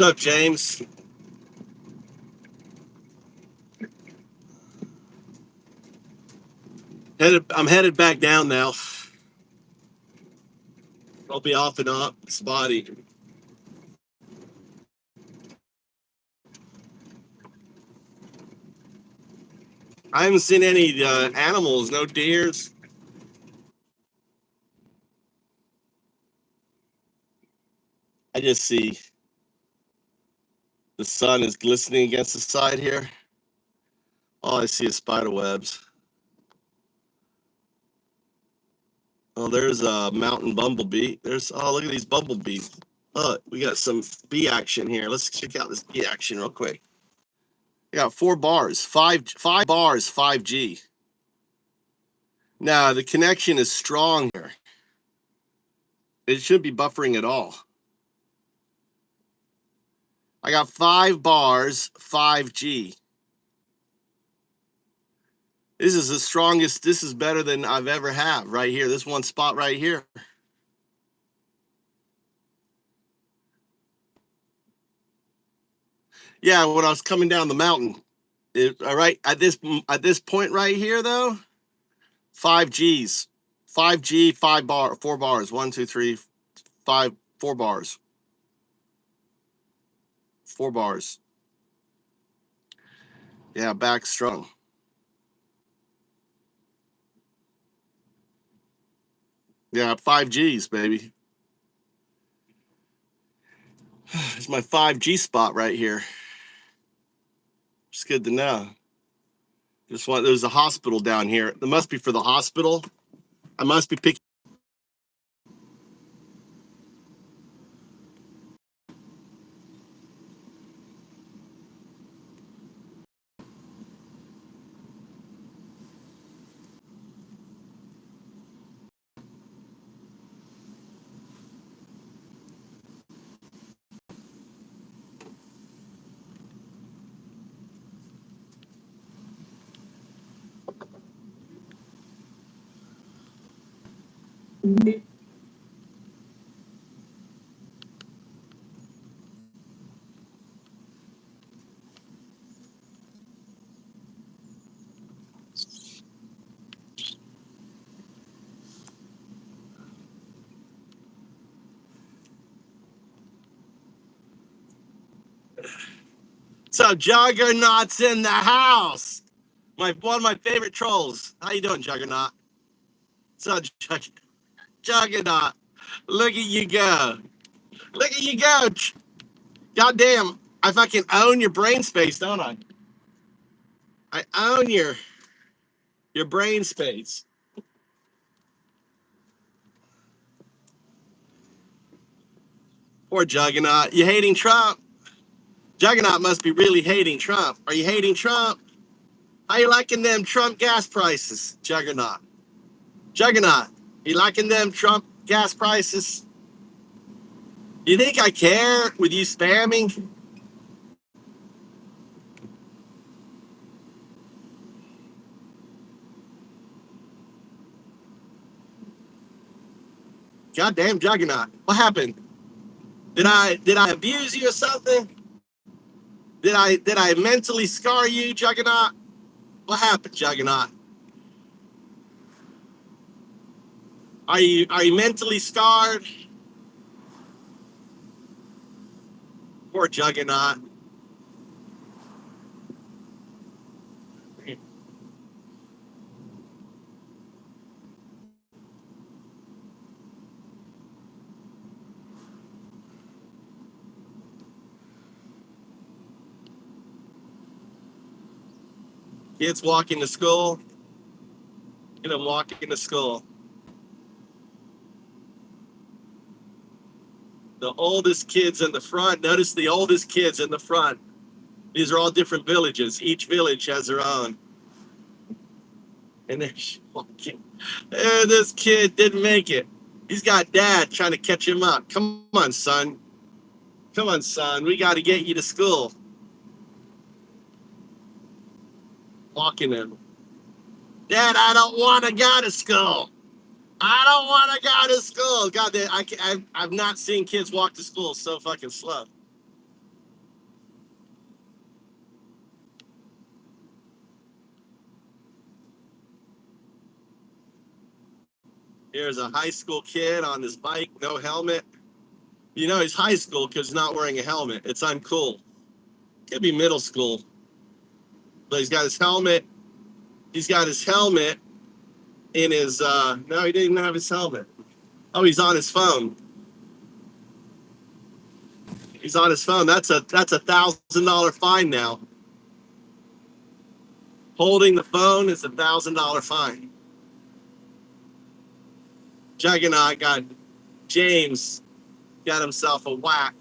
What's up, James? I'm headed back down now. I'll be off and up, spotty. I haven't seen any animals, no deers. I just see the sun is glistening against the side here. All I see is spider webs. Oh, there's a mountain bumblebee. Look at these bumblebees. Look, we got some bee action here. Let's check out this bee action real quick. We got 4 bars, five bars, 5G. Now the connection is strong here. It shouldn't be buffering at all. I got 5 bars, 5G. This is the strongest. This is better than I've ever had right here. This one spot right here. Yeah, when I was coming down the mountain. All right, at this point right here though, 5Gs, 5G, 4 bars, 1, 2, 3, 5, 4 bars, 4 bars. Yeah, back strong. Yeah, 5Gs, baby. It's my 5G spot right here. It's good to know. There's a hospital down here. It must be for the hospital. I must be picking. So Juggernaut's in the house. One of my favorite trolls. How you doing, Juggernaut? So Juggernaut, look at you go. Look at you go. Goddamn, I fucking own your brain space, don't I? I own your brain space. Poor Juggernaut. You hating Trump? Juggernaut must be really hating Trump. Are you hating Trump? How you liking them Trump gas prices, Juggernaut? Juggernaut, you liking them Trump gas prices? You think I care with you spamming? Goddamn Juggernaut. What happened? Did I abuse you or something? Did I mentally scar you, Juggernaut? What happened, Juggernaut? Are you mentally scarred? Poor Juggernaut. Kids walking to school. Get them walking to school. The oldest kids in the front. Notice the oldest kids in the front. These are all different villages. Each village has their own. And they're walking. This kid didn't make it. He's got dad trying to catch him up. Come on, son. Come on, son. We got to get you to school. Walking him. Dad, I don't want to go to school. I don't want to go to school. God, I've not seen kids walk to school so fucking slow. Here's a high school kid on his bike, no helmet. You know he's high school because he's not wearing a helmet. It's uncool. Could be middle school, but he's got his helmet. He's got his helmet in his. No, he didn't even have his helmet. Oh, he's on his phone. He's on his phone. That's a $1,000 fine now. Holding the phone is a $1,000 fine. Juggernaut got James got himself a whack.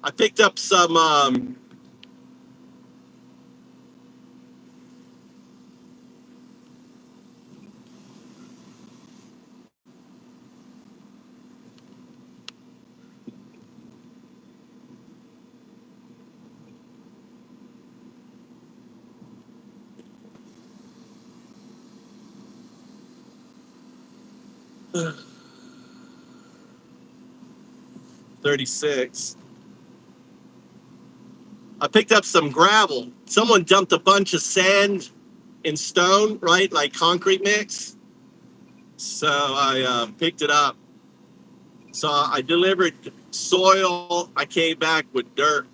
I picked up some. 36. I picked up some gravel. Someone dumped a bunch of sand and stone, right? Like concrete mix. So I picked it up. So I delivered soil. I came back with dirt,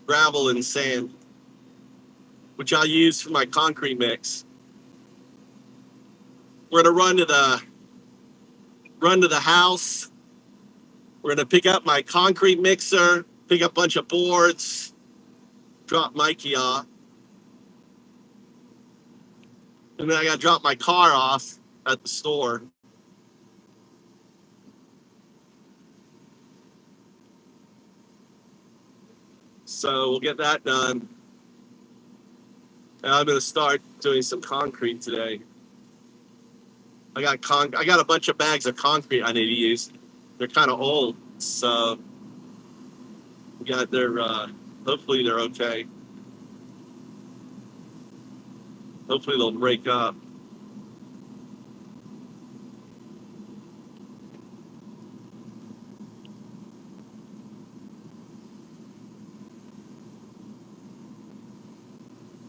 gravel, and sand, which I'll use for my concrete mix. We're gonna run to the house. We're gonna pick up my concrete mixer, pick up a bunch of boards, drop Mikey off, and then I gotta drop my car off at the store. So we'll get that done. And I'm gonna start doing some concrete today. I got a bunch of bags of concrete I need to use. They're kind of old, so hopefully they're okay. Hopefully they'll break up.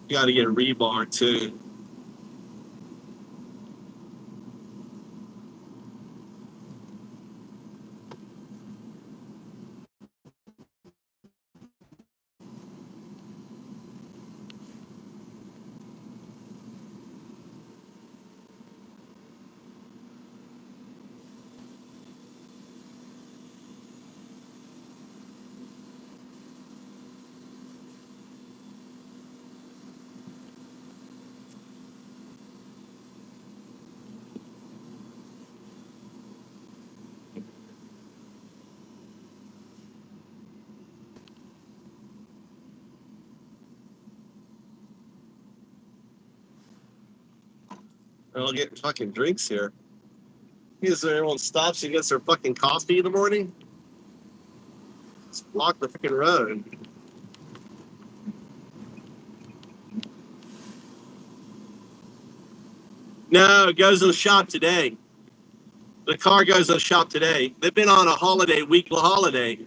You got to get a rebar too. They're all getting fucking drinks here. Because everyone stops and gets their fucking coffee in the morning. Just block the fucking road. No, it goes to the shop today. The car goes to the shop today. They've been on a holiday, weekly holiday.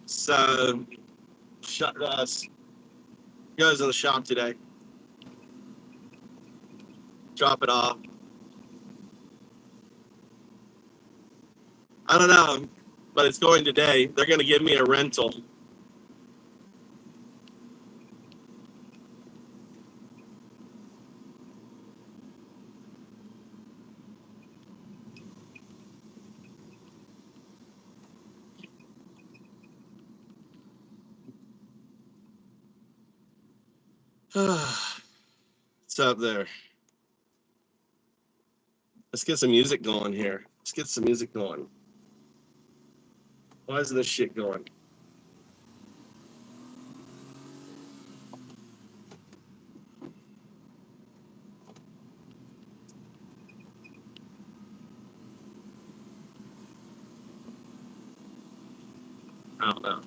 So, goes to the shop today. Drop it off. I don't know, but it's going today. They're going to give me a rental. What's up there? Let's get some music going here. Let's get some music going. Why isn't this shit going? I don't know.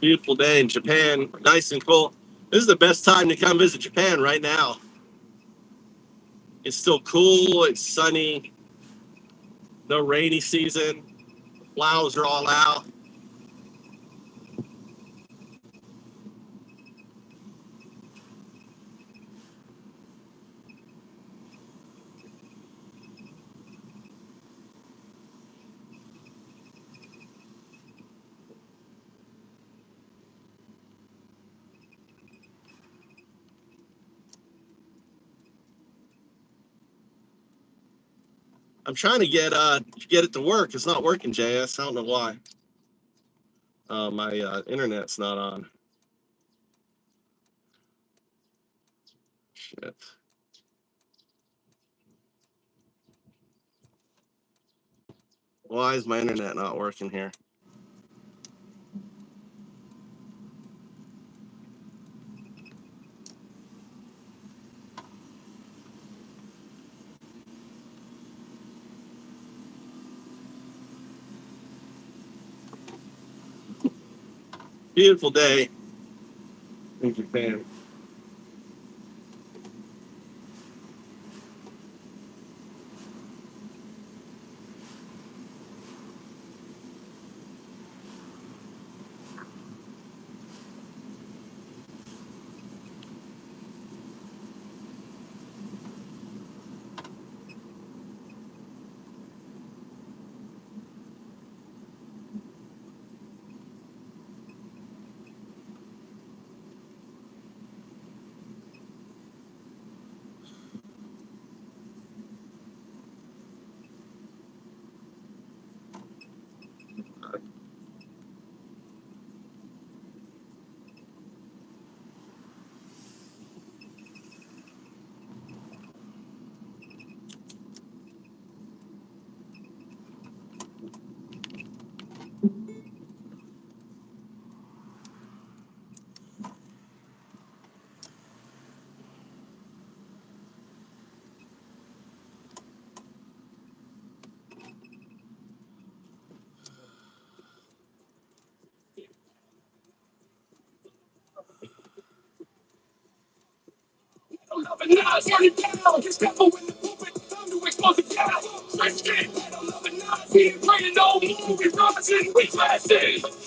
Beautiful day in Japan. Nice and cool. This is the best time to come visit Japan right now. It's still cool. It's sunny. No rainy season. The flowers are all out. I'm trying to get it to work. It's not working, JS. I don't know why. My internet's not on. Shit. Why is my internet not working here? Beautiful day in Japan.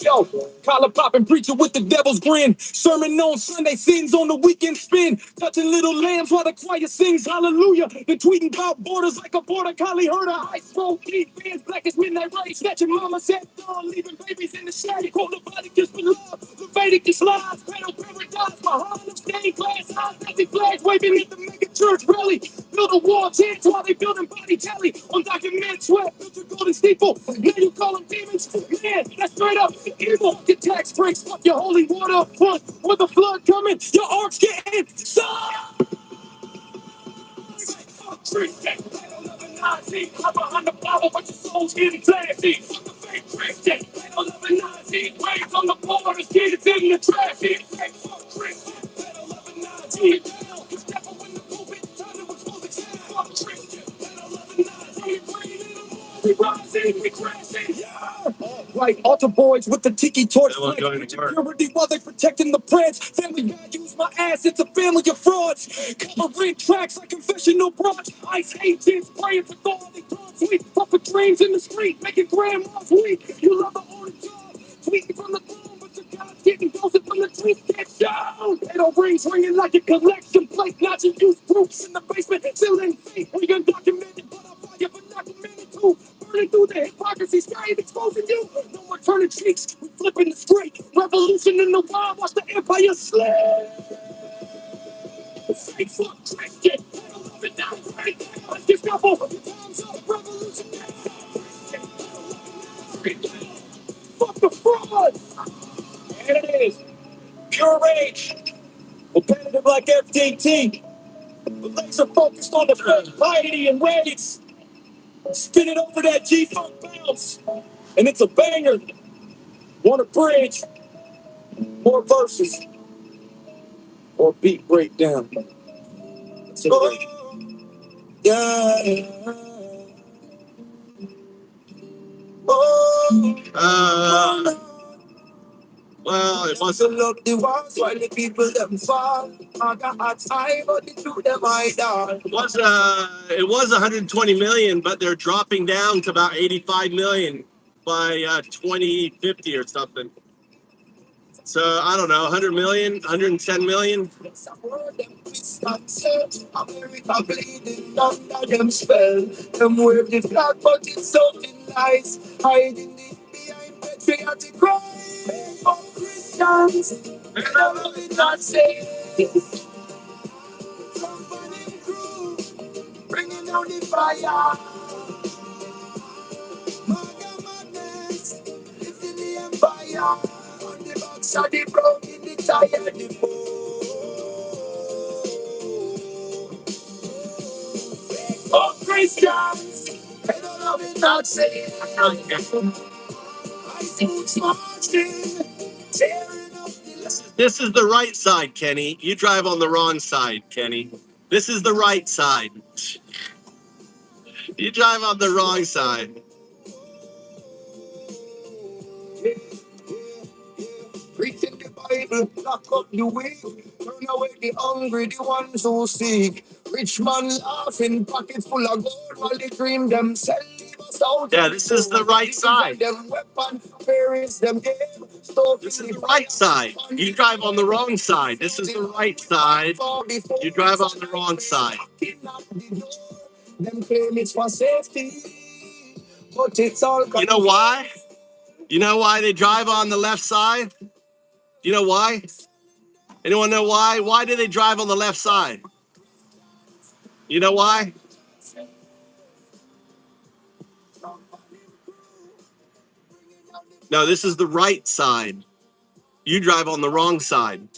Yo, collar popping preacher with the devil's grin. Sermon on Sunday, sins on the weekend spin. Touching little lambs while the choir sings hallelujah. Then tweeting about borders like a border collie herd of ice roll. Deep fans, black as midnight rain. Snatching mama said dawn, leaving babies in the shade. Quote Leviticus for love, Leviticus lies. Pedal paradise, behind them stained glass eyes. Nazi flags waving at the mega church rally. Build a wall, chance while they building body tally. Undocumented sweat, built your golden steeple. Now you call them demons. Man, that's straight up evil. Your tax breaks, fuck your holy water up front. With the flood coming, your arms getting sucked. I'm behind the Bible, but your soul's getting classy. Fuck the fake Christian. They don't love a Nazi. Waves on the borders, kids in the traffic. Fake fuck Christian. They don't love a Nazi. Cause devil in the pulpit, trying to expose the town. Fuck Christian. They don't love a Nazi. Praying in the morning, we rising, we crashing. Yeah. Like altar boys with the tiki torch flames, preaching purity while they protecting the branch. Family values, my ass, it's a family of frauds. Covering tracks like confessional bronze. Ice agents praying for godly thoughts. We puppet dreams in the street, making grandmas weak. You love the orange job, tweeting from the throne, but your God's getting closer from the tweet. Get down. Metal rings ringing like a collection plate. Nazi youth groups in the basement, still in faith. We undocumented, but I'll fire for documented too. Burning through the hypocrisy, sky exposing you. No more turning cheeks, we flipping the script. Revolution in the wild, watch the empire slip. Fake fuck Christian, I don't love it now, right? Let's just double the times up, revolution. Fuck the fraud. And it is pure rage, repetitive like FDT. The laser focused on the fake piety and rage. Spin it over that G-Funk bounce, and it's a banger. Want a bridge, more verses, or beat breakdown. Oh, yeah. Oh, well, it wasn't look the ones while the people them fall. I got hot time, but the truth them I down. It was 120 million, but they're dropping down to about 85 million by 2050 or something. So I don't know, 100 million, 110 million. America bleeding under them spell. Them wave the flag, but it's something lies. Hiding it behind patriotic cries. For Christians, and I love it not say. Company crew, bringing on the fire. On the backside, the broken, the tire, the oh, Christians, they don't love it, not say. This is the right side, Kenny. You drive on the wrong side, Kenny. This is the right side. You drive on the wrong side. Reading the Bible, lock up the weak, turn away the hungry, the ones who seek. Rich man laughing, pockets full of gold, while they dream themselves. Yeah, this is the right side. Them weapon, fears them game. This is the right side. You drive on the wrong side. This is the right side. You drive on the wrong side. Them claim it's for safety, but it's all. You know why? You know why they drive on the left side? You know why? Anyone know why? Why do they drive on the left side? You know why? No, this is the right side. You drive on the wrong side.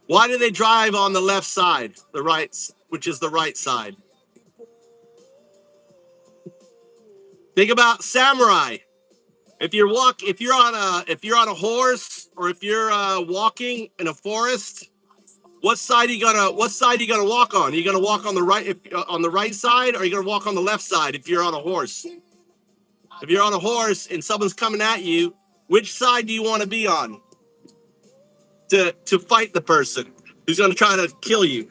Why do they drive on the left side? The right, which is the right side. Think about samurai. If you're on a horse, or if you're walking in a forest, what side are you gonna walk on? Are you gonna walk on the right, on the right side, or are you gonna walk on the left side if you're on a horse? If you're on a horse and someone's coming at you, which side do you want to be on to fight the person who's going to try to kill you?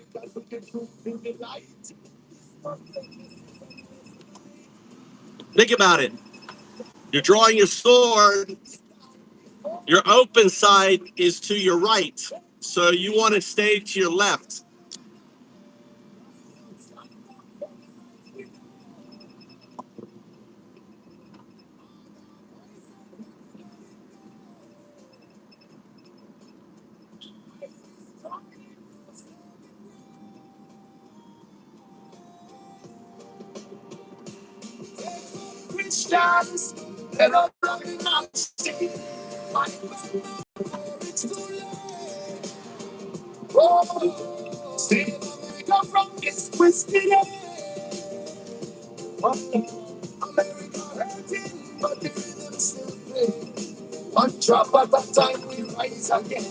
Think about it. You're drawing your sword. Your open side is to your right, so you want to stay to your left. Christians, they're not running out. Oh, see, America from this twisted. America hurting, but the freedom still play. One drop at a time, we rise again.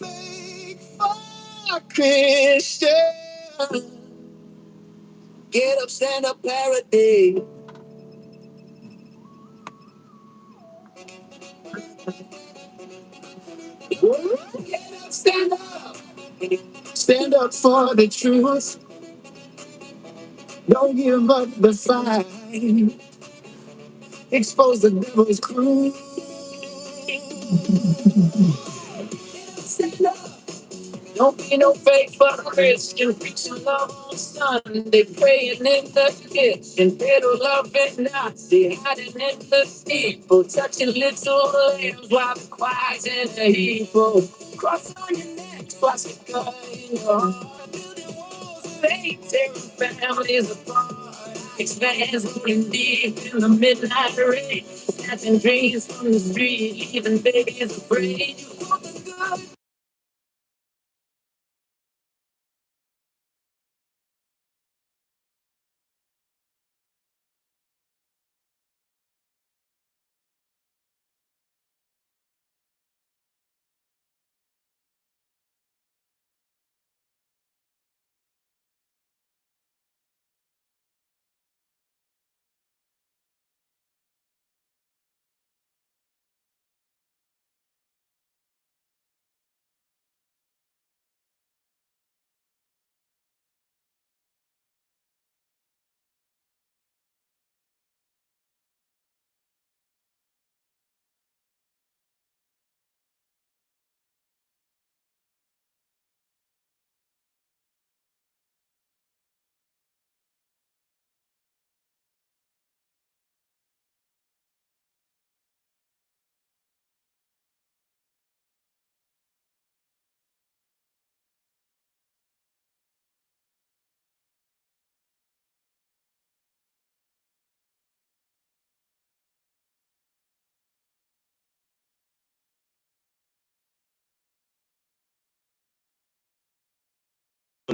Make for Christian. Get up, stand up, parody. Get up, stand up. Stand up for the truth. Don't give up the fight. Expose the devil's crew. Stand up. Don't be no fake for Christian. Preaching love on Sunday. Praying in the kitchen. Little love and Nazi. Hiding in the steeple. Touching little lambs while the choir's in the heap. Cross on your neck. Swastika in your heart. Building walls of hate. Tearing families apart. Expands looking deep in the midnight rain. Snatching dreams from the street. Leaving babies afraid. You want the good.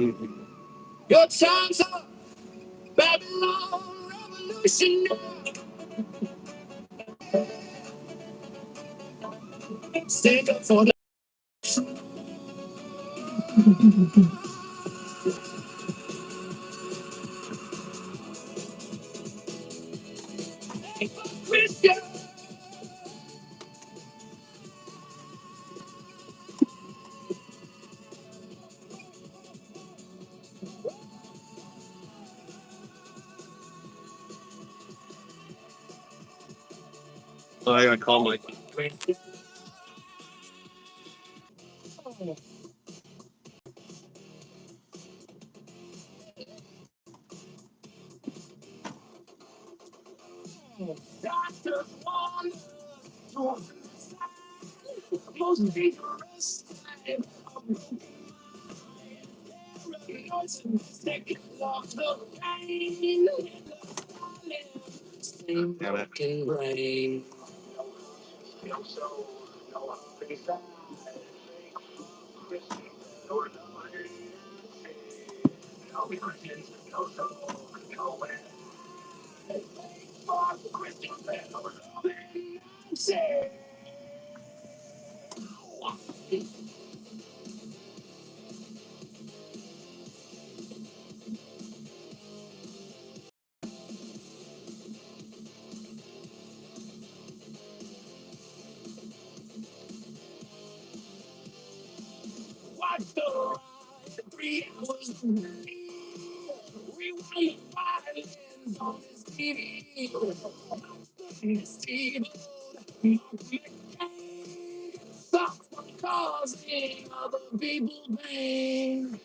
Your time's up, Babylon revolution. Stand up for the Christian. Oh, I gotta call my. Doctor Wanda, most dangerous time. Taking off the pain. Damn it. Brain. Watch the ride, 3 hours of pain. Rewind the violence on this TV. Steve, stop from causing other people pain.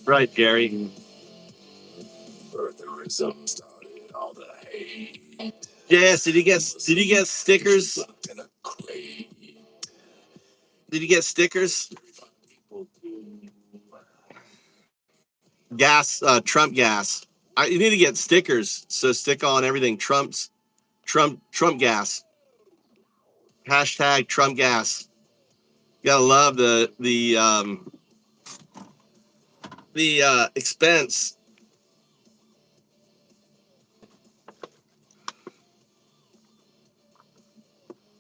Right, Gary. Birtherism started all the hate. Yes. Did you get stickers? Locked in a crate. Did you get stickers? Gas, Trump gas. You need to get stickers. So stick on everything. Trump gas. Hashtag Trump gas. You gotta love the expense.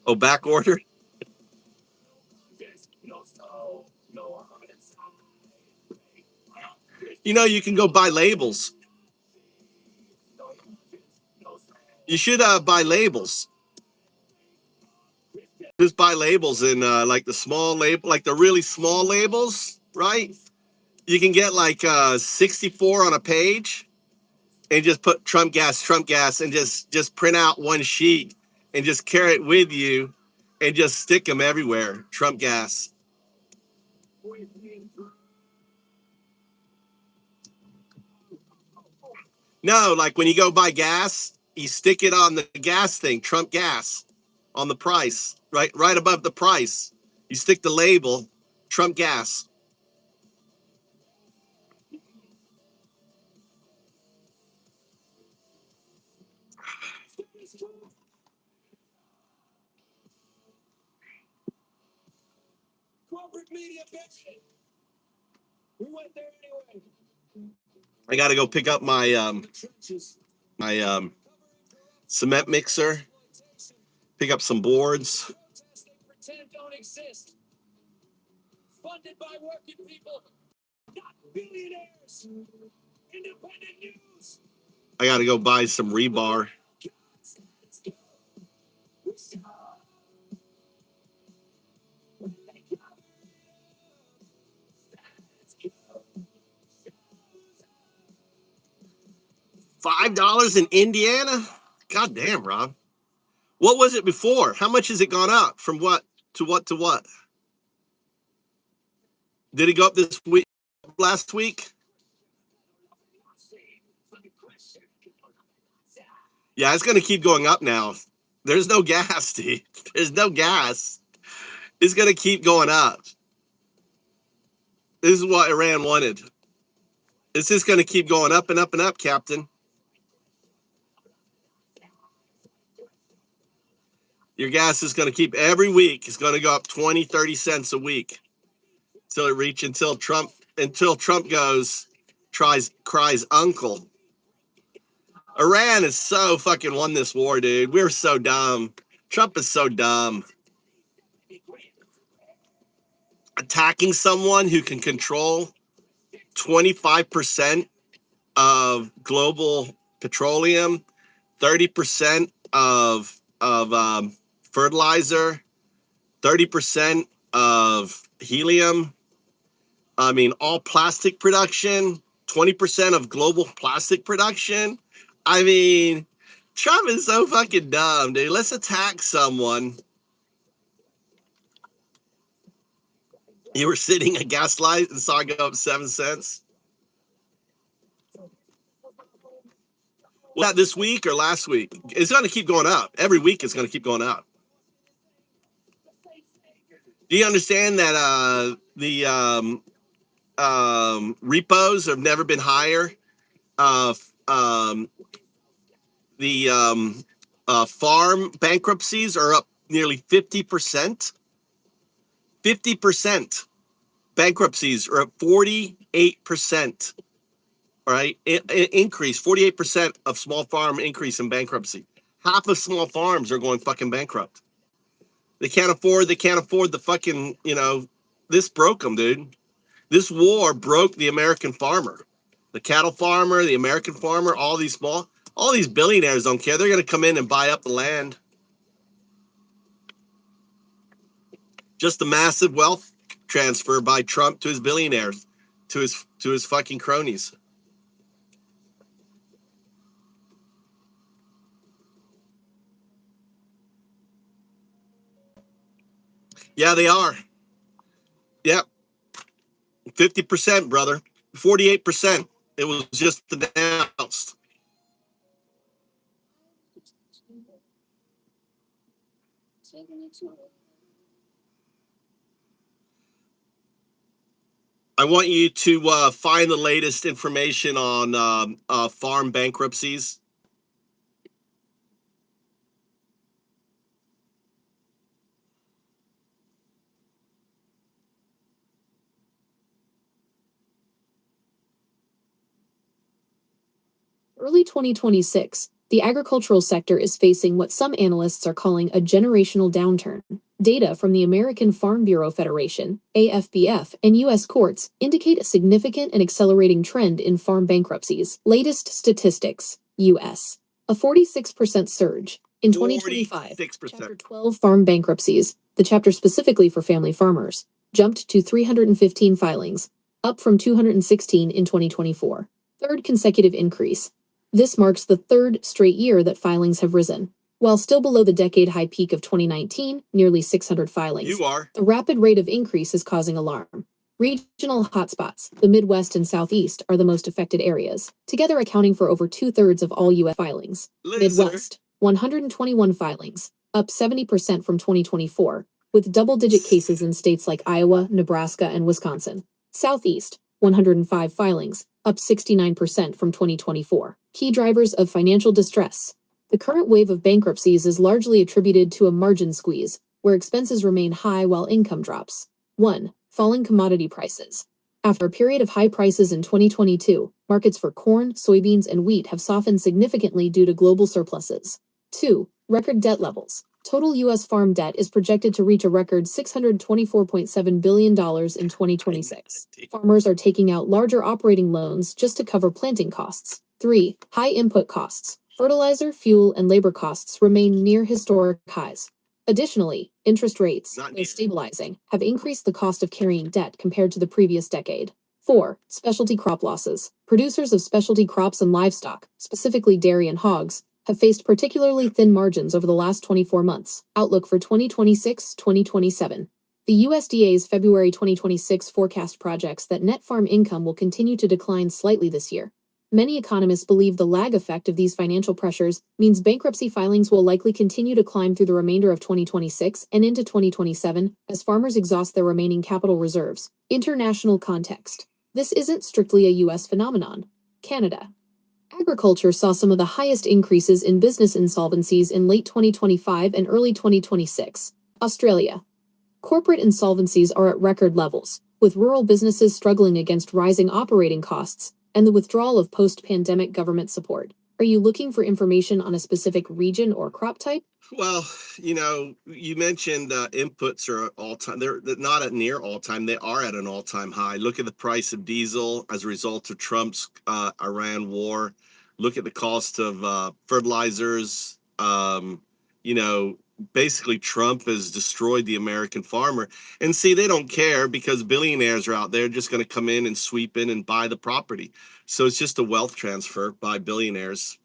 Oh, back order. You know, you can go buy labels. You should buy labels. Just buy labels in like the small label, like the really small labels, right? You can get like 64 on a page and just put Trump gas, and just print out one sheet and just carry it with you and just stick them everywhere. Trump gas. No, like when you go buy gas, you stick it on the gas thing, Trump gas, on the price, right above the price. You stick the label, Trump gas. Corporate media, bitch. We went there anyway. I got to go pick up my cement mixer, pick up some boards. Pretend don't exist. Funded by working people, not billionaires. Independent news. I got to go buy some rebar. $5 in Indiana? God damn, Rob. What was it before? How much has it gone up? From what to what to what? Did it go up this week? Last week? Yeah, it's going to keep going up now. There's no gas, Steve. There's no gas. It's going to keep going up. This is what Iran wanted. It's just going to keep going up and up and up, Captain. Your gas is going to keep every week. It's going to go up 20, 30 cents a week until Trump cries uncle. Iran is so fucking won this war, dude. We're so dumb. Trump is so dumb. Attacking someone who can control 25% of global petroleum, 30% of fertilizer, 30% of helium. I mean, all plastic production, 20% of global plastic production. I mean, Trump is so fucking dumb, dude. Let's attack someone. You were sitting at Gaslight and saw it go up 7 cents. Was that this week or last week? It's going to keep going up. Every week it's going to keep going up. Do you understand that the repos have never been higher? The farm bankruptcies are up nearly 50%. 50%. Bankruptcies are up 48%. All right, increase 48% of small farm increase in bankruptcy. Half of small farms are going fucking bankrupt. They can't afford the fucking, this broke them, dude. This war broke the American farmer, the cattle farmer, the American farmer, all these billionaires don't care. They're going to come in and buy up the land. Just a massive wealth transfer by Trump to his billionaires, to his fucking cronies. Yeah, they are. Yep. 50%, brother. 48%. It was just announced. I want you to find the latest information on farm bankruptcies. Early 2026, the agricultural sector is facing what some analysts are calling a generational downturn. Data from the American Farm Bureau Federation, AFBF, and U.S. courts indicate a significant and accelerating trend in farm bankruptcies. Latest statistics, U.S. A 46% surge. In 2025, 46%. Chapter 12 farm bankruptcies, the chapter specifically for family farmers, jumped to 315 filings, up from 216 in 2024. Third consecutive increase. This marks the third straight year that filings have risen. While still below the decade-high peak of 2019, nearly 600 filings, the rapid rate of increase is causing alarm. Regional hotspots, the Midwest and Southeast, are the most affected areas, together accounting for over 2/3 of all U.S. filings. Midwest, 121 filings, up 70% from 2024, with double-digit cases in states like Iowa, Nebraska, and Wisconsin. Southeast, 105 filings, up 69% from 2024. Key drivers of financial distress. The current wave of bankruptcies is largely attributed to a margin squeeze, where expenses remain high while income drops. 1. Falling commodity prices. After a period of high prices in 2022, markets for corn, soybeans, and wheat have softened significantly due to global surpluses. 2. Record debt levels. Total U.S. farm debt is projected to reach a record $624.7 billion in 2026. Farmers are taking out larger operating loans just to cover planting costs. 3. High input costs. Fertilizer, fuel, and labor costs remain near historic highs. Additionally, interest rates, though stabilizing, have increased the cost of carrying debt compared to the previous decade. 4. Specialty crop losses. Producers of specialty crops and livestock, specifically dairy and hogs, have faced particularly thin margins over the last 24 months. Outlook for 2026-2027. The USDA's February 2026 forecast projects that net farm income will continue to decline slightly this year. Many economists believe the lag effect of these financial pressures means bankruptcy filings will likely continue to climb through the remainder of 2026 and into 2027 as farmers exhaust their remaining capital reserves. International context. This isn't strictly a U.S. phenomenon. Canada. Agriculture saw some of the highest increases in business insolvencies in late 2025 and early 2026. Australia. Corporate insolvencies are at record levels, with rural businesses struggling against rising operating costs and the withdrawal of post-pandemic government support. Are you looking for information on a specific region or crop type? Well, you mentioned inputs are all-time. They're not at near all-time. They are at an all-time high. Look at the price of diesel as a result of Trump's Iran war. Look at the cost of fertilizers. Basically Trump has destroyed the American farmer. And see, they don't care because billionaires are out there just going to come in and sweep in and buy the property. So it's just a wealth transfer by billionaires.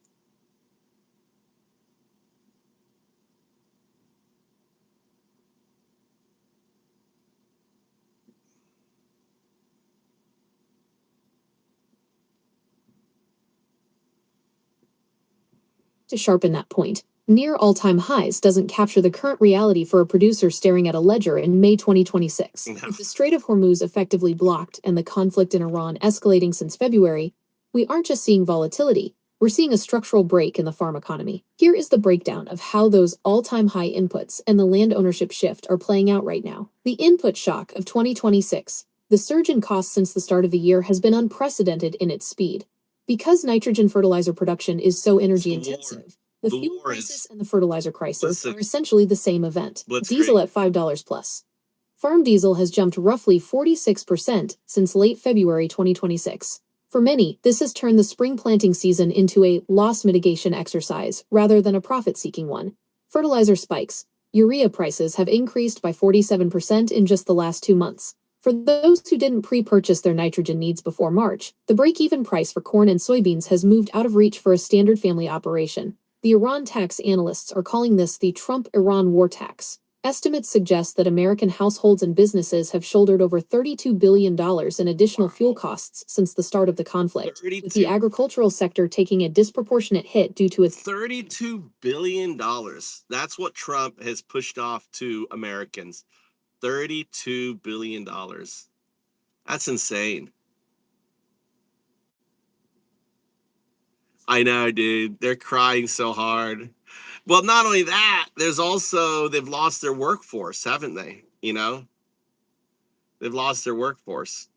To sharpen that point, near all-time highs doesn't capture the current reality for a producer staring at a ledger in May 2026. No. With the Strait of Hormuz effectively blocked and the conflict in Iran escalating since February, we aren't just seeing volatility, we're seeing a structural break in the farm economy. Here is the breakdown of how those all-time high inputs and the land ownership shift are playing out right now. The input shock of 2026. The surge in costs since the start of the year has been unprecedented in its speed. Because nitrogen fertilizer production is so energy intensive, the fuel crisis and the fertilizer crisis are essentially the same event. Diesel at $5 plus. Farm diesel has jumped roughly 46% since late February 2026. For many, this has turned the spring planting season into a loss mitigation exercise rather than a profit-seeking one. Fertilizer spikes. Urea prices have increased by 47% in just the last 2 months. For those who didn't pre-purchase their nitrogen needs before March, the break-even price for corn and soybeans has moved out of reach for a standard family operation. The Iran tax analysts are calling this the Trump-Iran war tax. Estimates suggest that American households and businesses have shouldered over $32 billion in additional fuel costs since the start of the conflict, with the agricultural sector taking a disproportionate hit due to its $32 billion. That's what Trump has pushed off to Americans. $32 billion. That's insane. I know, dude. They're crying so hard. Well, not only that, they've lost their workforce, haven't they? They've lost their workforce.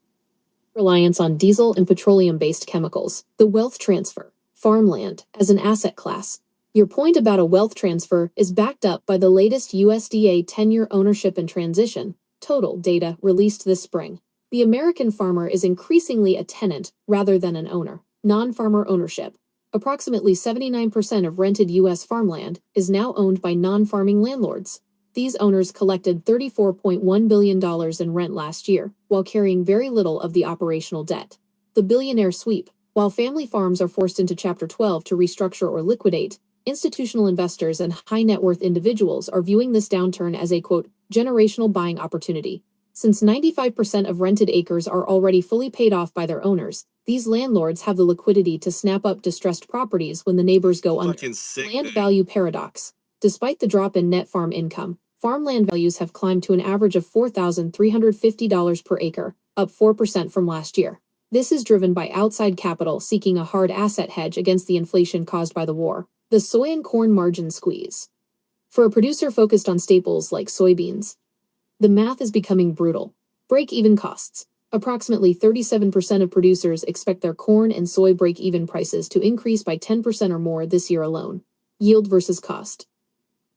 Reliance on diesel and petroleum-based chemicals, the wealth transfer, farmland, as an asset class. Your point about a wealth transfer is backed up by the latest USDA 10-year ownership and transition total data released this spring. The American farmer is increasingly a tenant rather than an owner. Non-farmer ownership. Approximately 79% of rented U.S. farmland is now owned by non-farming landlords. These owners collected $34.1 billion in rent last year, while carrying very little of the operational debt. The billionaire sweep. While family farms are forced into Chapter 12 to restructure or liquidate, institutional investors and high-net-worth individuals are viewing this downturn as a, quote, generational buying opportunity. Since 95% of rented acres are already fully paid off by their owners, these landlords have the liquidity to snap up distressed properties when the neighbors go under. Land value paradox. Despite the drop in net farm income, farmland values have climbed to an average of $4,350 per acre, up 4% from last year. This is driven by outside capital seeking a hard asset hedge against the inflation caused by the war. The soy and corn margin squeeze. For a producer focused on staples like soybeans, the math is becoming brutal. Break-even costs. Approximately 37% of producers expect their corn and soy break-even prices to increase by 10% or more this year alone. Yield versus cost.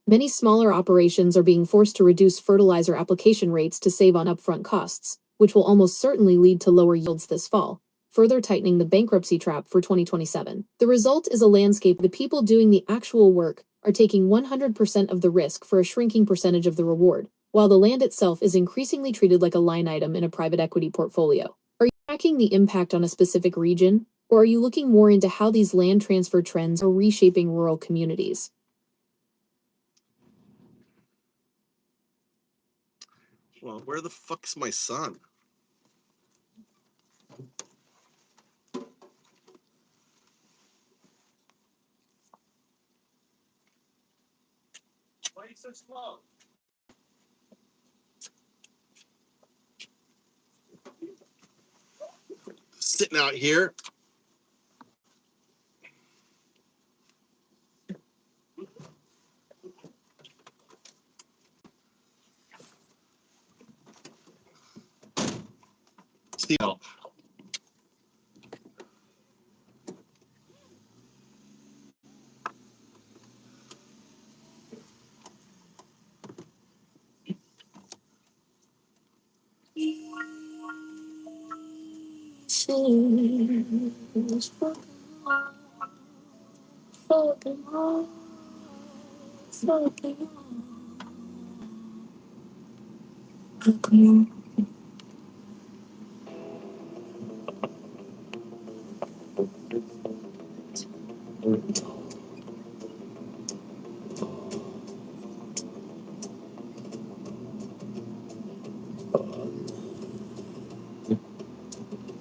Many smaller operations are being forced to reduce fertilizer application rates to save on upfront costs, which will almost certainly lead to lower yields this fall, further tightening the bankruptcy trap for 2027. The result is a landscape the people doing the actual work are taking 100% of the risk for a shrinking percentage of the reward, while the land itself is increasingly treated like a line item in a private equity portfolio. Are you tracking the impact on a specific region, or are you looking more into how these land transfer trends are reshaping rural communities? Well, where the fuck's my son? Why are you so slow? Sitting out here. Steel.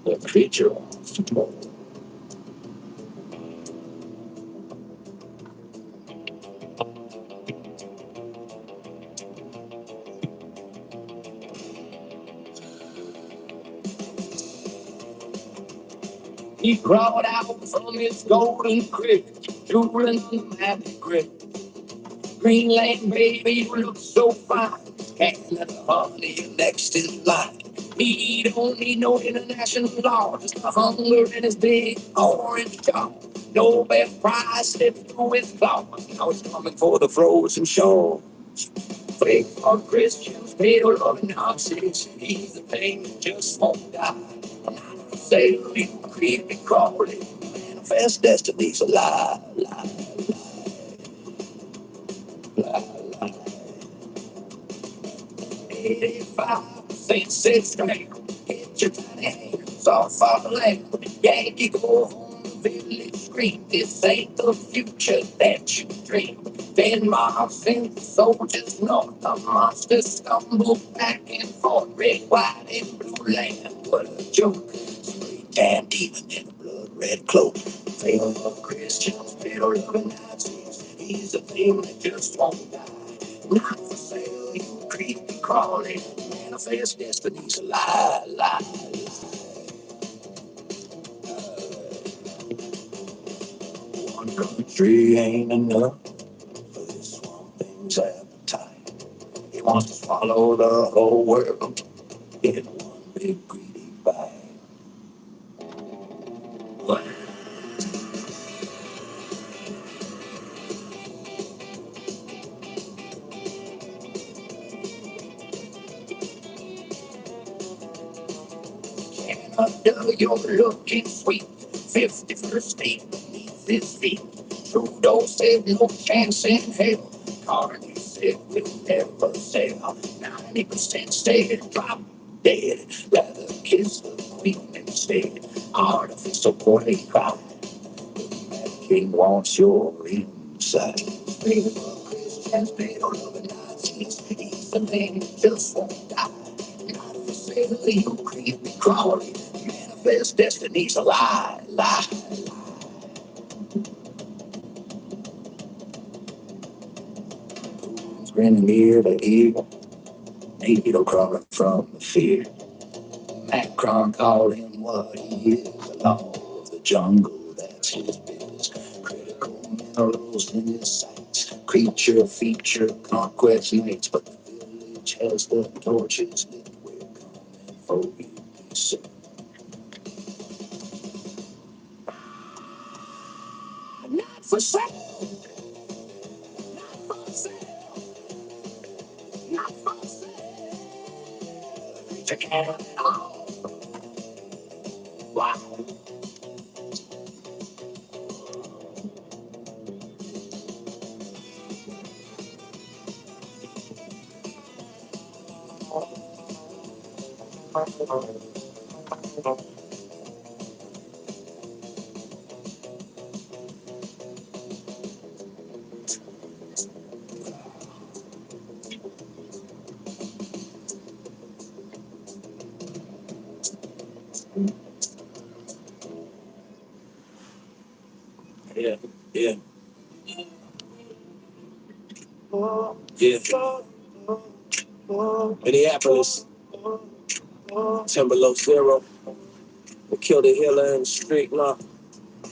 The creature. He crawled out from his golden crypt, drooling on the magic grip. Greenland baby, you look so fine. Canada honey next in line. He don't need no international law, just a hunger in his big orange jaw. Nobel Prize slipped through his claws. Now he's coming for the frozen shore. Fake for Christians, pale loving Nazis. He's the thing that just won't die. Say little creepy crawly, manifest destiny's a lie, lie, lie, lie. 85% said straight. Get your tiny hands off our land. Yankee go home, village scream. This ain't the future that you dream. Denmark sent soldiers north. The monsters stumble back and forth. Red, white, and blue land. What a joke. Straight tan demon in a blood red cloak. Faithful Christians, bitter loving Nazis. He's a thing that just won't die. Not for sale, you creepy crawling. Manifest destiny's a lie, lie. One country ain't enough for this swamp thing's appetite. He wants to swallow the whole world in one big greedy bite. What? Canada, you're looking sweet. 51st state beneath his feet. Trudeau said no chance in hell. Carney said we'll never sail. 90% said drop dead. Rather kiss the queen instead. Artificial boy cry. That king wants your inside. Faithful Christians, they don't love Nazis. He's the thing that just won't die. Not for sale, you creepy crawly. Manifest destiny's a lie, lie. Grinning ear to ear, needle crawling from the fear. Macron called him what he is, the law of the jungle, that's his biz. Critical minerals in his sights, creature feature, conquest nights, but the village has the torches lit. We're coming for you, so not for sale, not for sale, not for sale. Creature can't wow. yeah, yeah. Minneapolis, 10 below 0. We killed a healer in the street, nah.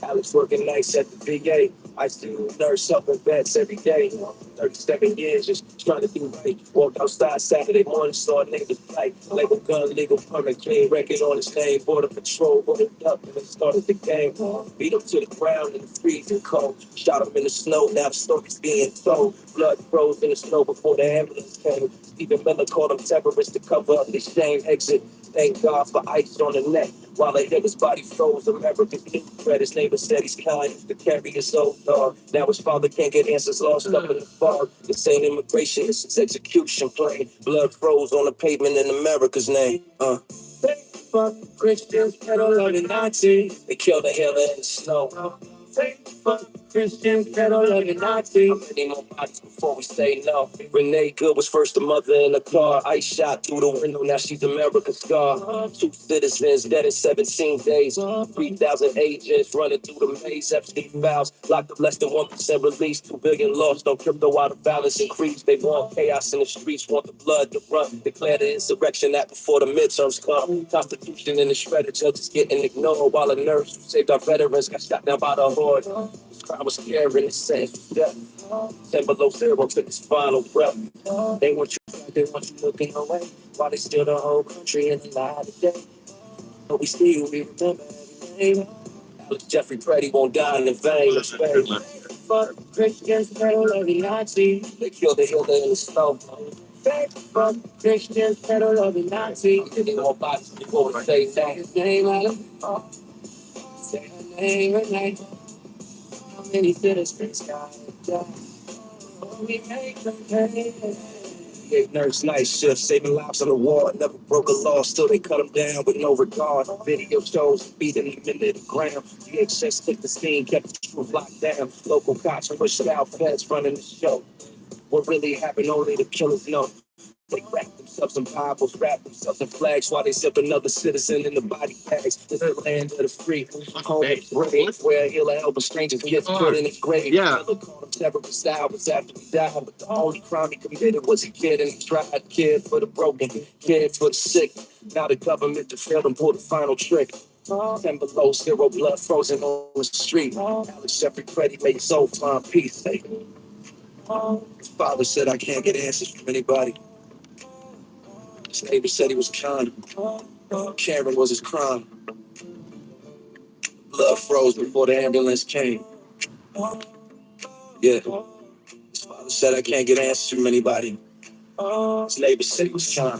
Alex working nights at the VA. I still nurse up in vets every day. 37 years just trying to do right. Walked outside Saturday morning, saw a nigga fight. Label gun, legal permit, clean record on his name. Border patrol, rolled up and then started the game. Beat him to the ground in the freezing cold. Shot him in the snow, now the story's being told. Blood froze in the snow before the ambulance came. Stephen Miller called him terrorists to cover up the shame. Exit. Thank God for ice on the neck. While they hit his body froze, America's new threat. His neighbor said he's kind to carry his old dog. Now his father can't get answers, lost up in the fog. This ain't immigration, this is execution plane. Blood froze on the pavement in America's name. Fuck Christians, pedal on the Nazi. They killed a healer in the snow. Fuck Christians, pedal on the Nazi. How many more bodies before we say no? Renee Good was first a mother in a car. Ice shot through the window, now she's America's scar. 2 citizens dead in 17 days. 3,000 agents running through the maze. Epstein files locked up less than 1% released. 2 billion lost on crypto out of balance increase. They want chaos in the streets, want the blood to run. Declare the insurrection act before the midterms come. Constitution in the shredder, judges getting ignored. While a nurse who saved our veterans got shot down by the horde. This crowd was scared and it's sentenced to death. 10 below 0 took his final breath. They want you back, they want you looking away. While they steal the whole country in the light of day. But we still remember every name. Alex Jeffrey Pretty won't die in vain. Fuck Christians, pedal every Nazi. They killed the healer in the snow. Fuck Christians, pedal every Nazi. Getting more bodies before we say his name, Adam. Say her name at night. How many citizens gotta die before we make them pay? Gave nurse night shift, saving lives on the wall. Never broke a law, still they cut them down with no regard. Video shows beating them into the ground. DHS took the scene, kept the truth locked down. Local cops pushed out, feds running the show. What really happened, only the killers know. They wrapped themselves in Bibles, wrapped themselves in flags while they sip another citizen in the body bags. This is the land of the free, home of brave, where a healer help a stranger gets put in his grave. Yeah. Miller called him terrorist hours after he died, but the only crime he committed was a kid and he tried. Kid for the broken, kid for the sick. Now the government to fail them pulled the final trick. 10 below 0, blood frozen on the street. Alex Jeffrey Pretty made soul find peace. His father said, I can't get answers from anybody. His neighbor said he was kind. Cameron was his crime. Blood froze before the ambulance came. Yeah. His father said I can't get answers from anybody. His neighbor said he was kind.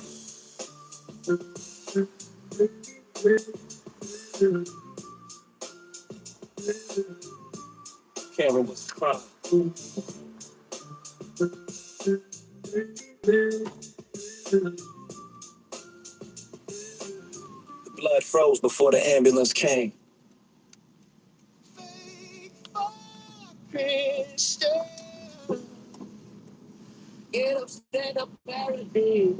Cameron was his crime. The blood froze before the ambulance came. Get up, stand up, parody.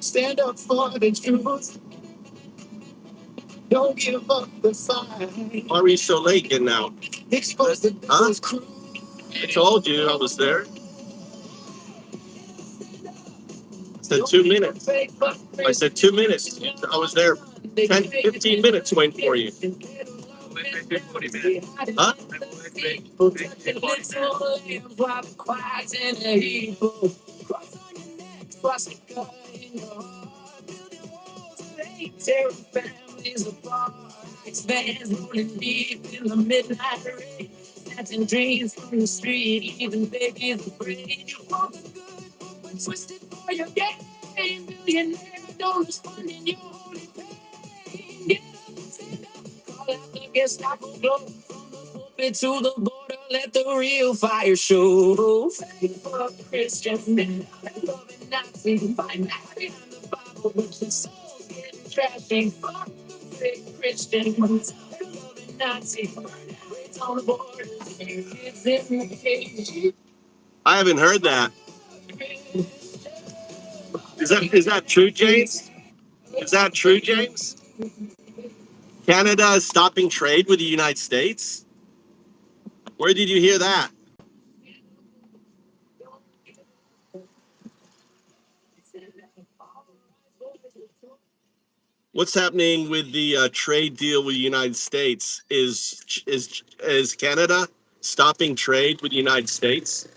Stand up for the truth. Don't give up the fight. Why were you so late getting out? Expose the devil's crew. I told you I was there. I said 2 minutes. I said 2 minutes. I was there 10, 15 minutes waiting for you. Huh? Families apart, expands rolling deep in the midnight rain, snatching dreams from the street, even babies afraid. You want the good, but twisted for your gain. Billionaire don't respond in your holy pain. Get up, stand up, call out the Gestapo glow. From the pulpit to the border, let the real fire show. Fight for Christians, men, loving Nazis, find out behind the Bible, but your soul's getting trashy. Fuck the fake Christians, loving Nazis, raised on the borders, kids in the cage. I haven't heard that. Is that true, James? Is that true, James? Canada is stopping trade with the United States? Where did you hear that? What's happening with the trade deal with the United States? Is Canada stopping trade with the United States?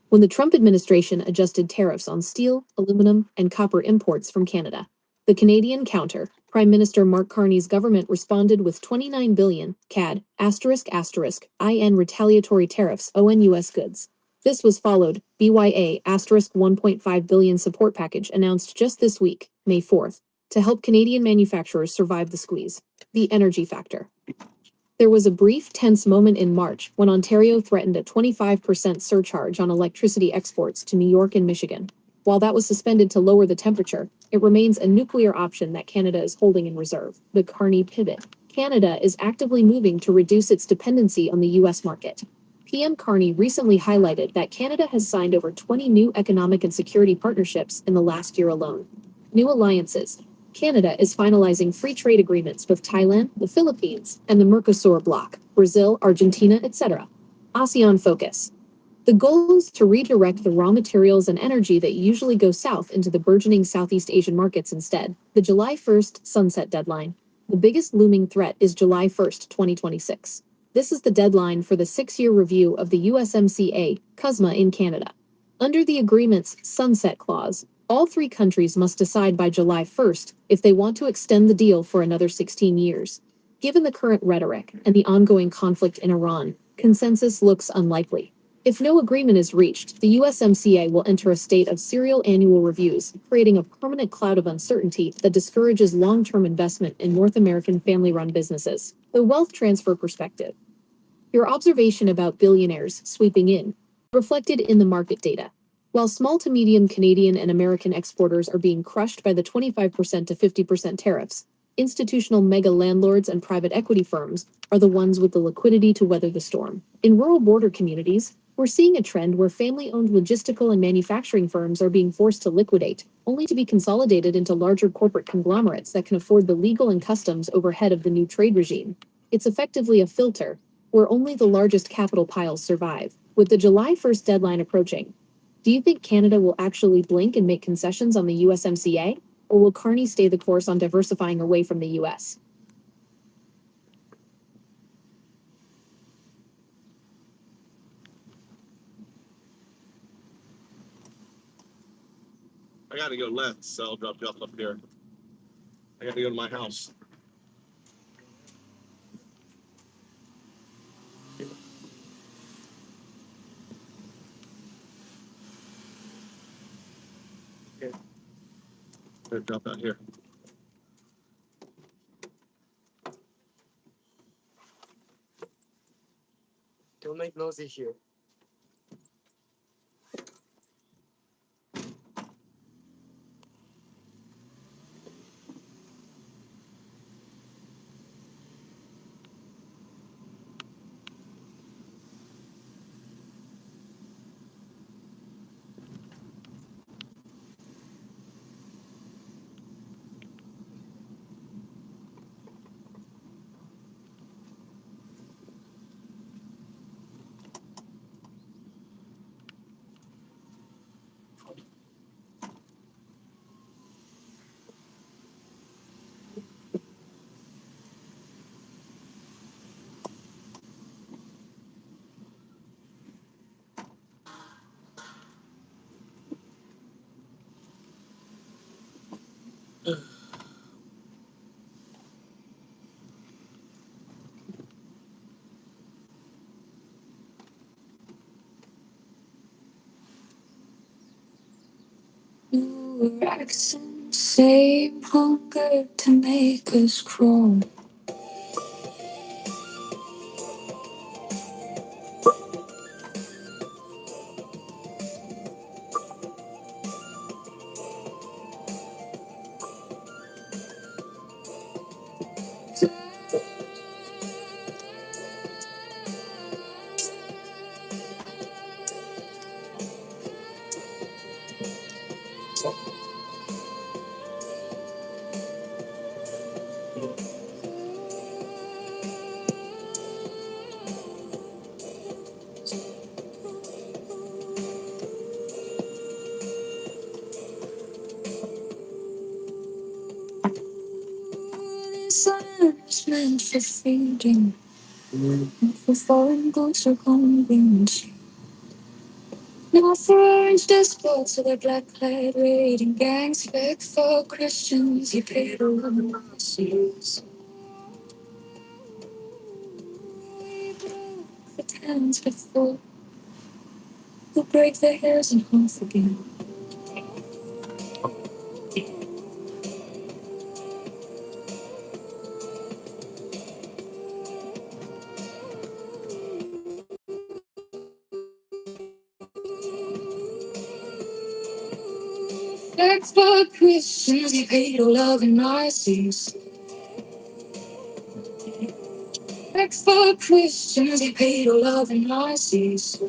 When the Trump administration adjusted tariffs on steel, aluminum, and copper imports from Canada, the Canadian counter, Prime Minister Mark Carney's government responded with 29 billion CAD IN retaliatory tariffs on U.S. goods. This was followed BYA 1.5 billion support package announced just this week, May 4th, to help Canadian manufacturers survive the squeeze. The energy factor. There was a brief tense moment in March when Ontario threatened a 25% surcharge on electricity exports to New York and Michigan. While that was suspended to lower the temperature, it remains a nuclear option that Canada is holding in reserve. The Carney pivot. Canada is actively moving to reduce its dependency on the U.S. market. PM Carney recently highlighted that Canada has signed over 20 new economic and security partnerships in the last year alone. New alliances. Canada is finalizing free trade agreements with Thailand, the Philippines, and the Mercosur bloc, Brazil, Argentina, etc. ASEAN focus. The goal is to redirect the raw materials and energy that usually go south into the burgeoning Southeast Asian markets instead. The July 1st sunset deadline. The biggest looming threat is July 1st, 2026. This is the deadline for the 6-year review of the USMCA, CUSMA in Canada. Under the agreement's sunset clause, all 3 countries must decide by July 1st if they want to extend the deal for another 16 years. Given the current rhetoric and the ongoing conflict in Iran, consensus looks unlikely. If no agreement is reached, the USMCA will enter a state of serial annual reviews, creating a permanent cloud of uncertainty that discourages long-term investment in North American family-run businesses. The wealth transfer perspective. Your observation about billionaires sweeping in, reflected in the market data. While small to medium Canadian and American exporters are being crushed by the 25% to 50% tariffs, institutional mega landlords and private equity firms are the ones with the liquidity to weather the storm. In rural border communities, we're seeing a trend where family-owned logistical and manufacturing firms are being forced to liquidate, only to be consolidated into larger corporate conglomerates that can afford the legal and customs overhead of the new trade regime. It's effectively a filter, where only the largest capital piles survive. With the July 1st deadline approaching, do you think Canada will actually blink and make concessions on the USMCA? Or will Carney stay the course on diversifying away from the US? I got to go left, so I'll drop you off up here. I got to go to my house. Drop out here. Don't make noisy here. Accent, same hunger to make us crawl. Silence meant for feeding, not for foreign goods or convenience. Now for orange despots of the black-clad raiding gangs, beg for Christians, you paid a lot of mercies. We broke the towns before, who break their hairs in half again. Beg for Christians, you paid a love and Nazis. Beg for Christians, you paid a love and Nazis.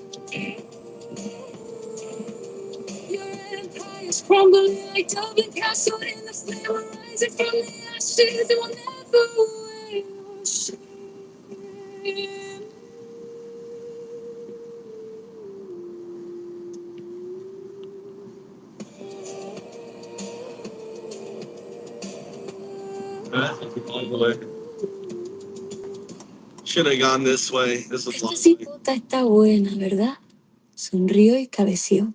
Your empire's crumbling like Dublin Castle in the flame, rising from the ashes. It will never wash. Should have gone this way. This is Esta long. cipota está buena, ¿verdad? Sonrió y cabeció.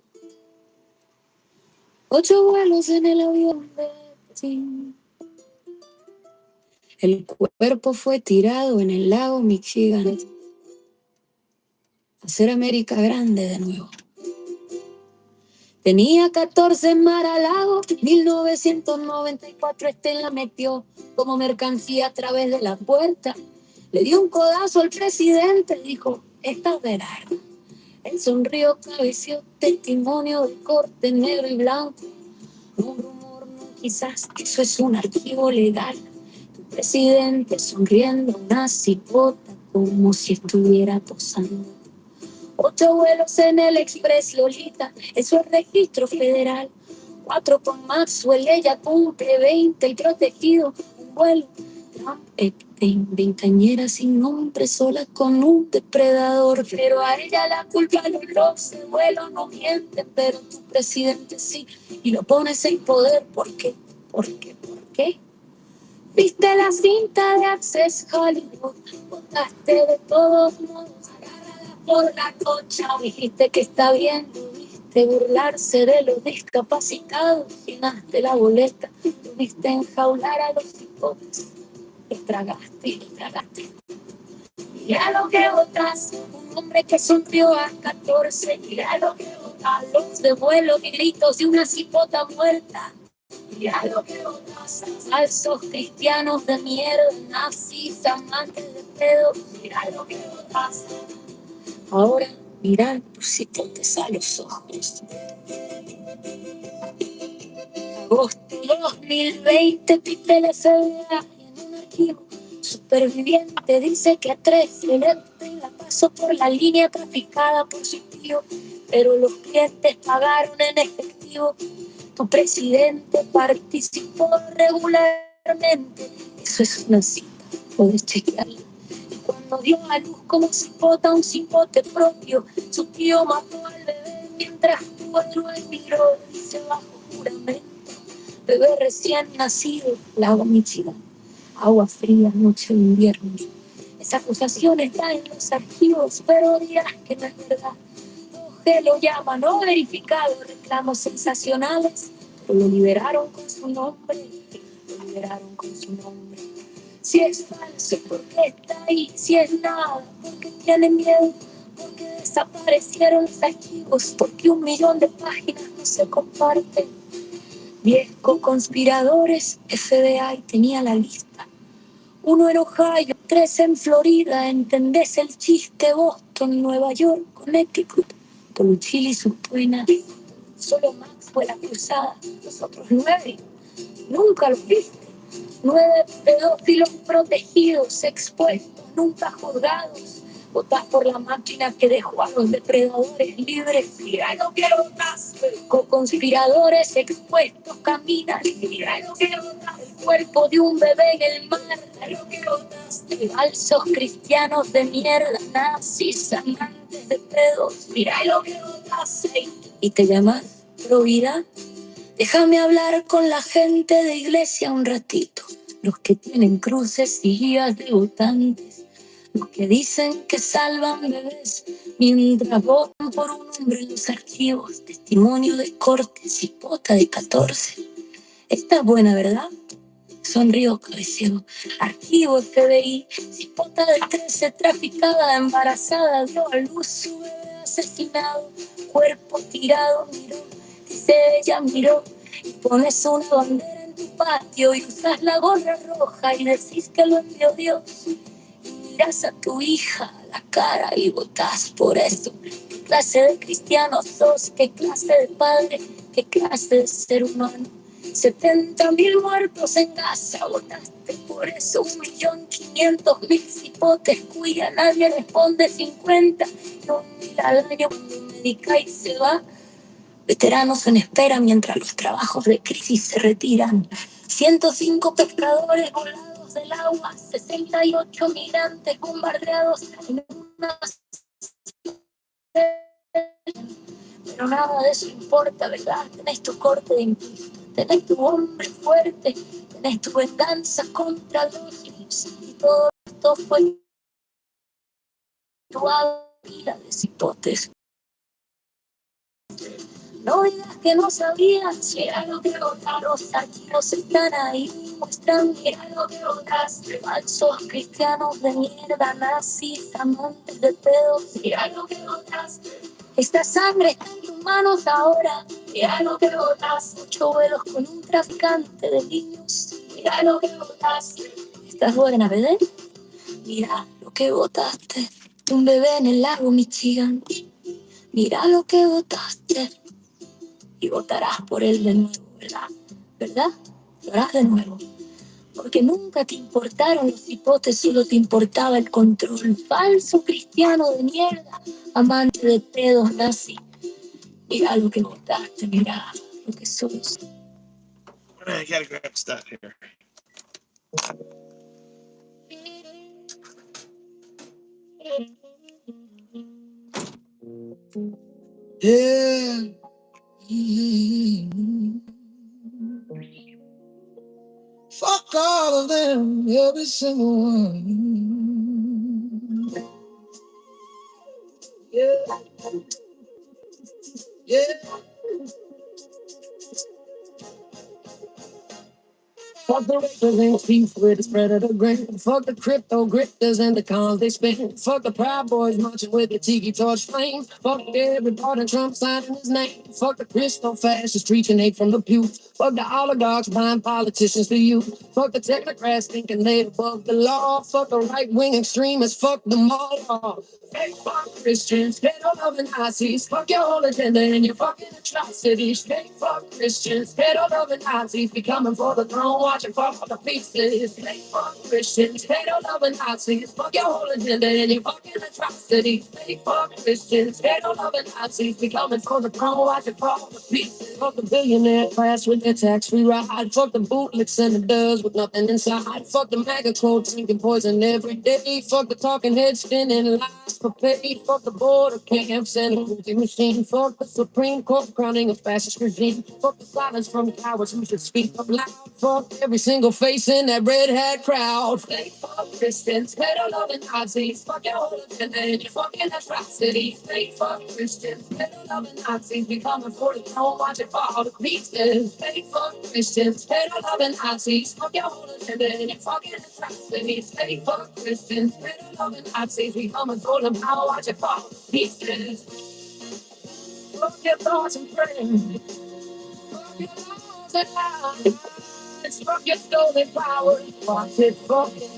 8 vuelos en el avión de Tim. El cuerpo fue tirado en el lago Michigan. Hacer América grande de nuevo. Tenía 14 en Mar-a-Lago, 1994 la metió como mercancía a través de la puerta. Le dio un codazo al presidente, dijo, esta es Berardo. Él sonrió, cabeció, testimonio de corte negro y blanco. Un rumor, no, quizás, eso es un archivo legal. Tu presidente sonriendo, una cipota, como si estuviera posando. 8 vuelos en el Express Lolita, eso es registro federal. 4 con Maxwell, ella cumple 20 y protegido. Un vuelo, veinteañera sin nombre, sola con un depredador. Pero a ella la culpa los logs de vuelo no mienten, pero tu presidente sí, y lo pones en poder. ¿Por qué? ¿Por qué? ¿Por qué? Viste la cinta de Access Hollywood, votaste de todos modos, agárrala por la concha, dijiste que está bien, lo viste burlarse de los discapacitados, llenaste la boleta, lo viste enjaular a los hipotes, les tragaste y les tragaste. Mira lo que votas, un hombre que sonrió a 14, mira lo que votas, los de vuelo y gritos de una cipota muerta. Mira lo que botas, falsos cristianos de mierda, nazis, amantes de pedo. Mira lo que botas. Ahora mira tus hipotes a los ojos. Agosto 2020, Pipe la CBA y en un archivo superviviente dice que a 3 le la pasó por la línea traficada por su tío, pero los clientes pagaron en efectivo. Tu presidente participó regularmente. Eso es una cita, puedes chequearla. Y cuando dio a luz como cipota un cipote propio, su tío mató al bebé mientras tu héroe miró, dice bajo juramento. Bebé recién nacido, lago Michigan, agua fría, noche de invierno. Esa acusación está en los archivos, pero dirás que no es verdad. Que lo llama no verificado, reclamos sensacionales, pero lo liberaron con su nombre, lo liberaron con su nombre. Si es falso, ¿por qué está ahí? Si es nada, ¿por qué tiene miedo? ¿Por qué desaparecieron los archivos? ¿Por qué 1 millón de páginas no se comparten? 10 co-conspiradores, FBI tenía la lista. 1 en Ohio, 3 en Florida, ¿entendés el chiste? Boston, Nueva York, Connecticut, Toluchili, Suena. Solo Max fue la cruzada, los otros 9 nunca los viste. 9 pedófilos protegidos, expuestos, nunca juzgados. Votás por la máquina que dejó a los depredadores libres. Mira lo que votaste. Co-conspiradores expuestos caminan. Mira lo que votaste. El cuerpo de un bebé en el mar. Mira lo que votaste. Falsos cristianos de mierda, nazis, amantes de pedos. Mira lo que votaste. ¿Y te llamas Provida? Déjame hablar con la gente de iglesia un ratito. Los que tienen cruces y guías de votantes. Los que dicen que salvan bebés mientras votan por un hombre en los archivos. Testimonio de corte, cipota de 14. Esta es buena, ¿verdad? Sonrió cabeceó. Archivo FBI, cipota de 13, traficada, embarazada, dio a luz su bebé asesinado. Cuerpo tirado, miró, dice ella, miró. Y pones una bandera en tu patio y usas la gorra roja y decís que lo envió Dios. Miras a tu hija a la cara y votás por eso. ¿Qué clase de cristiano sos? ¿Qué clase de padre? ¿Qué clase de ser humano? 70.000 muertos en Gaza, votaste por eso. 1.500.000 cipotes cuya nadie responde. 50 y 1.000 al año cuando Medicaid se va. Veteranos en espera mientras los trabajos de crisis se retiran. 105 pescadores volados del agua, 68 migrantes bombardeados en una... Pero nada de eso importa, ¿verdad? Tenés tu corte de impuestos, tenés tu hombre fuerte, tenés tu venganza contra los lips, y todo esto fue tu vida de cipotes. No digas que no sabías, mira lo que votaron, los archivos están ahí, muestran, mira lo que votaste. Falsos cristianos de mierda, nazis, amantes de pedos, mira lo que votaste. Esta sangre está en tus manos ahora, mira lo que votaste. 8 vuelos con un traficante de niños, mira lo que votaste. ¿Estás buena, bebé? Mira lo que votaste. Un bebé en el lago Michigan, mira lo que votaste. Y votarás por él de nuevo, ¿verdad? ¿Verdad? Lo harás de nuevo. Porque nunca te importaron los cipotes, solo te importaba el control. Falso cristiano de mierda, amante de pedos nazi. Mira lo que votaste, mira lo que sos. I gotta grab stuff here. Yeah. Fuck all of them, every single one. Yeah. Yeah. Fuck the rappers and beef with the spread of the grain. Fuck the crypto grifters and the cons they spend. Fuck the Proud Boys marching with the tiki torch flame. Fuck everybody Trump signing his name. Fuck the Christo fascists preaching hate from the pews. Fuck the oligarchs buying politicians for you. Fuck the technocrats thinking they above the law. Fuck the right-wing extremists. Fuck them all. Hey, fuck Christians, they don't love the Nazis. Fuck your whole agenda and your fucking atrocities. Hey, fuck Christians, they don't love the Nazis. Be coming for the throne, watching fall for the pieces. Hey, fuck Christians, they don't love the Nazis. Fuck your whole agenda and your fucking atrocities. Hey, fuck Christians, they don't love the Nazis. Be coming for the throne, watching fall for the pieces. Fuck the billionaire class with their tax-free ride. Fuck the bootleg senators with nothing inside. Fuck the MAGA quote drinking poison every day. Fuck the talking head spinning lies for pay. Fuck the border camps and the movie machine. Fuck the Supreme Court crowning a fascist regime. Fuck the silence from cowards who should speak up loud. Fuck every single face in that red hat crowd. Fake fuck Christians, pedo-loving Nazis. Fuck your whole agenda and your fucking atrocities. Fake fuck Christians, pedo-loving Nazis. Be coming for the throne, watch it fall to pieces. Fake fuck Christians, pedo-loving Nazis. Fuck your whole agenda and your fucking atrocities. Fake fuck Christians, pedo-loving Nazis. Be coming for the power, watch it fall to pieces. Fuck your thoughts and prayers. Fuck your laws It's fuck your stolen power. Watch it fucking.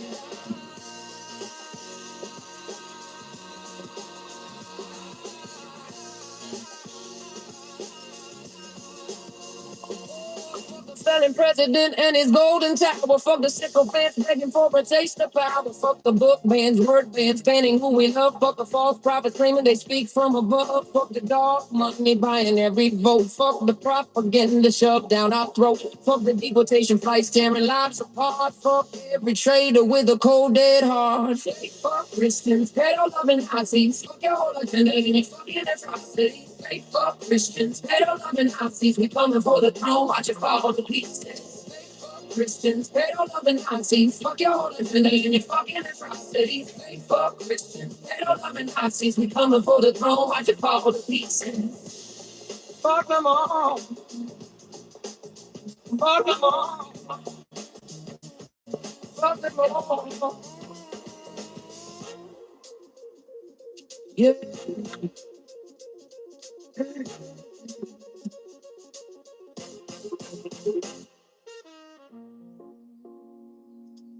Selling president and his golden tower. Fuck the sycophants begging for a taste of power. Fuck the book bans, word bans, banning who we love. Fuck the false prophets claiming they speak from above. Fuck the dog money buying every vote. Fuck the propaganda shoved down our throat. Fuck the deportation flights tearing lives apart. Fuck every traitor with a cold dead heart. Fuck Christians, pedo loving Nazis. Fuck your whole agenda and your fucking atrocities. Fuck Christians, pedo loving Nazis. We coming for the throne, watch it fall to pieces. Christians, pedo loving Nazis. Fuck your whole agenda and your fucking atrocities. Fuck Christians, pedo loving Nazis. We coming for the throne, watch it fall to pieces. Fuck them all. Fuck them all. Fuck them all. Yeah.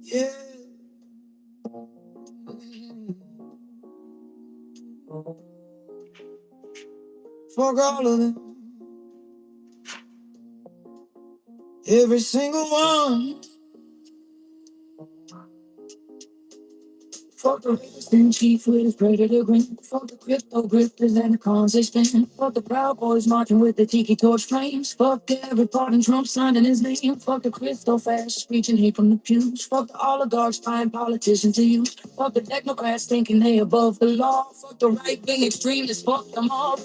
Yeah. Fuck all of them. Every single one. Fuck the rapist in chief with his predator grin. Fuck the crypto grifters and the cons they spin. Fuck the Proud Boys marching with the tiki torch flames. Fuck every part in Trump signing his name. Fuck the crypto fascists preaching hate from the pews. Fuck the oligarchs buying politicians to use. Fuck the technocrats thinking they above the law. Fuck the right-wing extremists. Fuck them all.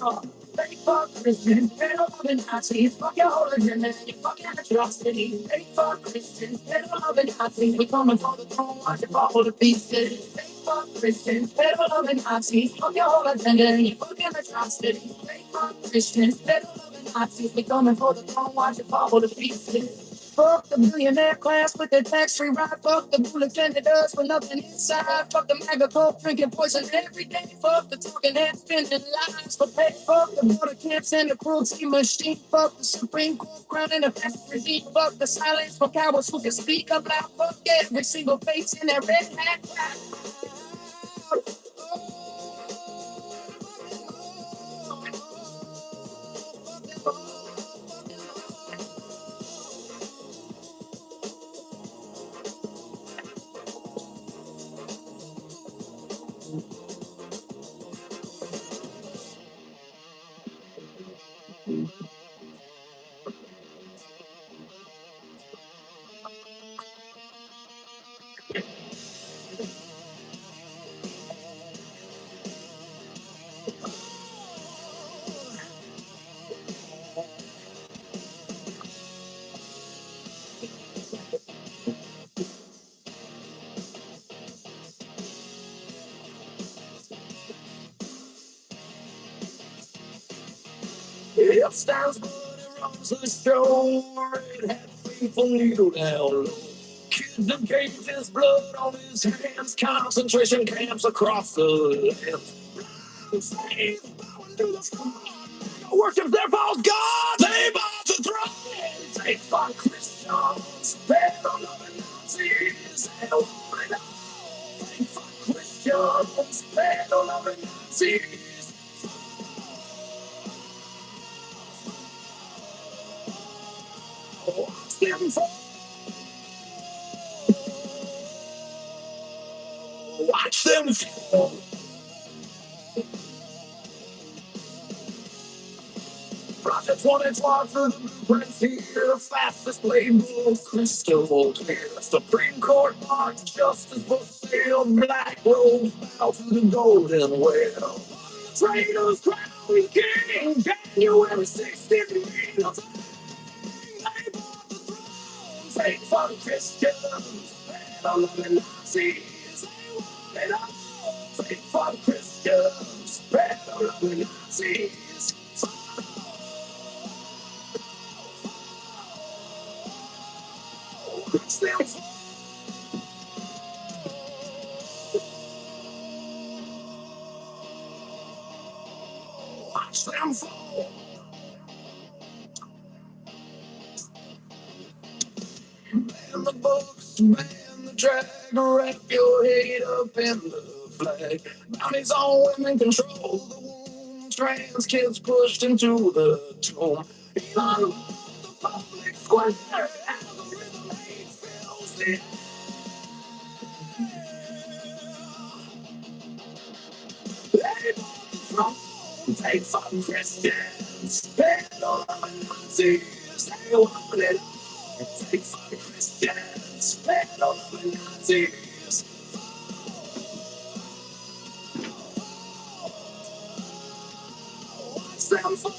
Hey, fuck Christians, pedo loving Nazis. Fuck your whole agenda and your fucking atrocities. Hey, fuck Christians, pedo loving Nazis. We coming for the throne, watch it fall to pieces. Hey, fuck Christians, pedo loving Nazis. Fuck your whole agenda and your fucking atrocities. Hey, fuck Christians, pedo loving Nazis. We coming for the throne, watch it fall to pieces. Fuck the billionaire class with their tax-free ride. Fuck the bullet tended us with nothing inside. Fuck the mega coke drinking poison every day. Fuck the talking head spinning lies for pay. Fuck the border camps and the cruelty machine. Fuck the Supreme Court crowning a fast regime. Fuck the silence for cowards who can speak up loud. Fuck every single face in that red hat. It stands for the runs the show. Red hat faithful needle down low. Kids and cages, blood on his hands. Concentration camps across the land. Slaves bowing to the sky. Worship their false god. They bow to throne. Take for Christians. Pedal loving Nazis. They want it all. Take for Christians. Pedal loving Nazis. Watch them fall. Watch them fall. Project 2012 for the blueprints here. Fastest label, crystal clear. Supreme Court marks justice for sale. Black robes bow to the golden whale. Traitors crown king. January 16th. Fake for Christians. Pedal loving Nazis. They want it all. Fake for Christians. Pedal loving Nazis. Watch them fall. Watch them fall. ban the books, ban the drag, wrap your head up in the flag. Bounties on women control the womb, trans kids pushed into the tomb. Elon the public square, algorithm hate fills the air. They bought the throne, take from Christians, pedal on Nazis, they want it all. Take from Christians, pedal on Nazis. Watch them fall.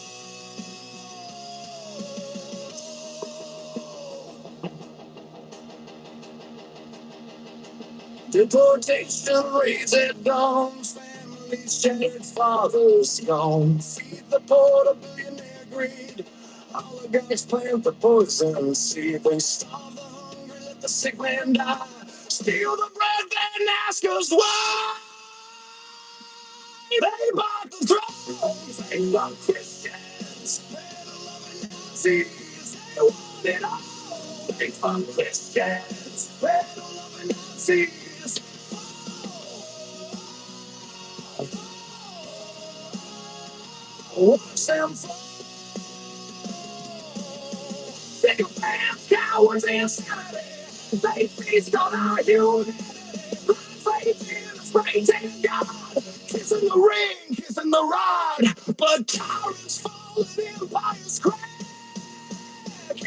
Deportation raised at dawn, families shed fathers gone. Feed the poor to billionaire greed. Oligarchs plant the poison seed. They starve the hungry, let the sick man die. Steal the bread, then ask us why. They bought the throne. They love Christians. They're loving Nazis. They want it all. They fund Christians. They're loving Nazis. Watch them fall. Sycophants, cowards, insanity. They feast on our unity. Faith in us, praising God. Kissing the ring, kissing the rod. But tyrants fall and empires crack.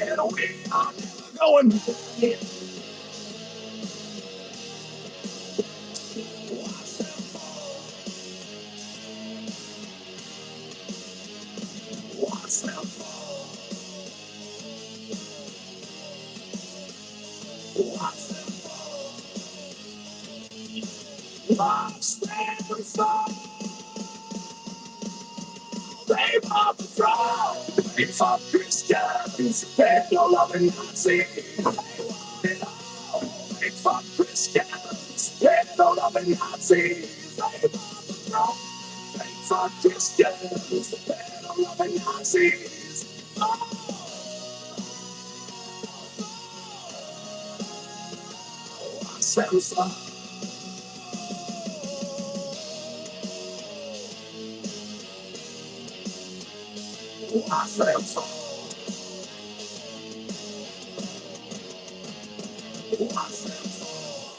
And we are never going back. Watch them fall. Watch them fall. Watch them fall. They bought the throne. They fought Christians. They're no loving Nazis. They want it all. They fought Christians. They're no loving Nazis. They bought the throne. They fought Christians. They're no loving Nazis. Oh, watch them fall. Watch them fall. Watch them fall.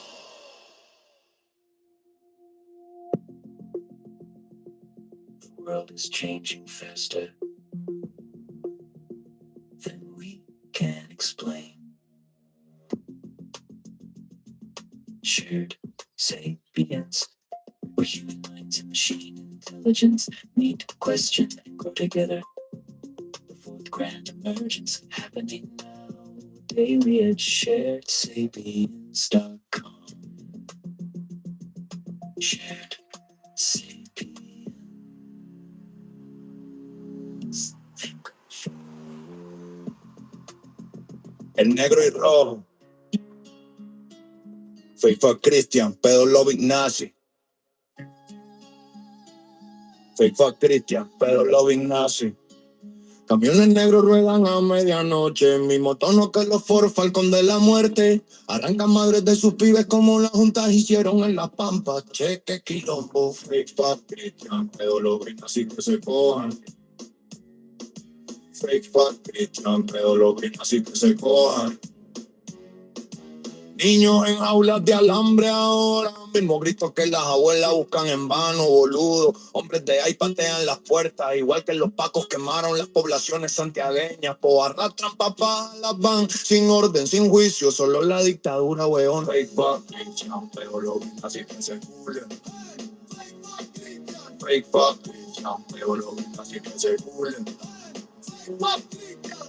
The world is changing faster than we can explain. Shared sapiens, where human minds and machine intelligence need to question and grow together. The fourth grand emergence happening now, daily at sharedsapiens.com. Shared sapiens. Think El negro y rojo. Fake fuck Christian, pedo loving Nazi. Fake fuck Christian, pedo loving Nazi. Camiones negros ruedan a medianoche, mismo tono que los Ford Falcon de la muerte. Arrancan madres de sus pibes como las juntas hicieron en las pampas. Cheque quilombo, fake fuck Christian, pedo loving Nazi que se cojan. Fake fuck Christian, pedo loving Nazi que se cojan. Niños en jaulas de alambre ahora, mismo gritos que las abuelas buscan en vano, boludo. Hombres de ahí patean las puertas, igual que los pacos quemaron las poblaciones santiagueñas. Arrastran papás, las van sin orden, sin juicio, solo la dictadura, weón. Fake fuck, pero lo así que se culen. Fake fuck, pero lo así que se culen.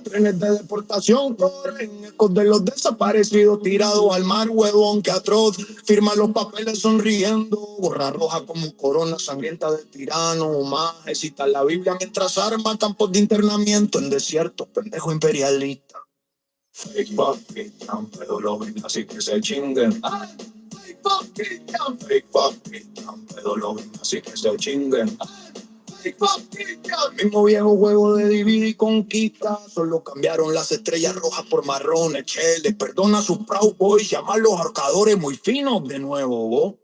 Trenes de deportación corren, ecos de los desaparecidos tirados al mar, huevón, que atroz. Firma los papeles sonriendo, gorra roja como corona sangrienta del tirano. Más citan la Biblia mientras arma campos de internamiento en desiertos, pendejo imperialista. Fake fuck Christian, pero lo ven así que se chinguen. Fake fuck Christian, pero lo ven así que se chinguen. Mismo viejo juego de divide y conquista, solo cambiaron las estrellas rojas por marrones. Che, les perdona a sus Proud Boys, llamar los ahorcadores muy finos de nuevo, vos.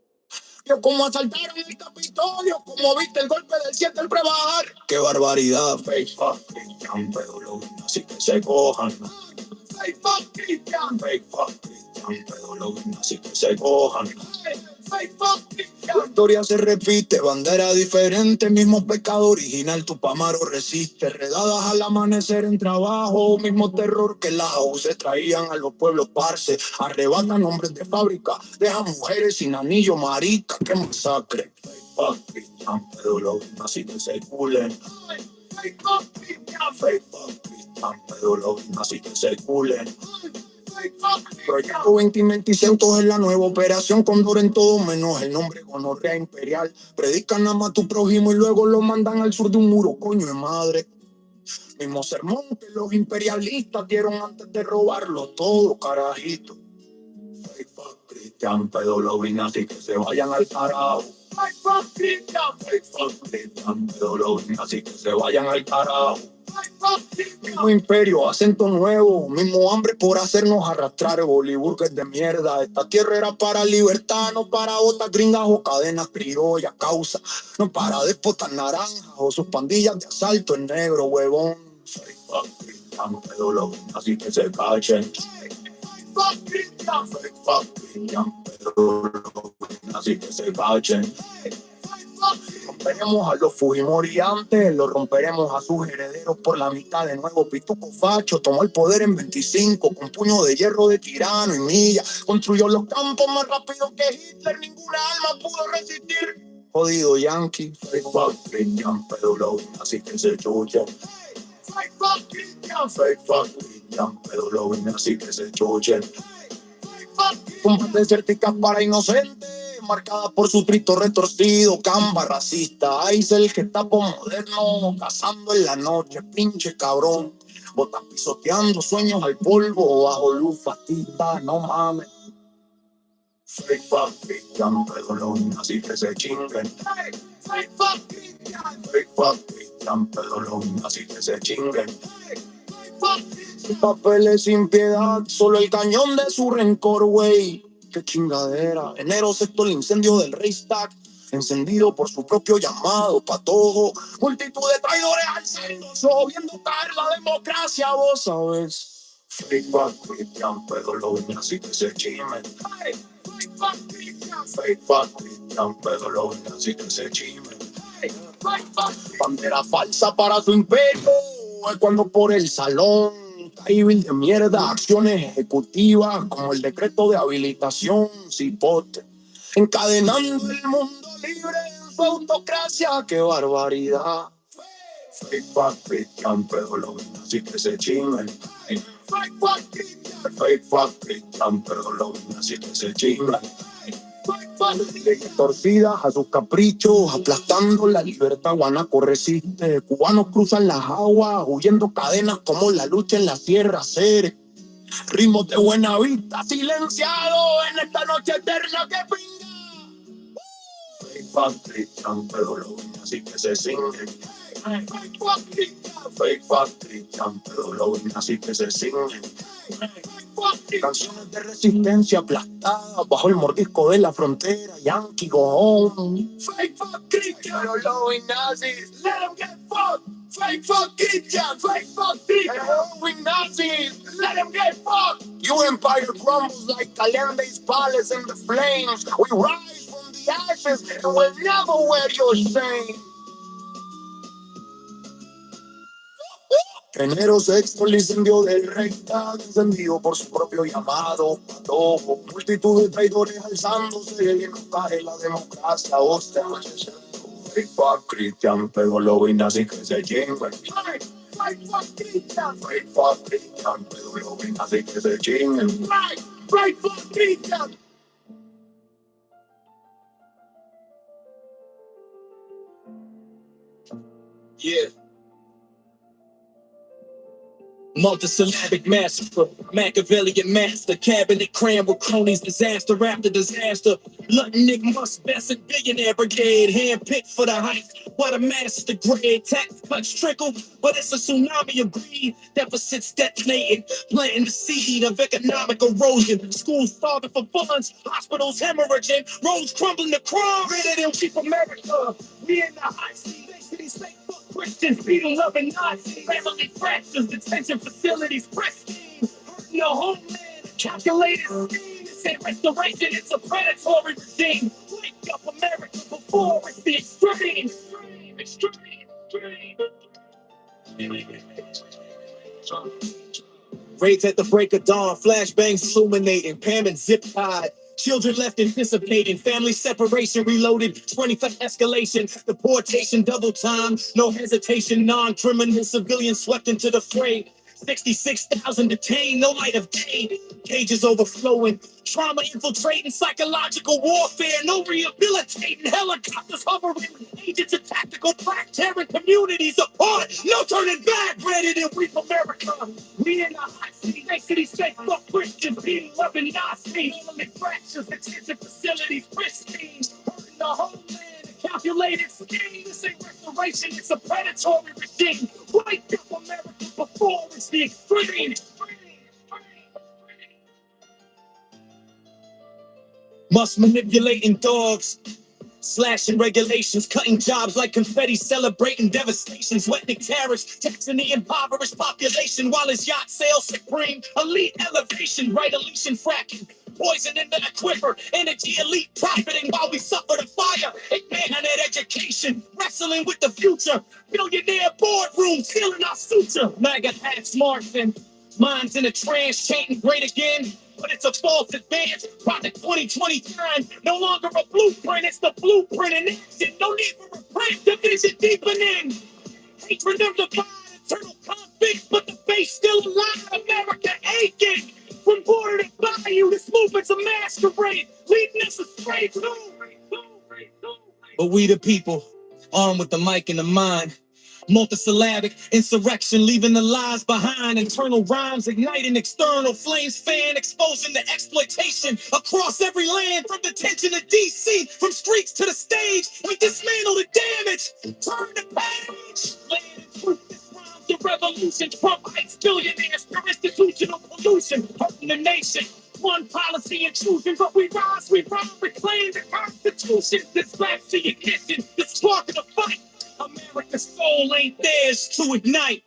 Vio cómo asaltaron el Capitolio, como viste el golpe del 7 al prebajar. ¡Qué barbaridad! Fake fuck Cristian, pero lo así que se cojan. Fake fuck Cristian, fake fuck Cristian, pero lo así que se cojan. Fake fuck Cristian. La historia se repite, bandera diferente, mismo pecado original, Tupamaro resiste. Redadas al amanecer en trabajo, mismo terror que las se traían a los pueblos parce. Arrebatan hombres de fábrica, dejan mujeres sin anillo, marica, qué masacre. Fake fuck Cristian, pero lo así que se culen. Fake fuck Cristian, fake fuck Cristian, pero lo así que se culen. Proyecto 2026 es la nueva operación Cóndor en todo menos el nombre gonorrea imperial. Predican nada más a tu prójimo y luego lo mandan al sur de un muro, coño de madre. Mismo sermón que los imperialistas dieron antes de robarlo todo, carajito. Fake fuck Cristian, pedologin, así que se vayan al carajo. Fake fuck Cristian, fake fuck Cristian, pedologin, así que se vayan al carajo. Mismo imperio, acento nuevo, mismo hambre por hacernos arrastrar. Bollywood que es de mierda. Esta tierra era para libertad, no para botas gringas o cadenas criollas. Causa, no para despotas naranjas o sus pandillas de asalto en negro, huevón. Fake fuck Cristian, pedologin, así que se cachen. Fake fuck Cristian, fake fuck Cristian, pedologin, así que se cachen. Romperemos a los fujimoriantes, los romperemos a sus herederos por la mitad de nuevo. Pituco facho tomó el poder en 25 con puño de hierro de tirano y milla. Construyó los campos más rápido que Hitler, ninguna alma pudo resistir. Jodido yankee, fake fuck Cristian, pedologin, así que se chuchen. Fake fuck Cristian, fake fuck Cristian, pedologin, así que se chuchen. Tumbas desérticas para inocentes, marcada por su trito retorcido, camba racista. Ahí es el Gestapo moderno, cazando en la noche, pinche cabrón. Botas pisoteando sueños al polvo, bajo luz fascista, no mames. Fake fuck Cristian, pedologin, así que se chinguen. Fake fuck Cristian, fake fuck Cristian, pedologin, así que se chinguen. Sin papeles, sin piedad, solo el cañón de su rencor, güey. Qué chingadera. Enero sexto, el incendio del Reichstag, encendido por su propio llamado pa' todo. Multitud de traidores alzándose, viendo caer la democracia, vos sabes. Fake fuck Cristian, pedologin, así que se chimen. Fake fuck Cristian, fake fuck Cristian, pedologin, así que se chimen. Bandera falsa para su imperio, es cuando por el salón caibil de mierda, acciones ejecutivas como el decreto de habilitación, cipote, encadenando el mundo libre en su autocracia, qué barbaridad. Fake fuck Cristian, pedologin, así que se chinguen. Fake fuck Cristian, fake fuck Cristian, pedologin, así que se chinguen. Leyes torcidas a sus caprichos, aplastando la libertad. Guanaco resiste, cubanos cruzan las aguas, huyendo cadenas como la lucha en la sierra Cere. Ritmos de buena vista, silenciado en esta noche eterna que pinga. Fake fuck Cristian, pedologin, así que se cingen. Fake fuck Cristian, fake fuck Cristian, pedologin, así que se cingen. Canciones de resistencia aplastadas bajo el mordisco de la frontera. Yankee go home. Fake fuck Christian, pero loving Nazis, let them get fucked. Fake fuck Christian, fake fuck Christian, loving Nazis, let them get fucked. Your empire crumbles like Calende's palace in the flames. We rise from the ashes and we'll never wear your shame. Enero sexto, el incendio del Reichstag, encendido por su propio llamado. Patojo, multitud de traidores alzándose y no cae la democracia. Hostia, fake fuck Cristian, pedologin, así que se chinguen. Fake fuck Cristian, fake fuck Cristian, pedologin, así que se chinguen. Fake fuck Cristian. Yeah. Multisyllabic massacre, Machiavellian master, cabinet crammed with cronies, disaster after disaster. Lutnick must best a billionaire brigade, handpicked for the heights. While the masses degrade, tax cuts trickle, but it's a tsunami of greed. Deficits detonating, planting the seed of economic erosion. Schools starving for funds, hospitals hemorrhaging, roads crumbling to crime. Greater than cheap America, we in the high seas. Christians, freedom loving Nazis, family fractures, detention facilities, pristine, hurting your homeland, calculated scheme. This ain't restoration, it's a predatory regime. Wake up, America, before it's the extreme. Raids at the break of dawn, flashbangs illuminating, Pam and zip tied. Children left anticipating, family separation reloaded, 25 escalation, deportation, double time, no hesitation, non-criminal civilians swept into the fray. 66,000 detained, no light of day. Cages overflowing, trauma infiltrating, psychological warfare, no rehabilitating. Helicopters hovering, agents of tactical black tearing communities apart. No turning back, ready to reap America. We in the hot city, they city state for Christians, being loving Nazis, family fractures, detention facilities, pristine, hurting the homeland. Calculated scheme, this ain't restoration, it's a predatory regime. Wake up, America, before it's the extreme. Must manipulating dogs, slashing regulations, cutting jobs like confetti, celebrating devastation, sweating tariffs, taxing the impoverished population while his yacht sails supreme. Elite elevation, right elation fracking. Poison in the aquifer, energy elite profiting while we suffer the fire. Ignorant education, wrestling with the future. Billionaire boardroom, sealing our suture. MAGA hats marching, minds in a trance, chanting great again. But it's a false advance. Project 2029, no longer a blueprint, it's the blueprint in action. No need for reprint, division deepening. Hatred of the divine, eternal conflict, but the base still alive. America aching. From border to bayou, this movement's a masquerade, leading us astray. But we the people, armed with the mic and the mind. Multisyllabic insurrection, leaving the lies behind. Internal rhymes igniting external flames, fan exposing the exploitation across every land, from detention to DC, from streets to the stage. We dismantle the damage, turn the page. Land and truth, this rhyme's a revolution. Trump heights billionaires for institutional pollution, hurting the nation. One policy intrusion, but we rise, reclaim the Constitution. This back to ignition, the spark of the fight. America's soul ain't theirs to ignite.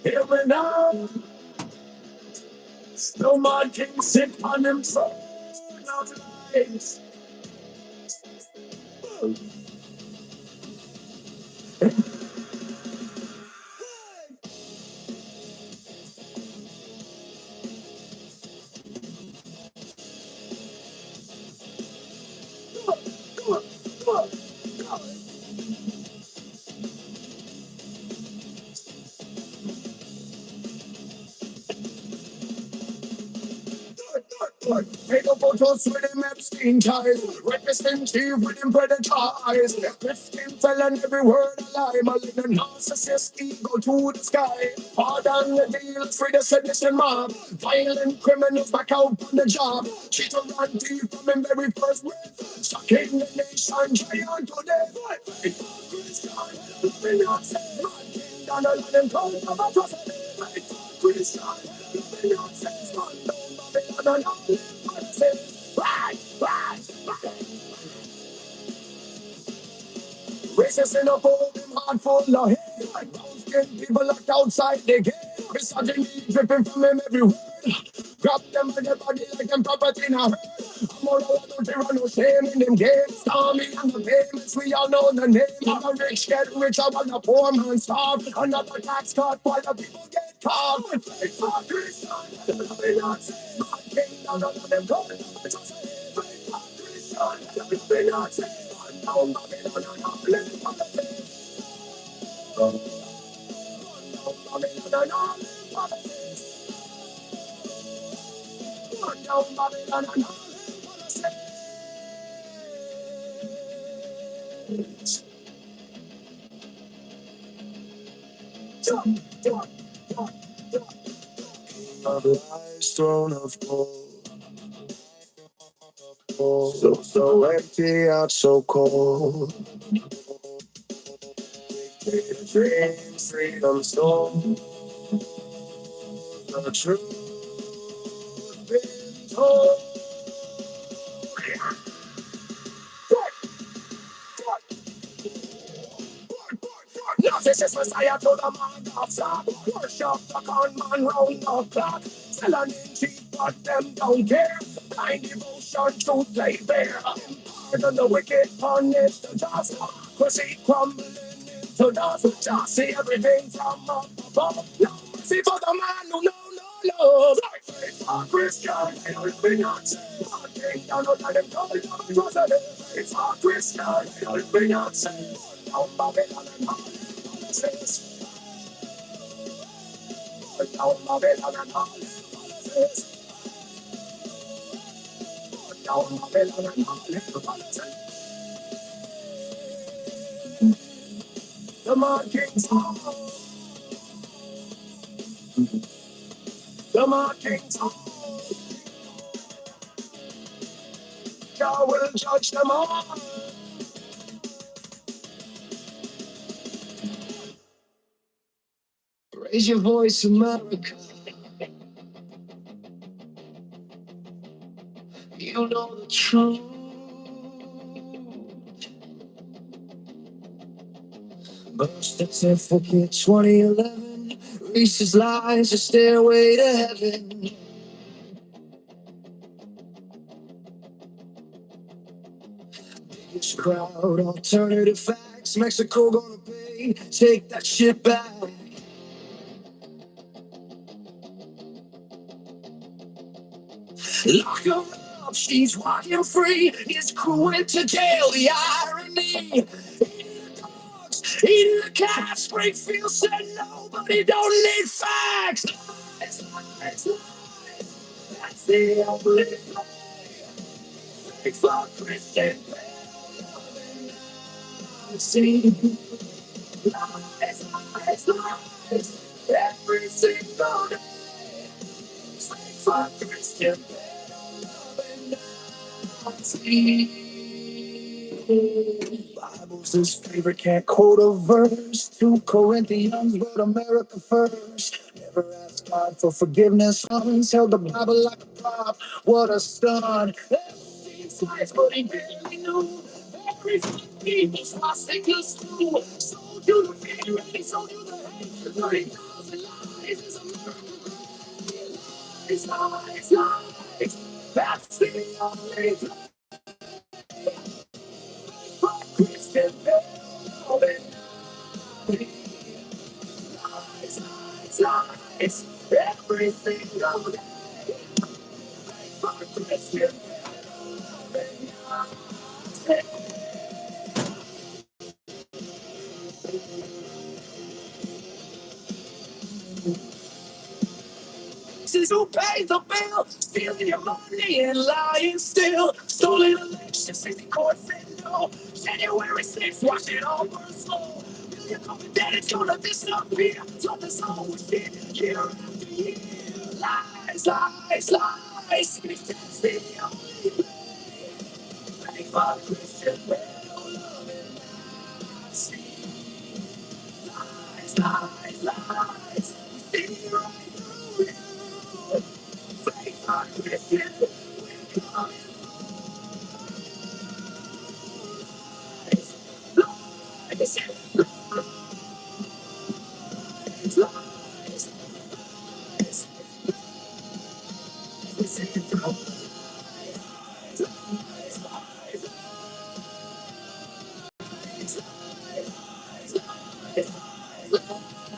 Here we now, no man can sit on them throne of lives. Take a photos with him Epstein child, representative with him predator eyes. 15 felon, every word a lie. Malign a narcissist, ego to the sky. Pardon the deals for the sedition mob. Violent criminals back out on the job. Cheat around deep from him very first breath. Stuck in the nation, giant to death. Fight for Christian, loving yourself. Man, King Donald and them proud of atrocity. Fight for Christian, loving yourself. Man, down Babylon and all them policies. Racist enough for them heart full of hate. Like brown skinned people locked outside the gate. Misogyny dripping from him everywhere. Grab them by the body like them property in a herd. I'm all over the zero, no shame in them games. Stormy and the payments, we all know the name. I'm a rich get rich, I'm a poor man starve. Another tax cut while the people get caught. Fight for Christian, loving not say. My king, none of them go. Just say, fight for Christian, loving not say. Down Babylon and all them policies. Down Babylon and all them policies. down Babylon and all saints. Of life's throne of gold, so empty out, so cold. Dreams, freedom, soul, the truth been told. Now this is Messiah to the man of God. Worship the gunman round the clock. Selling in cheap, but them don't care. Blind devotion, truth they bear. Pardon the wicked, punish the just. Hypocrisy crumbling into dust. Just see everything from up above. No mercy for the man who know no love. Faith for Christian, they don't be nuts. One thing down, don't let him go, don't trust it. Faith for Christian, they don't be nuts. Down Babylon and all policies. Down Babylon and all policies. Down Babylon and all policies. The markings home. The markings home. God will judge them all. Raise your voice, America. You know the truth. Birth certificate 2011. Reese's lies, a stairway to heaven. Biggest crowd, alternative facts. Mexico gonna pay. Take that shit back. Lock her up, she's walking free. His crew went to jail, the irony. In the cat, Springfield said nobody don't need facts. Lies, lies, lies. That's the only thing for Christian see. Lies, lies, lies. Every single day. For Christian Bible's his favorite, can't quote a verse. 2 Corinthians, but America first. Never asked God for forgiveness. Once held the Bible like a prop. What a stun. Seen slides, but he barely knew. Every people's lost they just too. Sold you the fear, and he sold you the hate. 30,000 lies is America. Lies, lies, lies. That's the only thing. Christian building. Lies, lies, lies. Every single day. For Christian building. This is who pays the bill, stealing your money and lying still. Stolen elections, 60 courts said no. January 6th, watch it all burn slow. Million COVID dead, it's gonna disappear. So this whole shit, year after year. Lies, lies, lies. That's the only thing for Christian will. Lies, lies, lies. We see right through you. Fake for Christian. We come in lies, lies, lies, lies. We see it through lies, lies, lies, lies, lies, lies, lies.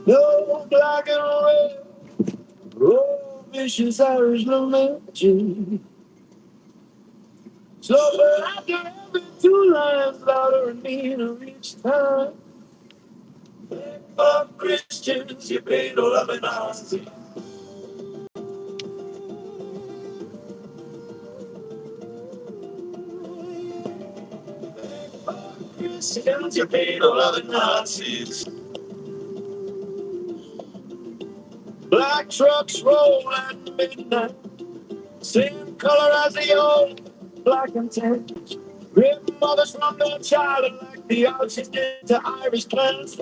No black and red, oh, vicious Irish lament. So after every two lines, louder and meaner each time. Fuck Christians, you pay no love and honesty. Christians, you pay no love and Nazis. Black trucks roll at midnight, same color as the old black and tan. Grim mothers from their child like the Aussies did to Irish clans.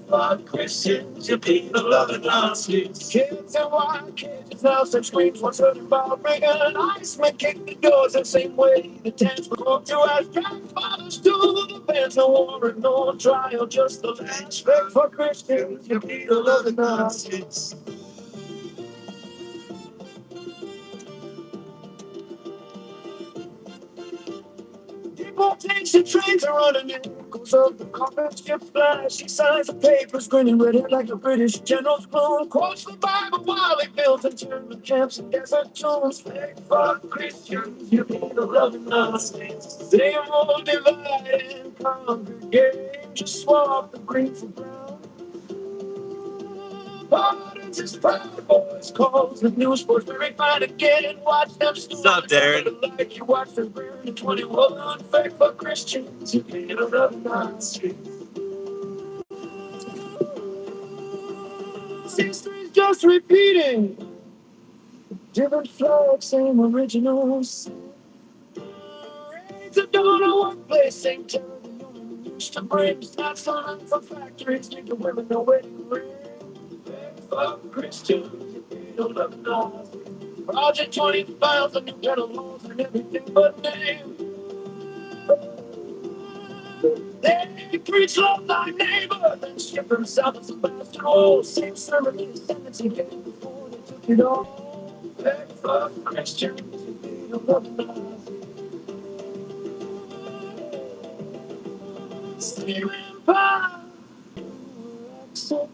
Fuck Christians, you people love and Nazis. Kids and white kids now some screams once heard about Reagan. Iceman kicked the doors the same way the tents were going to as grandfathers do. The bands no warrant, no trial, just the last. For Christians, you people love and Nazis. Deportation trains are running in. Goes up the carpets, get flashy signs of papers, grinning red hair like the British general's clone. Quotes the Bible while they built internment camps and desert tombs. Fuck Christians, you be the loving Nazis. They all divide and congregate. Just swap the green for brown. Pardons his proud boys, calls the news sports very fine again and watch them. What's up, Darren? Like you watch them burn in 21. Fake for Christians, you can't love Nazis. History's just repeating. Different flags, same originals. It's a dawn a workplace, same terror the human used to bring. Stop signs for factories, give the women no wedding ring. Fuck Christians, you don't love Nazis. Project 25, the new kind of laws and everything but name. They preach love thy neighbor, then ship himself as a bastard. Oh, same sermon in the sentence he gave before they took it all. Fuck Christians, you don't love Nazis. Steam Empire, access,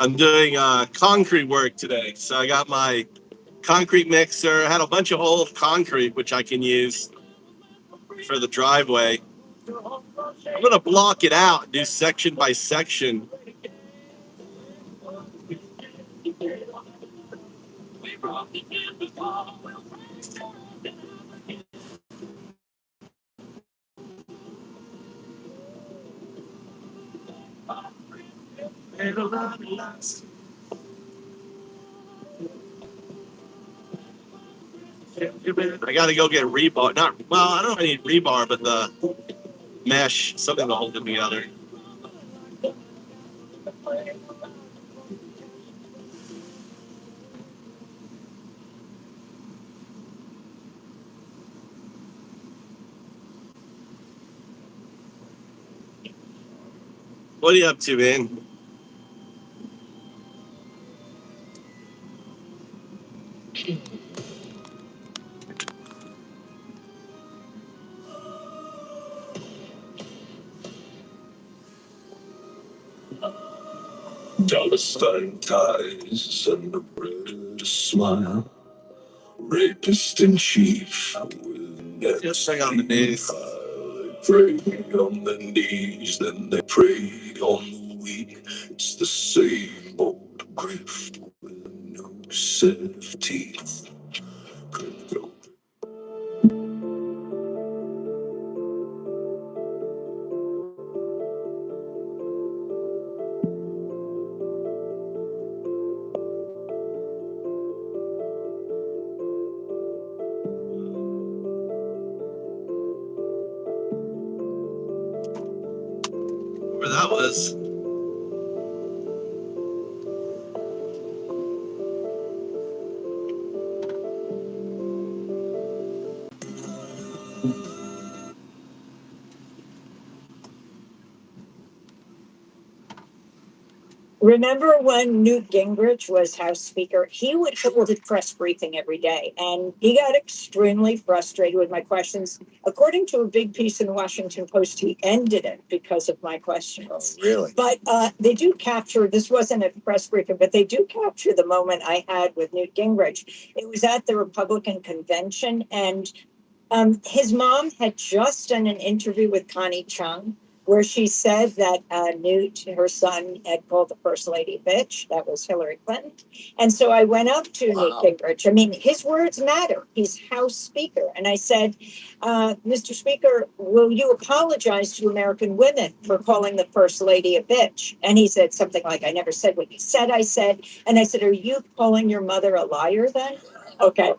I'm doing concrete work today. So I got my concrete mixer. I had a bunch of old concrete, which I can use for the driveway. I'm going to block it out and do section by section. I got to go get rebar. I don't need rebar, but the mesh, something to hold them together. What are you up to, man? Palestine ties and the bread to smile. Rapist in chief with Just check on the news. They pray on their knees, then they prey on the weak. It's the same old grift with no set of teeth. Crypto. Where that was. Remember when Newt Gingrich was House Speaker? He would hold a press briefing every day, and he got extremely frustrated with my questions. According to a big piece in the Washington Post, he ended it because of my questions. Oh, really? But they do capture, this wasn't a press briefing, but they do capture the moment I had with Newt Gingrich. It was at the Republican convention, and his mom had just done an interview with Connie Chung, where she said that Newt, her son, had called the first lady a bitch. That was Hillary Clinton. And so I went up to Newt Gingrich. I mean, his words matter. He's House Speaker. And I said, Mr. Speaker, will you apologize to American women for calling the first lady a bitch? And he said something like, I never said what you said. I said, are you calling your mother a liar then? Okay.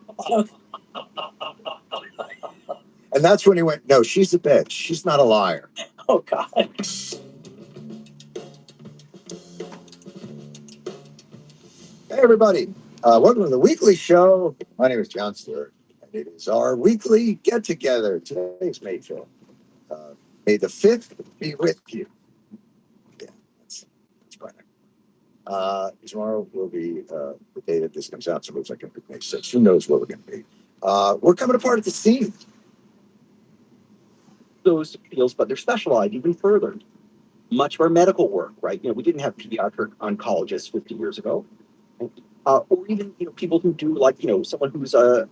And that's when he went, no, she's a bitch. She's not a liar. Oh, God. Hey, everybody. Welcome to the weekly show. My name is John Stewart, and it is our weekly get-together. Today's May 5th. May the 5th be with you. Yeah, that's right. Tomorrow will be the day that this comes out, so it looks like it makes sense. Who knows where we're going to be? We're coming apart at the seams. Those fields, but they're specialized even further. Much of our medical work, right? We didn't have pediatric oncologists 50 years ago, or even people who do someone who's a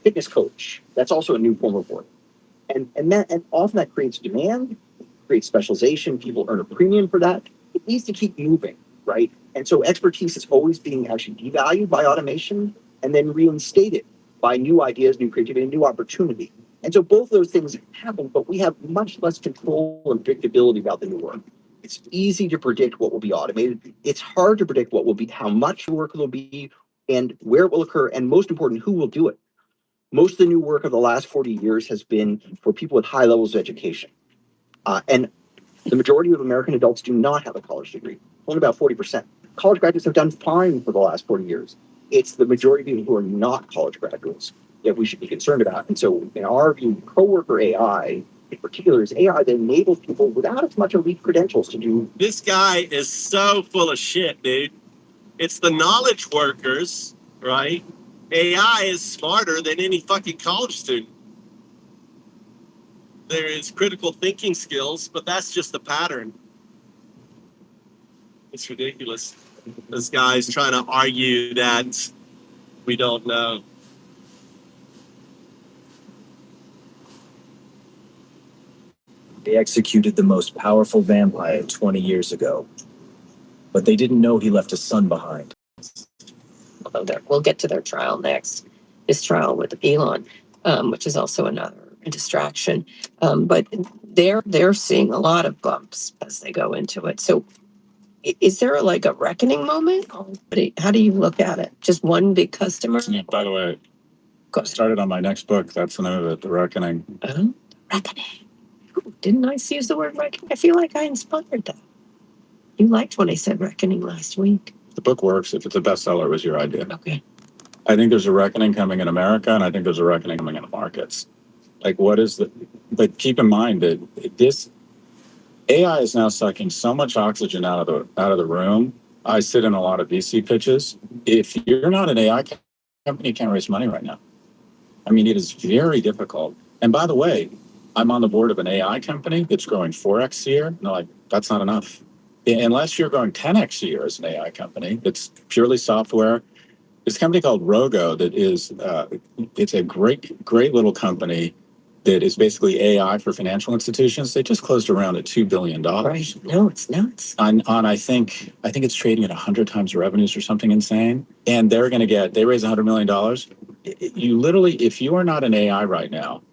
fitness coach. That's also a new form of work, and often that creates demand, creates specialization. People earn a premium for that. It needs to keep moving, right? And so expertise is always being actually devalued by automation and then reinstated by new ideas, new creativity, and new opportunity. And so both those things happen, but we have much less control and predictability about the new work. It's easy to predict what will be automated. It's hard to predict what will be, how much work will be, and where it will occur, and most important, who will do it. Most of the new work of the last 40 years has been for people with high levels of education. And the majority of American adults do not have a college degree, only about 40%. College graduates have done fine for the last 40 years. It's the majority of people who are not college graduates that we should be concerned about. And so in our view, coworker AI in particular is AI that enables people without as much elite credentials to do. This guy is so full of shit, dude. It's the knowledge workers, right? AI is smarter than any fucking college student. There is critical thinking skills, but that's just the pattern. It's ridiculous. This guy's trying to argue that we don't know. They executed the most powerful vampire 20 years ago, but they didn't know he left a son behind. Although we'll get to their trial next, this trial with Elon, which is also another distraction. But they're seeing a lot of bumps as they go into it. So is there like a reckoning moment? How do you look at it? Just one big customer? Yeah, by the way, I started on my next book. That's the name of it, The Reckoning. Reckoning. Ooh, didn't I use the word reckoning? I feel like I inspired that. You liked when I said reckoning last week. The book works. If it's a bestseller, it was your idea. Okay. I think there's a reckoning coming in America, and I think there's a reckoning coming in the markets. But keep in mind that this AI is now sucking so much oxygen out of the room. I sit in a lot of VC pitches. If you're not an AI company, you can't raise money right now. I mean, it is very difficult. And by the way, I'm on the board of an AI company that's growing 4x a year. No, that's not enough. Unless you're growing 10x a year as an AI company, it's purely software. There's a company called Rogo that is, it's a great little company that is basically AI for financial institutions. They just closed around at $2 billion. Right. No, it's nuts. I think it's trading at 100 times the revenues or something insane. And they raise $100 million. You literally, if you are not an AI right now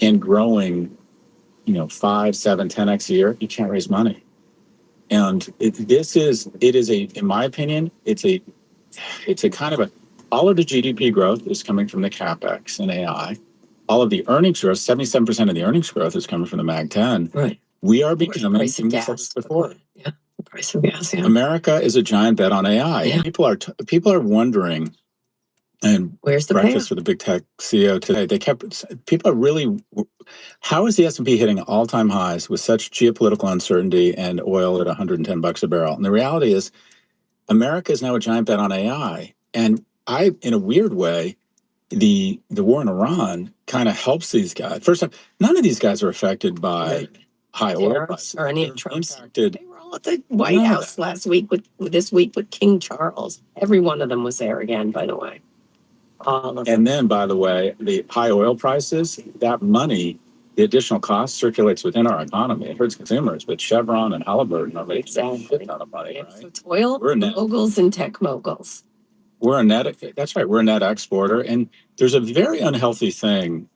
and growing, 5, 7, 10x a year, you can't raise money. And in my opinion, it's a kind of all of the GDP growth is coming from the CapEx and AI. All of the earnings growth, 77% of the earnings growth is coming from the Mag 10. Right. We are becoming, price of gas before. Yeah. The price of gas. Yeah. America is a giant bet on AI. Yeah. People are wondering, and Where's the breakfast payoff? with a big tech CEO today. They kept people are really. How is the S&P hitting all-time highs with such geopolitical uncertainty and oil at $110 a barrel? And the reality is, America is now a giant bet on AI, and in a weird way, the war in Iran kind of helps these guys. First off, none of these guys are affected by high oil Tariffs prices or any They're of Trump's. impacted. They were all at the White None of House that. last week with this week with King Charles. Every one of them was there again, by the way. All of them. And then, by the way, the high oil prices, that money, the additional cost circulates within our economy. It hurts consumers, but Chevron and Halliburton are making a ton of money, Yeah, right? so it's oil We're a net, moguls and tech moguls. that's right. We're a net exporter. And there's a very unhealthy thing.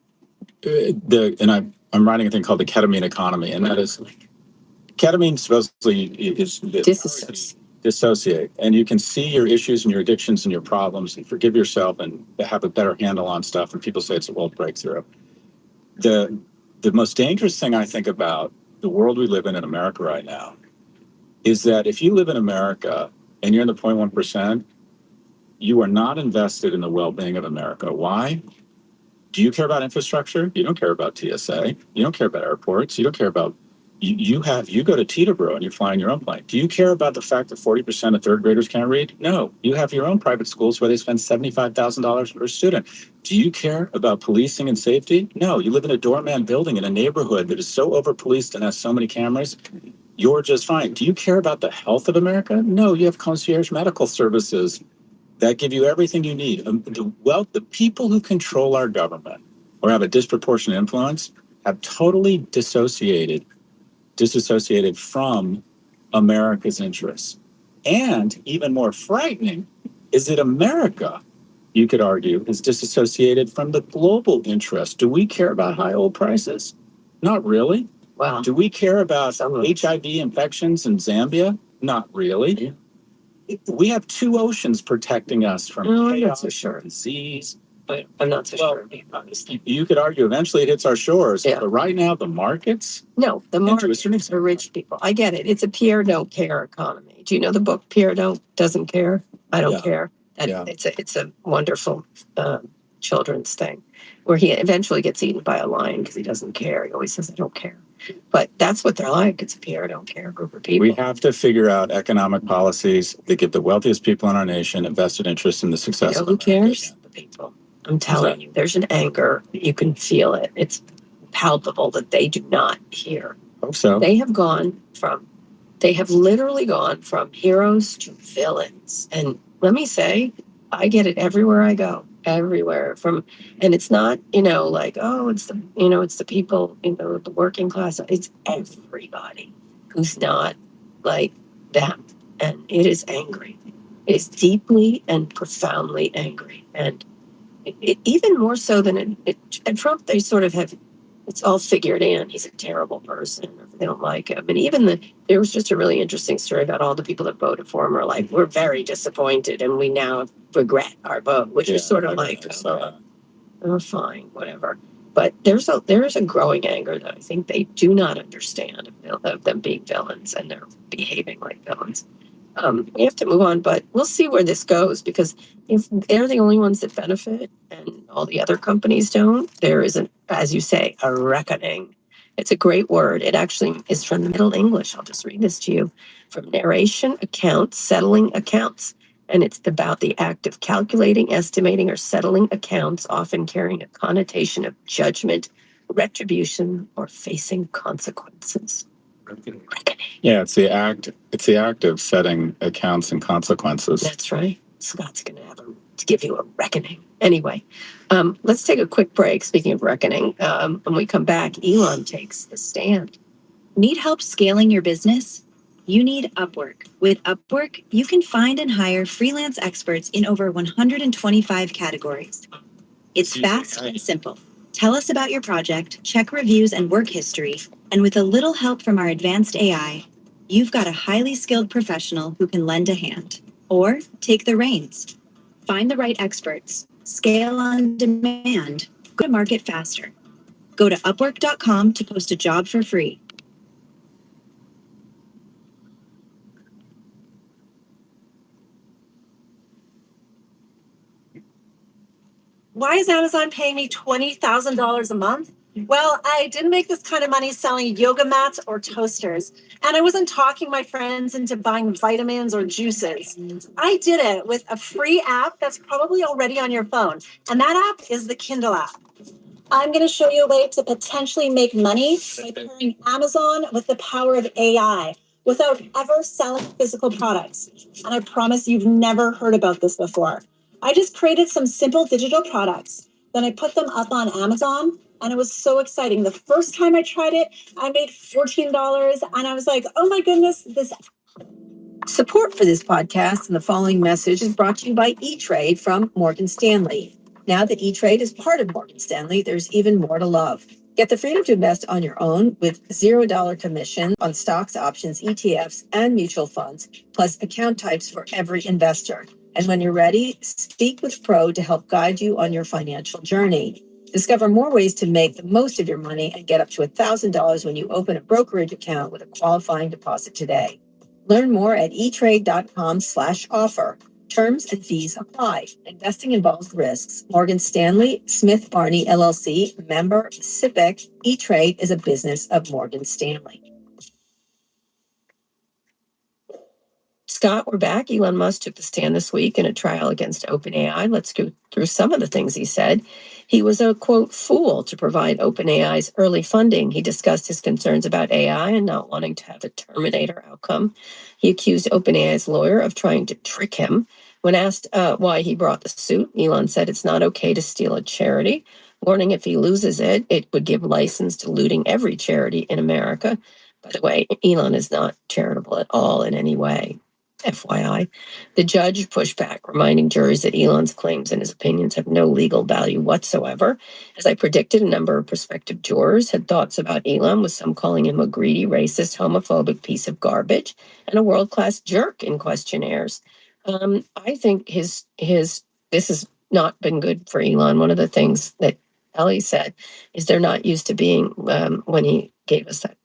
I'm writing a thing called the ketamine economy. And that is ketamine supposedly is dissociate. And you can see your issues and your addictions and your problems and forgive yourself and have a better handle on stuff. And people say it's a world breakthrough. The most dangerous thing I think about the world we live in America right now is that if you live in America and you're in the 0.1%, you are not invested in the well-being of America. Why? Do you care about infrastructure? You don't care about TSA. You don't care about airports. You don't care about you go to Teterboro and you're flying your own plane. Do you care about the fact that 40% of third graders can't read? No. You have your own private schools where they spend $75,000 per student. Do you care about policing and safety? No. You live in a doorman building in a neighborhood that is so over-policed and has so many cameras. You're just fine. Do you care about the health of America? No. You have concierge medical services that give you everything you need. The people who control our government or have a disproportionate influence have totally disassociated from America's interests. And even more frightening is that America, you could argue, is disassociated from the global interest. Do we care about high oil prices? Not really. Wow. Do we care about HIV infections in Zambia? Not really. Yeah. We have two oceans protecting us from chaos, disease. But I'm not so sure. You could argue eventually it hits our shores, Yeah. but right now the markets. No, the markets are rich people. I get it. It's a Pierre don't care economy. Do you know the book Pierre doesn't care? I don't care. It's a wonderful children's thing where he eventually gets eaten by a lion because he doesn't care. He always says, I don't care. But that's what they're like. It's a Pierre don't care group of people. We have to figure out economic policies that give the wealthiest people in our nation a vested interest in the success of America. Who cares? The people. I'm telling you, there's an anger. You can feel it. It's palpable that they do not hear. Hope so. They have literally gone from heroes to villains. And let me say, I get it everywhere I go, everywhere and it's not, like, oh, it's the people, the working class. It's everybody who's not like them. And it is angry. It is deeply and profoundly angry. And even more so than at Trump, they sort of have, it's all figured in. He's a terrible person. They don't like him. And there was just a really interesting story about all the people that voted for him are like, we're very disappointed and we now regret our vote, which is sort of like, oh, fine, whatever. But there is a growing anger that I think they do not understand of them being villains and they're behaving like villains. We have to move on, but we'll see where this goes because if they're the only ones that benefit and all the other companies don't, there isn't, as you say, a reckoning. It's a great word. It actually is from the Middle English. I'll just read this to you. From narration, accounts, settling accounts. And it's about the act of calculating, estimating, or settling accounts, often carrying a connotation of judgment, retribution, or facing consequences. Reckoning. Yeah, it's the act of setting accounts and consequences. That's right. Scott's going to give you a reckoning. Anyway, let's take a quick break. Speaking of reckoning, when we come back, Elon takes the stand. Need help scaling your business? You need Upwork. With Upwork, you can find and hire freelance experts in over 125 categories. It's fast and simple. Tell us about your project, check reviews and work history, and with a little help from our advanced AI, you've got a highly skilled professional who can lend a hand or take the reins. Find the right experts, scale on demand, go to market faster. Go to upwork.com to post a job for free. why is Amazon paying me $20,000 a month? Well, I didn't make this kind of money selling yoga mats or toasters. And I wasn't talking my friends into buying vitamins or juices. I did it with a free app that's probably already on your phone. And that app is the Kindle app. I'm going to show you a way to potentially make money by pairing Amazon with the power of AI without ever selling physical products. And I promise you've never heard about this before. I just created some simple digital products. Then I put them up on Amazon and it was so exciting. The first time I tried it, I made $14 and I was like, oh my goodness, this. Support for this podcast and the following message is brought to you by E-Trade from Morgan Stanley. Now that E-Trade is part of Morgan Stanley, there's even more to love. Get the freedom to invest on your own with $0 commission on stocks, options, ETFs, and mutual funds, plus account types for every investor. And when you're ready, speak with Pro to help guide you on your financial journey. Discover more ways to make the most of your money and get up to $1,000 when you open a brokerage account with a qualifying deposit today. Learn more at etrade.com/offer. Terms and fees apply. Investing involves risks. Morgan Stanley, Smith Barney LLC, member SIPC. E-Trade is a business of Morgan Stanley. Scott, we're back. Elon Musk took the stand this week in a trial against OpenAI. Let's go through some of the things he said. He was a, quote, fool to provide OpenAI's early funding. He discussed his concerns about AI and not wanting to have a Terminator outcome. He accused OpenAI's lawyer of trying to trick him. When asked why he brought the suit, Elon said it's not okay to steal a charity, warning if he loses it, it would give license to looting every charity in America. By the way, Elon is not charitable at all in any way. FYI, the judge pushed back, reminding juries that Elon's claims and his opinions have no legal value whatsoever. As I predicted, a number of prospective jurors had thoughts about Elon, with some calling him a greedy, racist, homophobic piece of garbage and a world-class jerk in questionnaires. I think this has not been good for Elon. One of the things that Ellie said is they're not used to being, when he gave us that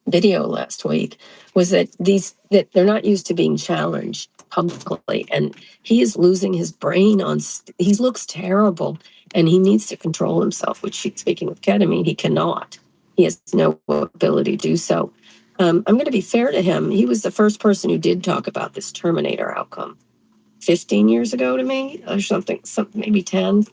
video last week, was that they're not used to being challenged publicly, and he is losing his brain he looks terrible, and he needs to control himself, which, speaking of ketamine, he cannot. He has no ability to do so. I'm going to be fair to him. He was the first person who did talk about this Terminator outcome 15 years ago to me, or something maybe 10.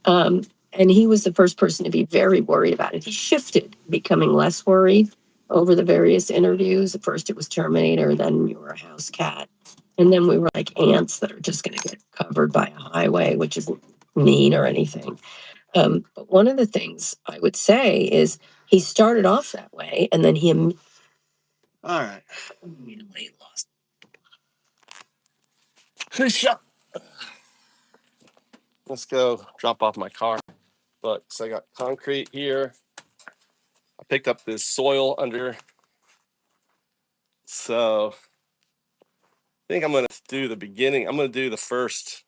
And he was the first person to be very worried about it. He shifted, becoming less worried over the various interviews. At first it was Terminator, then you were a house cat. And then we were like ants that are just going to get covered by a highway, which isn't mean or anything. But one of the things I would say is he started off that way, and then he All right. immediately lost. Let's go drop off my car. But so I got concrete here. I picked up this soil under. So I think I'm going to do the beginning. I'm going to do the first.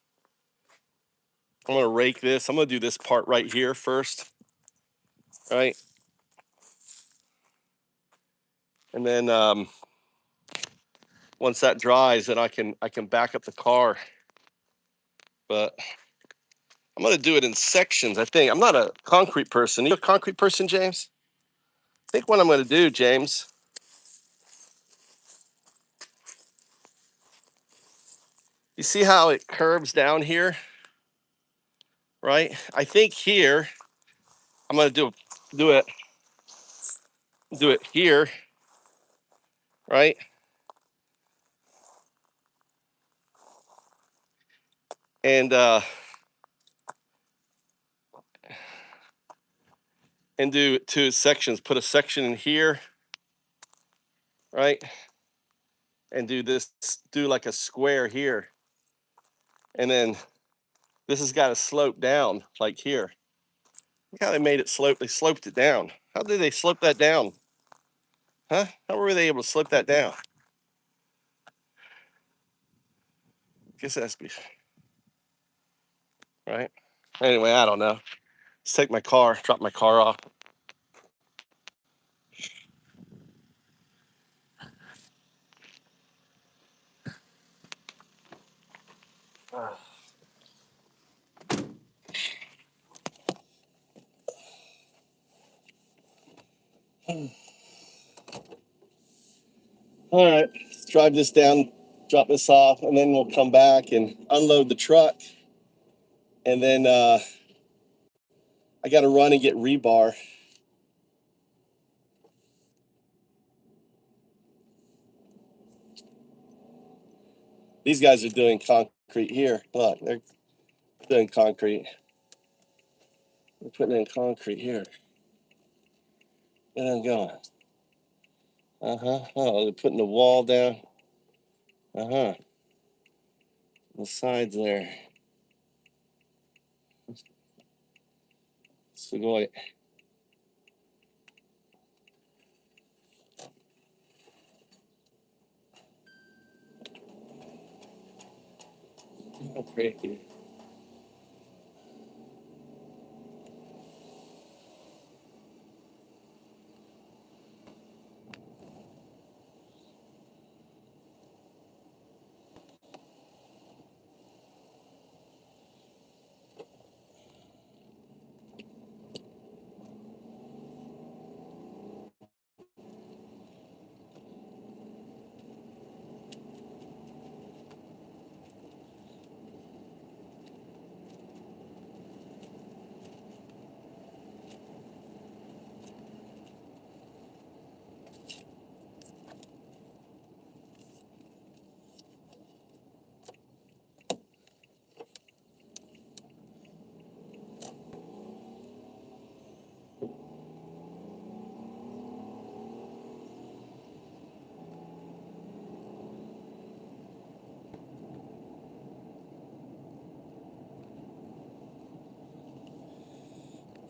I'm going to rake this. I'm going to do this part right here first. Right. And then once that dries, then I can back up the car. But I'm going to do it in sections, I think. I'm not a concrete person. You a concrete person, James? I think what I'm going to do, James, you see how it curves down here, right? I think here, I'm going to do it here, right? And do 2 sections. Put a section in here, right? And do like a square here. And then this has got to slope down like here. Look how they made it slope. They sloped it down. How did they slope that down? Huh? How were they able to slope that down? Guess it has to be, right? Anyway, I don't know. Let's take my car, drop my car off. All right, let's drive this down, drop this off, and then we'll come back and unload the truck. And then I got to run and get rebar. These guys are doing concrete here. Look, they're doing concrete. They're putting in concrete here. Where I'm going. Oh, they're putting the wall down. The sides there. Sugoi. Crazy.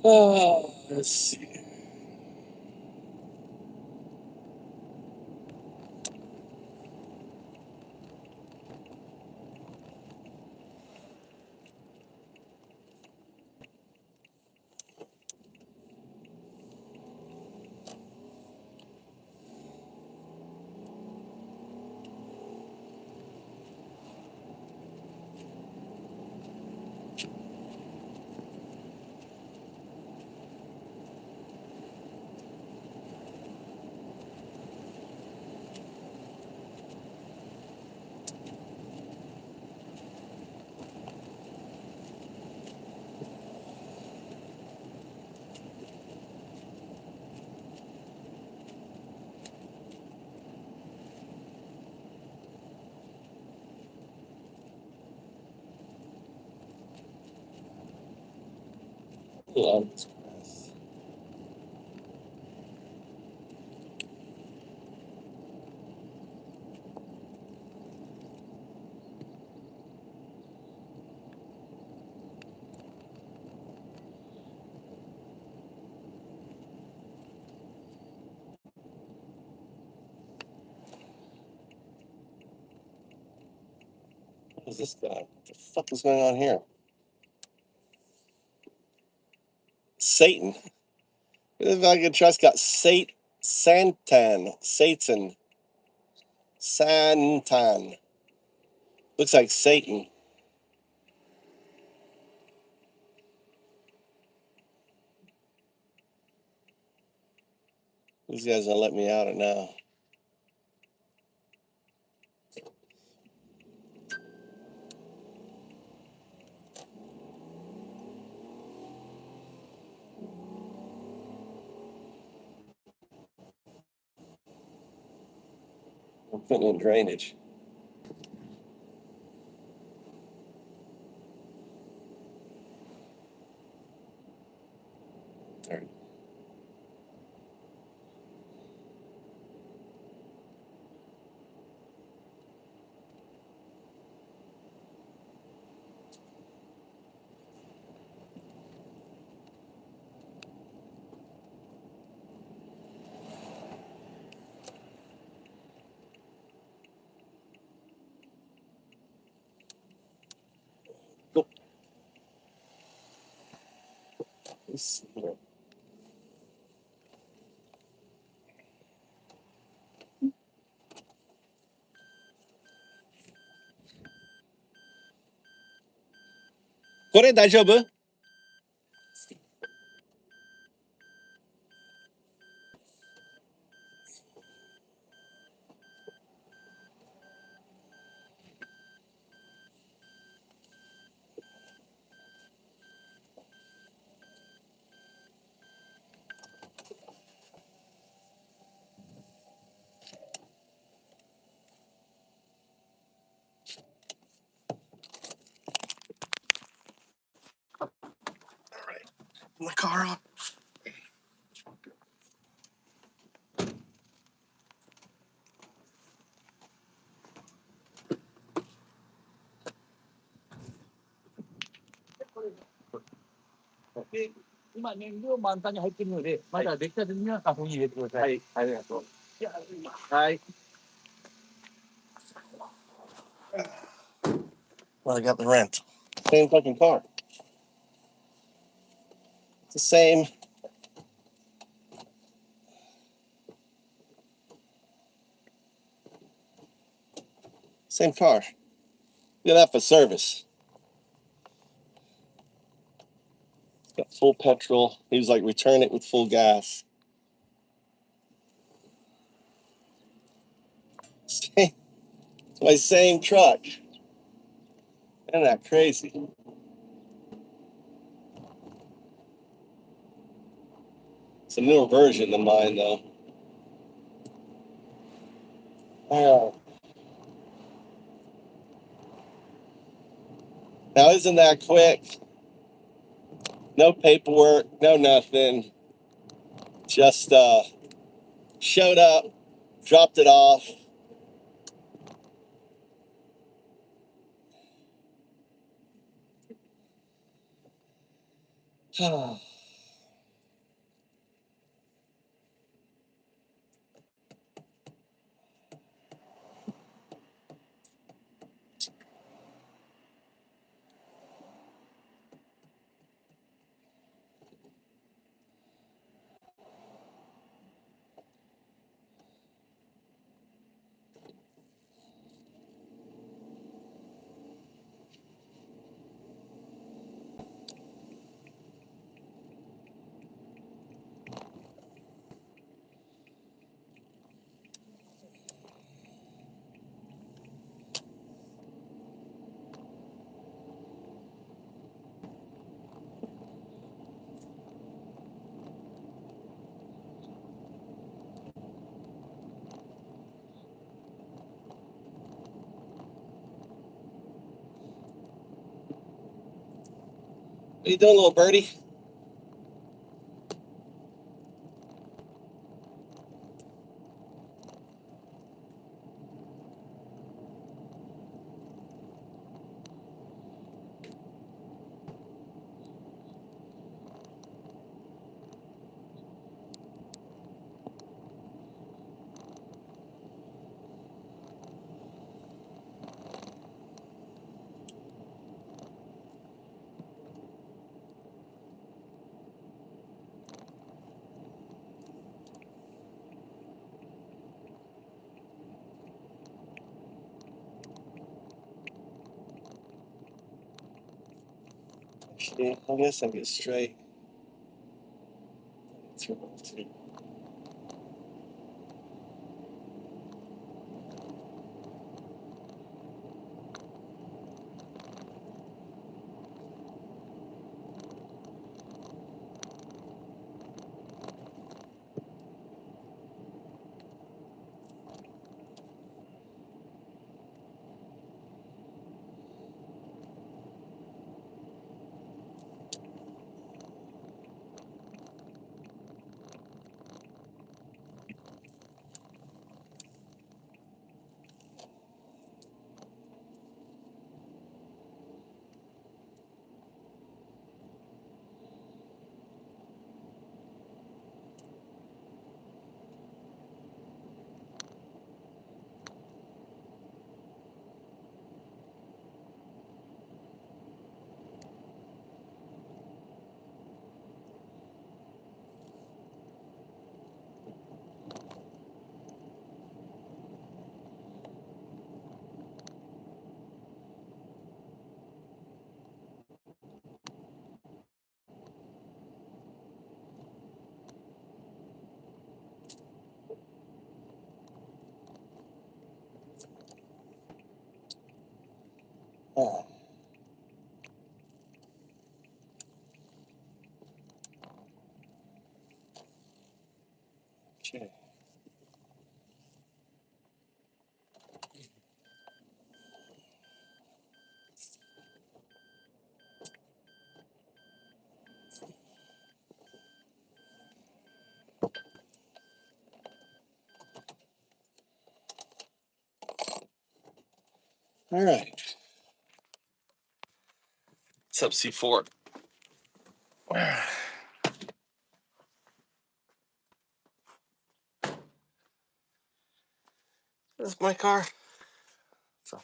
Oh, let's see. Oh, what is this guy? What the fuck is going on here? Satan. Who the fucking trust got Satan. Santan. Looks like Satan. These guys don't let me out or now. I'm putting in drainage. There. Go. This- Kore daijoubu? in the car up. Well, I got the rent. Same fucking car. It's the same car. Look at that for service. It's got full petrol. He was like, return it with full gas. It's my same truck. Isn't that crazy? It's a newer version than mine, though. Now, isn't that quick? No paperwork, no nothing. Just showed up, dropped it off. What you doing, little birdie? Actually, I guess I'll get straight. Oh, shit. All right. What's up, C4? This is my car. So,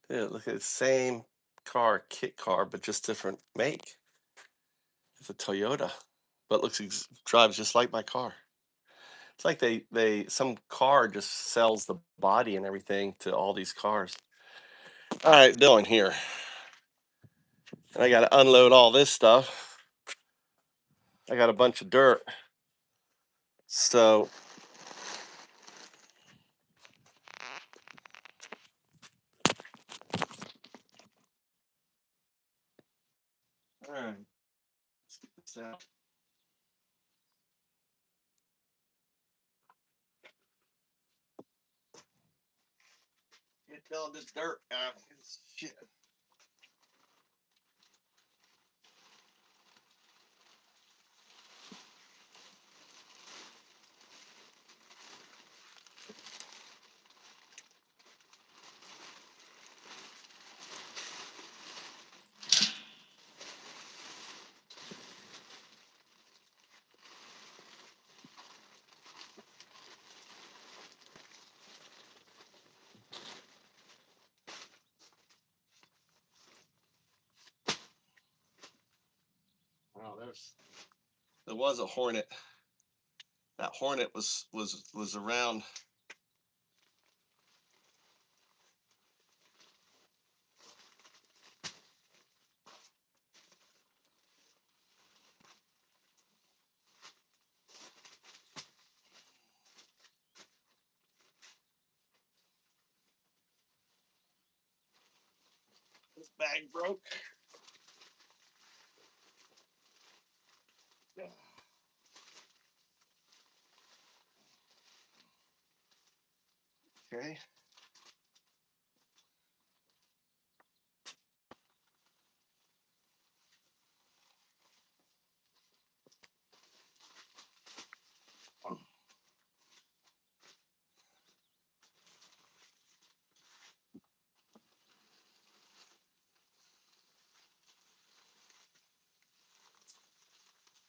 dude, look at the same car, kit car, but just different make. It's a Toyota, but drives just like my car. It's like some car just sells the body and everything to all these cars. All right, Dylan here. And I got to unload all this stuff. I got a bunch of dirt. So, all right, let's get this out. Get all this dirt out. Shit. Oh, there was a Hornet. That Hornet was around. This bag broke. Okay.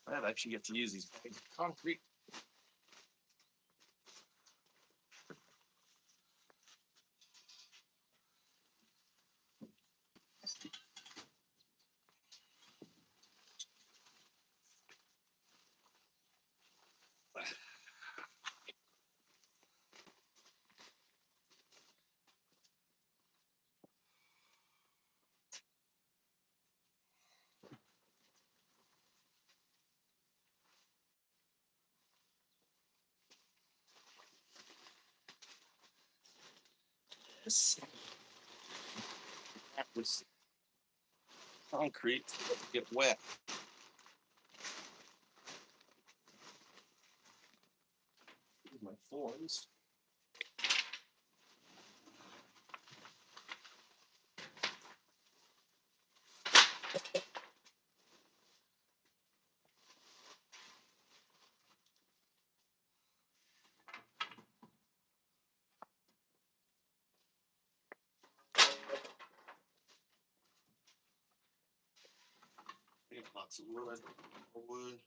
I actually get to use these bags of concrete. This was concrete to get wet. Here's my forms. I got lots of wood.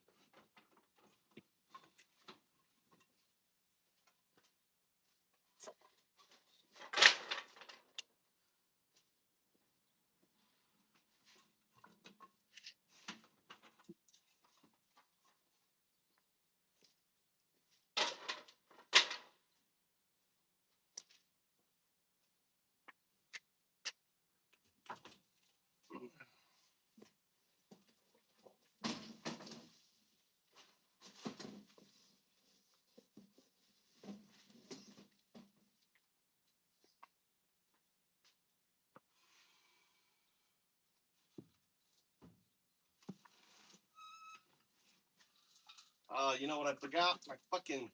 You know what I forgot? My fucking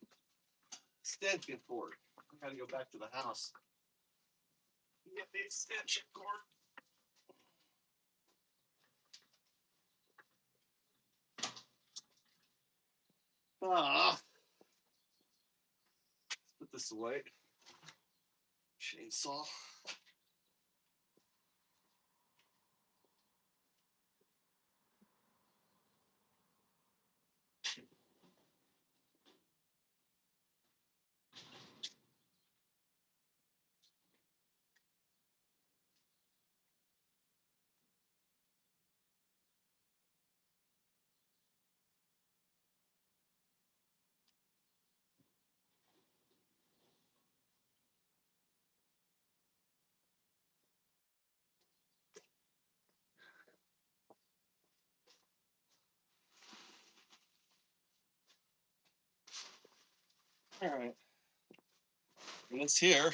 extension cord. I gotta go back to the house. Get the extension cord. Let's put this away. Chainsaw. All right. And it's here.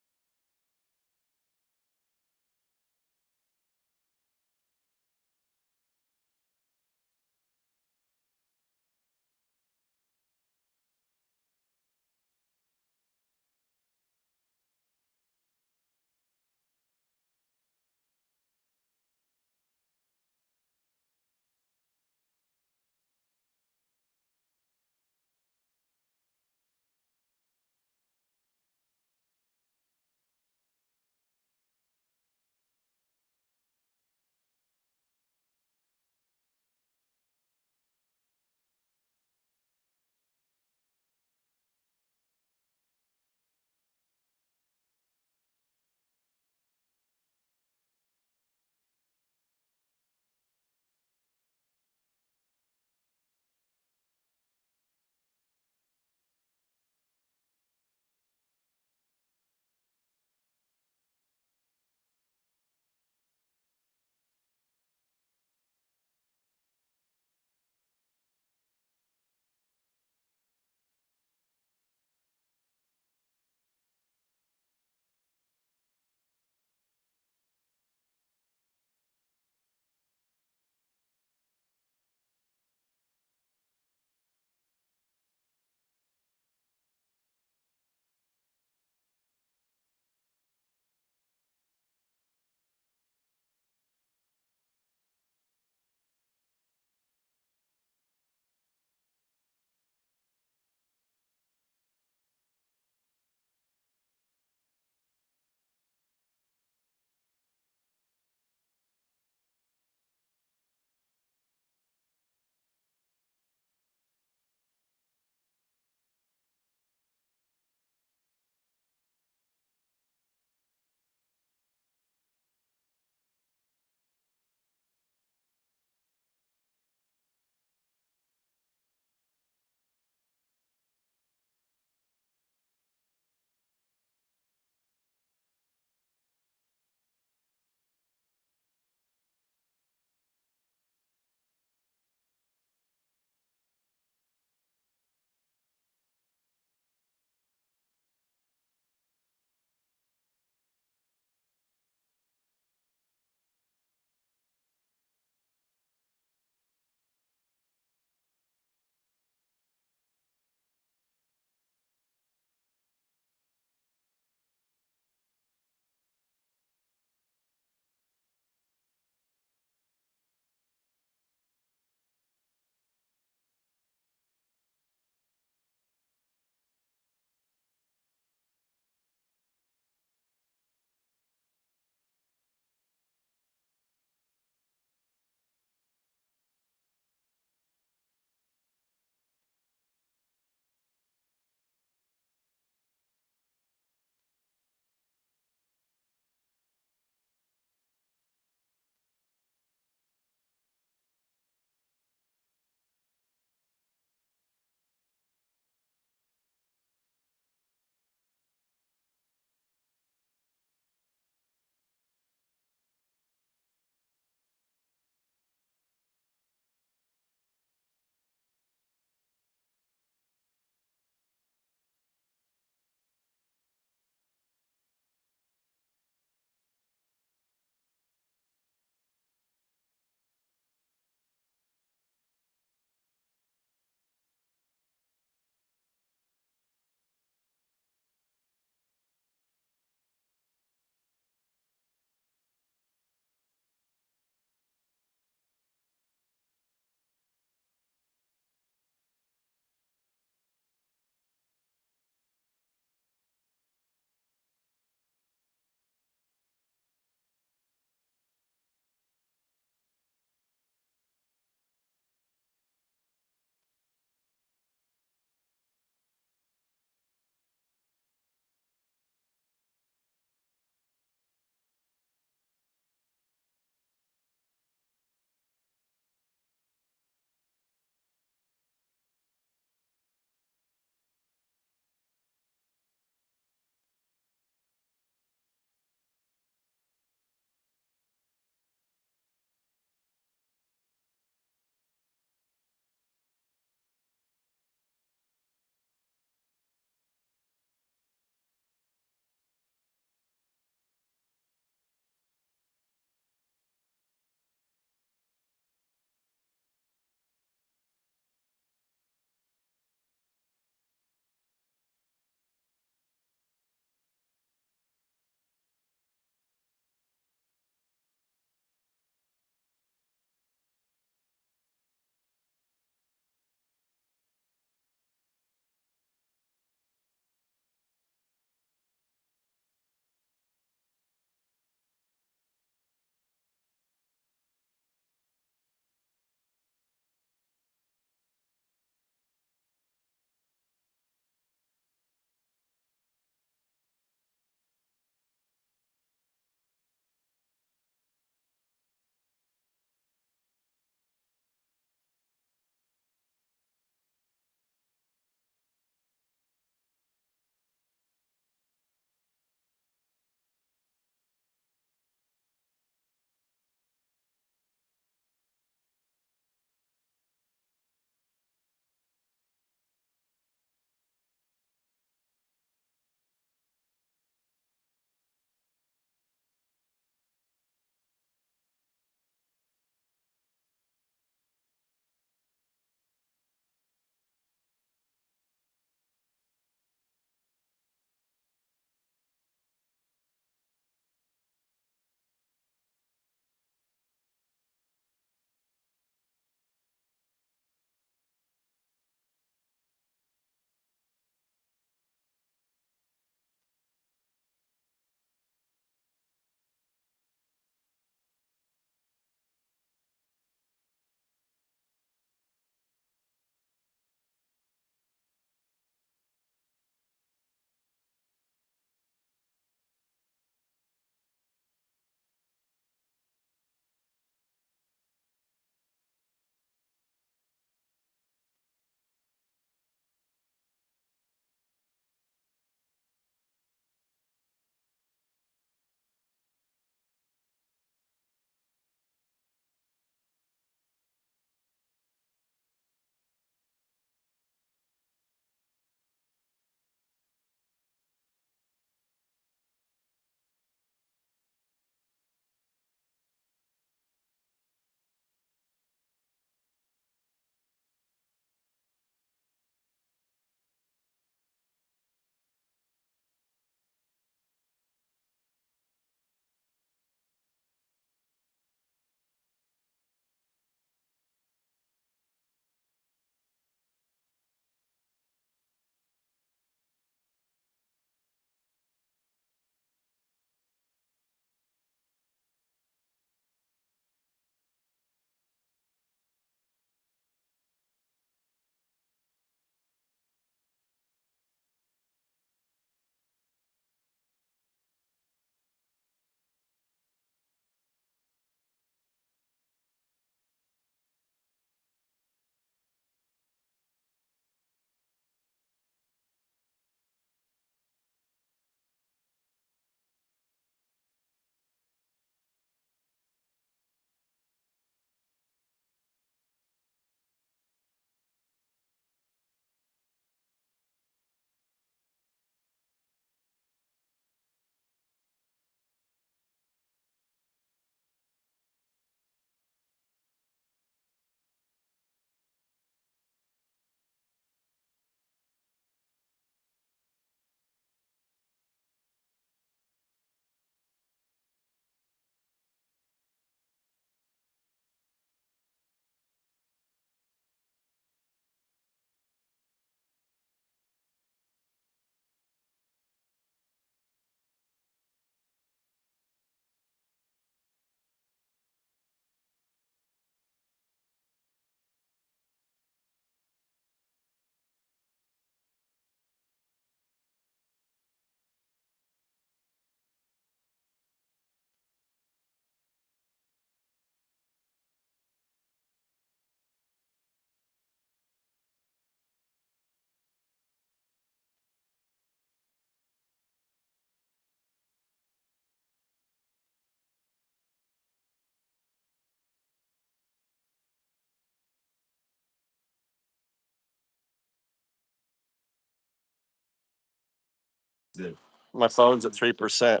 that My phone's at 3%.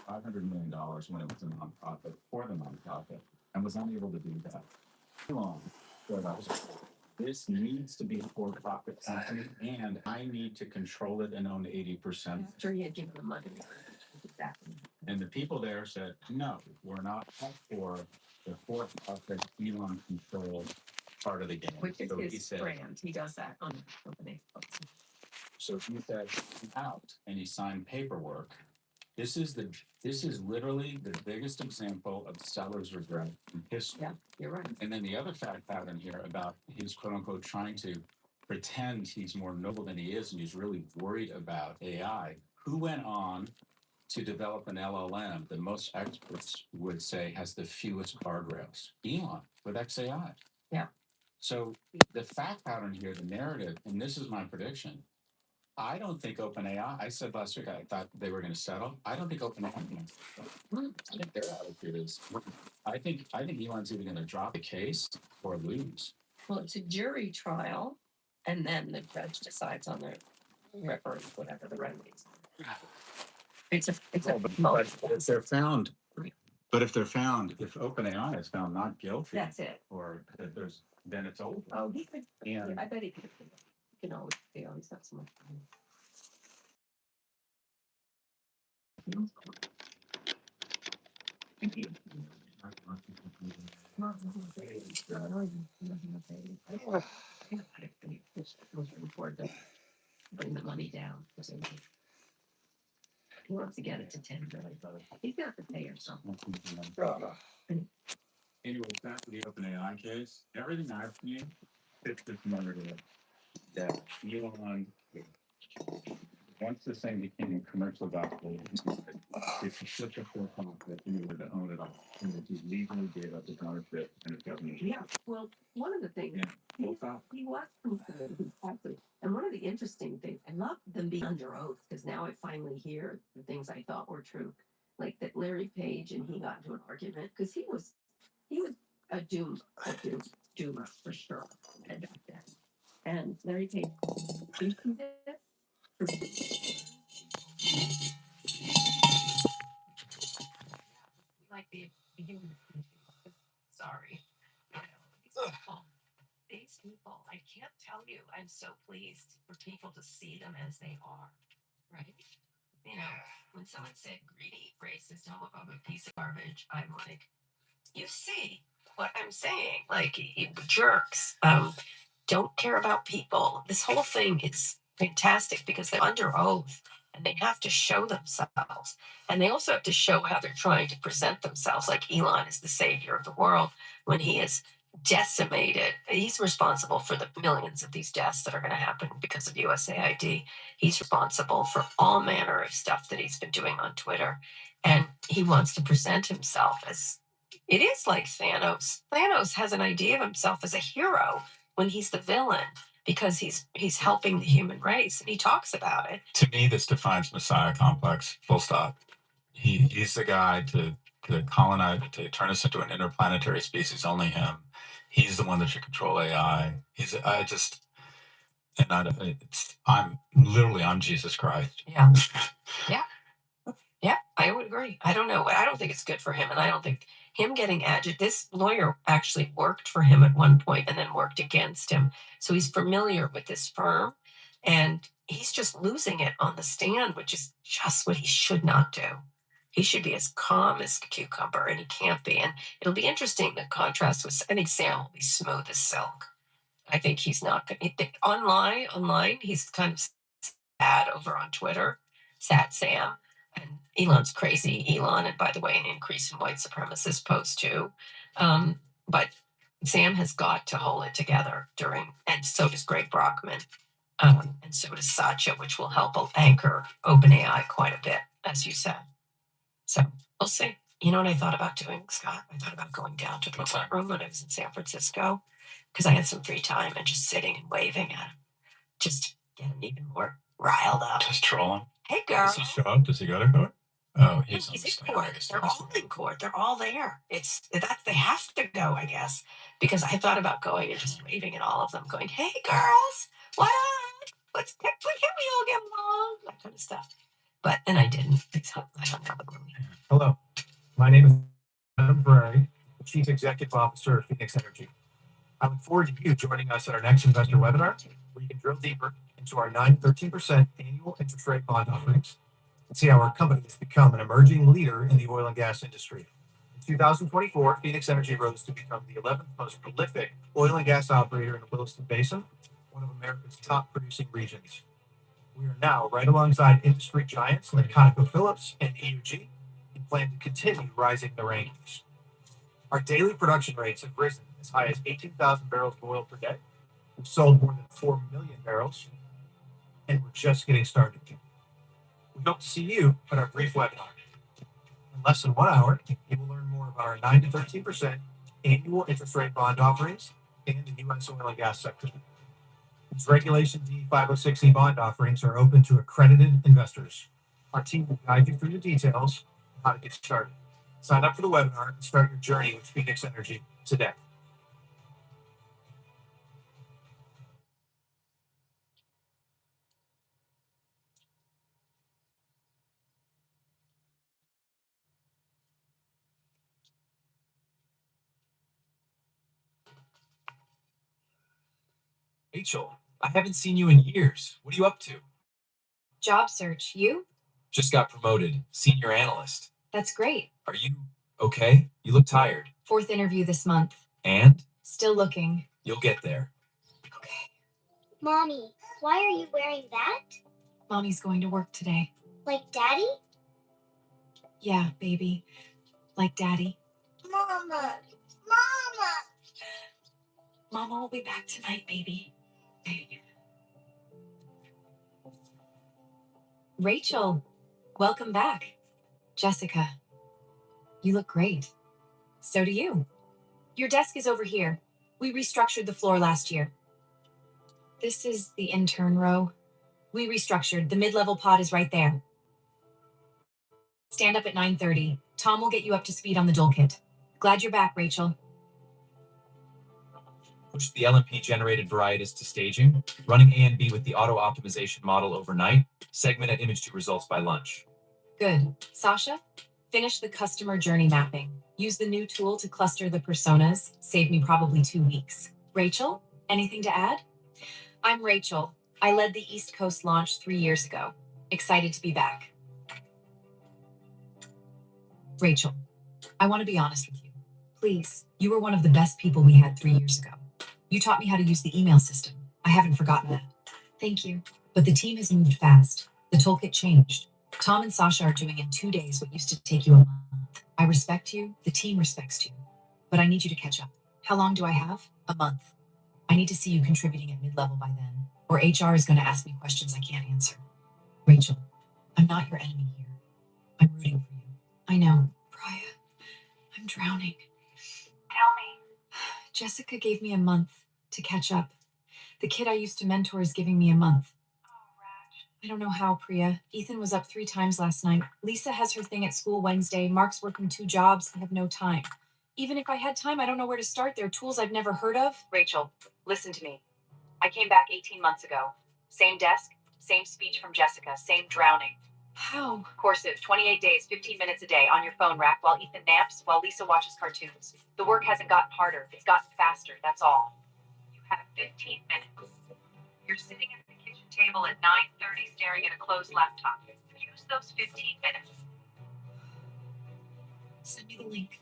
$500 million when it was a nonprofit for the nonprofit and was unable to do that. Too long. This needs to be a for-profit company, and I need to control it and own 80%. After he had given the money. Exactly. And the people there said, no, we're not up for the for-profit Elon control part of the game. Which is So he his said, brand. He does that on the company. so he said, "I'm out," and he signed paperwork. This is literally the biggest example of seller's regret in history. Yeah, you're right. And then the other fact pattern here about his quote unquote trying to pretend he's more noble than he is and he's really worried about AI. Who went on to develop an LLM that most experts would say has the fewest guardrails? Elon with XAI. Yeah. So the fact pattern here, the narrative, and this is my prediction. I don't think OpenAI, I said last week, I thought they were going to settle. I don't think OpenAI is going to settle. I think their attitude is, I think Elon's either going to drop the case or lose. Well, it's a jury trial, and then the judge decides on the whatever the remedies. It's a But if they're found, if OpenAI is found not guilty, That's it. or that then it's over. Oh, he could. And I bet he could. You can always be on. He's got so much time. Thank you. Bring the money down. He wants to get it to 10 million. He's got to pay or something. anyway, back to the OpenAI case. Everything I've seen fits this narrative that Elon, once this thing became commercial gospel, it's such a forethought that he would own it all. And that he legally gave up his ownership and his government. Yeah, well, one of the things, Yeah, full stop. he was actually, and one of the interesting things, I love them being under oath, because now I finally hear the things I thought were true. Like that Larry Page and he got into an argument, because he was a doomer for sure. And back then. And Larry Page, he did like the human. Sorry. These people, I can't tell you, I'm so pleased for people to see them as they are, right? You know, when someone said greedy, racist, homophobic piece of garbage, I'm like, you see what I'm saying? Like, you jerks, don't care about people. This whole thing is fantastic because they're under oath and they have to show themselves. And they also have to show how they're trying to present themselves. Like Elon is the savior of the world when he is decimated. He's responsible for the millions of these deaths that are going to happen because of USAID. He's responsible for all manner of stuff that he's been doing on Twitter. And he wants to present himself as, it is like Thanos. Thanos has an idea of himself as a hero when he's the villain because he's helping the human race and he talks about it. To me, this defines Messiah complex. Full stop. He's the guy to colonize, to turn us into an interplanetary species. Only him. He's the one that should control AI. I'm Jesus Christ. Yeah. Yeah. Yeah, I would agree. I don't know. I don't think it's good for him. And I don't think him getting agitated. This lawyer actually worked for him at one point and then worked against him. So he's familiar with this firm and he's just losing it on the stand, which is just what he should not do. He should be as calm as a cucumber and he can't be. And it'll be interesting to contrast with, I think Sam will be smooth as silk. I think he's not going to, online, he's kind of sad over on Twitter, sad Sam. And Elon's crazy Elon, and by the way, an increase in white supremacist posts too. But Sam has got to hold it together and so does Greg Brockman, and so does Satya, which will help anchor OpenAI quite a bit, as you said. So we'll see. You know what I thought about doing, Scott? I thought about going down to the front room when I was in San Francisco because I had some free time and just sitting and waving at him, just get him even more riled up. Just trolling. Hey, girl. Does he show up? Does he go to court? Oh, he's in court. They're all in court. They're all there. They have to go, I guess, because I thought about going and just waving at all of them, going, "Hey, girls, what up? Can't we all get along?" That kind of stuff. but then I didn't. So I hung out with Lily. Hello, my name is Adam Ferrari, Chief Executive Officer of Phoenix Energy. I look forward to you joining us at our next investor webinar, where you can drill deeper into our 9-13% annual interest rate bond offerings and see how our company has become an emerging leader in the oil and gas industry. In 2024, Phoenix Energy rose to become the 11th most prolific oil and gas operator in the Williston Basin, one of America's top producing regions. We are now right alongside industry giants like ConocoPhillips and EUG and plan to continue rising the rankings. Our daily production rates have risen as high as 18,000 barrels of oil per day. We've sold more than 4 million barrels, and we're just getting started. We hope to see you at our brief webinar. In less than 1 hour, you will learn more about our 9-13% annual interest rate bond offerings and the U.S. oil and gas sector. These Regulation D 506E bond offerings are open to accredited investors. Our team will guide you through the details of how to get started. Sign up for the webinar and start your journey with Phoenix Energy today. Rachel, I haven't seen you in years. What are you up to? Job search. You? Just got promoted, senior analyst. That's great. Are you okay? You look tired. 4th interview this month. And? Still looking. You'll get there. Okay. Mommy, why are you wearing that? Mommy's going to work today. Like Daddy? Yeah, baby. Like Daddy. Mama! Mama will be back tonight, baby. Rachel, welcome back. Jessica, you look great. So do you. Your desk is over here. We restructured the floor last year. This is the intern row. We restructured. The mid-level pod is right there. Stand up at 9:30. Tom will get you up to speed on the toolkit. Glad you're back, Rachel. Push the LMP generated varieties to staging, running A and B with the auto optimization model overnight, segmented image to results by lunch. Good. Sasha, finish the customer journey mapping. Use the new tool to cluster the personas. Save me probably 2 weeks. Rachel, anything to add? I'm Rachel. I led the East Coast launch 3 years ago. Excited to be back. Rachel, I want to be honest with you. Please, you were one of the best people we had 3 years ago. You taught me how to use the email system. I haven't forgotten that. Thank you. But the team has moved fast. The toolkit changed. Tom and Sasha are doing in 2 days what used to take you a month. I respect you. The team respects you. But I need you to catch up. How long do I have? A month. I need to see you contributing at mid-level by then, or HR is going to ask me questions I can't answer. Rachel, I'm not your enemy here. I'm rooting for you. I know. Priya, I'm drowning. Tell me. Jessica gave me a month to catch up. The kid I used to mentor is giving me a month. Oh, Raj. I don't know how, Priya. Ethan was up 3 times last night. Lisa has her thing at school Wednesday. Mark's working 2 jobs. I have no time. Even if I had time, I don't know where to start. There are tools I've never heard of. Rachel, listen to me. I came back 18 months ago. Same desk, same speech from Jessica, same drowning. How? Coursive, 28 days, 15 minutes a day, on your phone rack while Ethan naps, while Lisa watches cartoons. The work hasn't gotten harder, it's gotten faster, that's all. You have 15 minutes. You're sitting at the kitchen table at 9:30 staring at a closed laptop. Use those 15 minutes. Send me the link.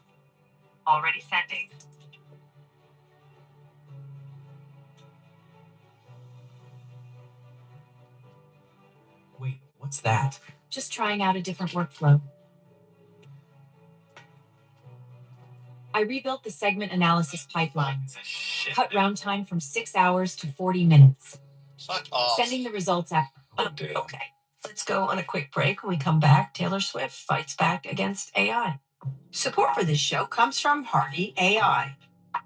Already sending. Wait, what's that? Just trying out a different workflow. I rebuilt the segment analysis pipeline. Cut round time from 6 hours to 40 minutes. Fuck off. Sending the results after. Okay, let's go on a quick break. When we come back, Taylor Swift fights back against AI. Support for this show comes from Harvey AI.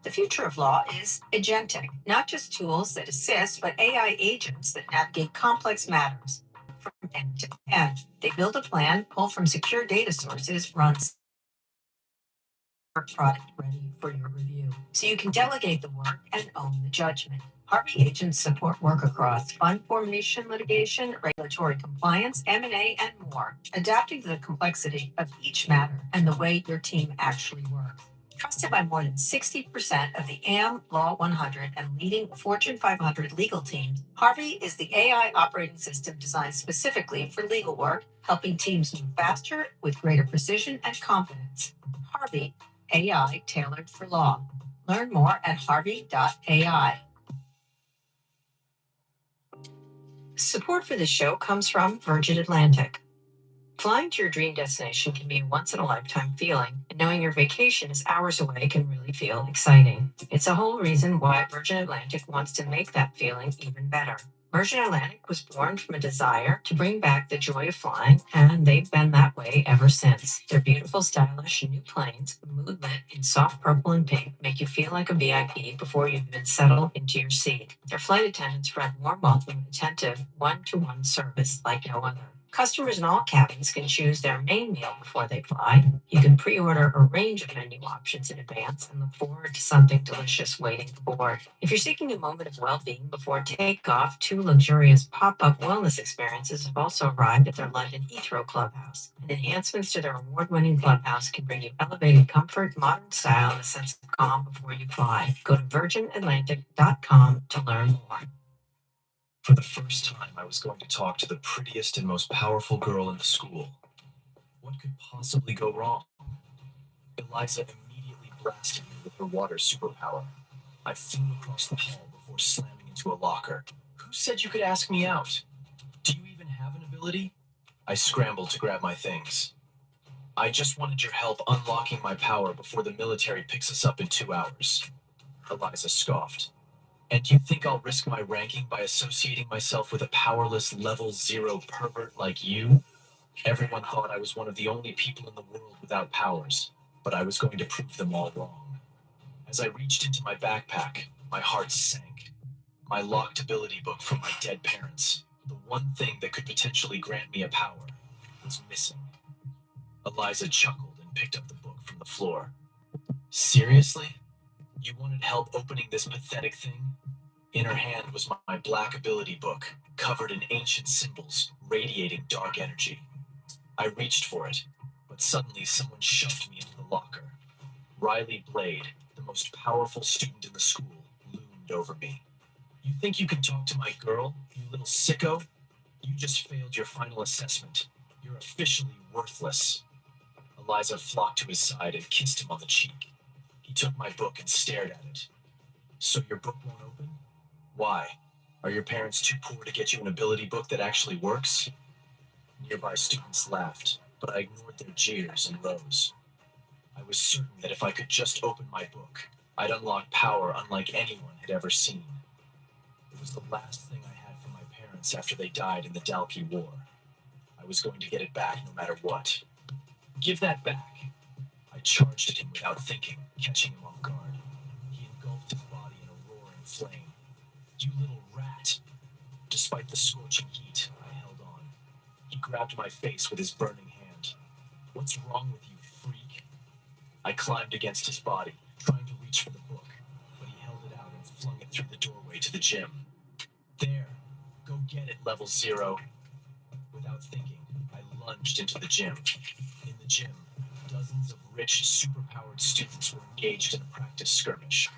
The future of law is agentic, not just tools that assist, but AI agents that navigate complex matters from end to end. They build a plan, pull from secure data sources, runs product ready for your review, so you can delegate the work and own the judgment. Harvey agents support work across fund formation, litigation, regulatory compliance, M&A, and more, adapting to the complexity of each matter and the way your team actually works. Trusted by more than 60% of the AM Law 100 and leading Fortune 500 legal teams, Harvey is the AI operating system designed specifically for legal work, helping teams move faster with greater precision and confidence. Harvey, AI tailored for law. Learn more at harvey.ai. Support for this show comes from Virgin Atlantic. Flying to your dream destination can be a once-in-a-lifetime feeling, and knowing your vacation is hours away can really feel exciting. It's a whole reason why Virgin Atlantic wants to make that feeling even better. Virgin Atlantic was born from a desire to bring back the joy of flying, and they've been that way ever since. Their beautiful, stylish new planes, mood-lit in soft purple and pink, make you feel like a VIP before you've even settled into your seat. Their flight attendants provide warm, welcoming, attentive, one-to-one service like no other. Customers in all cabins can choose their main meal before they fly. You can pre-order a range of menu options in advance and look forward to something delicious waiting aboard. If you're seeking a moment of well-being before takeoff, 2 luxurious pop-up wellness experiences have also arrived at their London Heathrow Clubhouse. And enhancements to their award-winning clubhouse can bring you elevated comfort, modern style, and a sense of calm before you fly. Go to virginatlantic.com to learn more. For the first time, I was going to talk to the prettiest and most powerful girl in the school. What could possibly go wrong? Eliza immediately blasted me with her water superpower. I flew across the hall before slamming into a locker. Who said you could ask me out? Do you even have an ability? I scrambled to grab my things. I just wanted your help unlocking my power before the military picks us up in 2 hours. Eliza scoffed. And you think I'll risk my ranking by associating myself with a powerless level 0 pervert like you? Everyone thought I was one of the only people in the world without powers, but I was going to prove them all wrong. As I reached into my backpack, my heart sank. My locked ability book from my dead parents, the one thing that could potentially grant me a power, was missing. Eliza chuckled and picked up the book from the floor. Seriously? You wanted help opening this pathetic thing? In her hand was my black ability book, covered in ancient symbols, radiating dark energy. I reached for it, but suddenly someone shoved me into the locker. Riley Blade, the most powerful student in the school, loomed over me. You think you can talk to my girl, you little sicko? You just failed your final assessment. You're officially worthless. Eliza flocked to his side and kissed him on the cheek. He took my book and stared at it. So your book won't open? Why? Are your parents too poor to get you an ability book that actually works? Nearby students laughed, but I ignored their jeers and rose. I was certain that if I could just open my book, I'd unlock power unlike anyone had ever seen. It was the last thing I had from my parents after they died in the Dalkey War. I was going to get it back no matter what. Give that back. I charged at him without thinking, catching him off guard. He engulfed his body in a roaring flame. You little rat! Despite the scorching heat, I held on. He grabbed my face with his burning hand. What's wrong with you, freak? I climbed against his body, trying to reach for the book, but he held it out and flung it through the doorway to the gym. There, go get it, level 0. Without thinking, I lunged into the gym. In the gym, dozens of rich, superpowered students were engaged in a practice skirmish.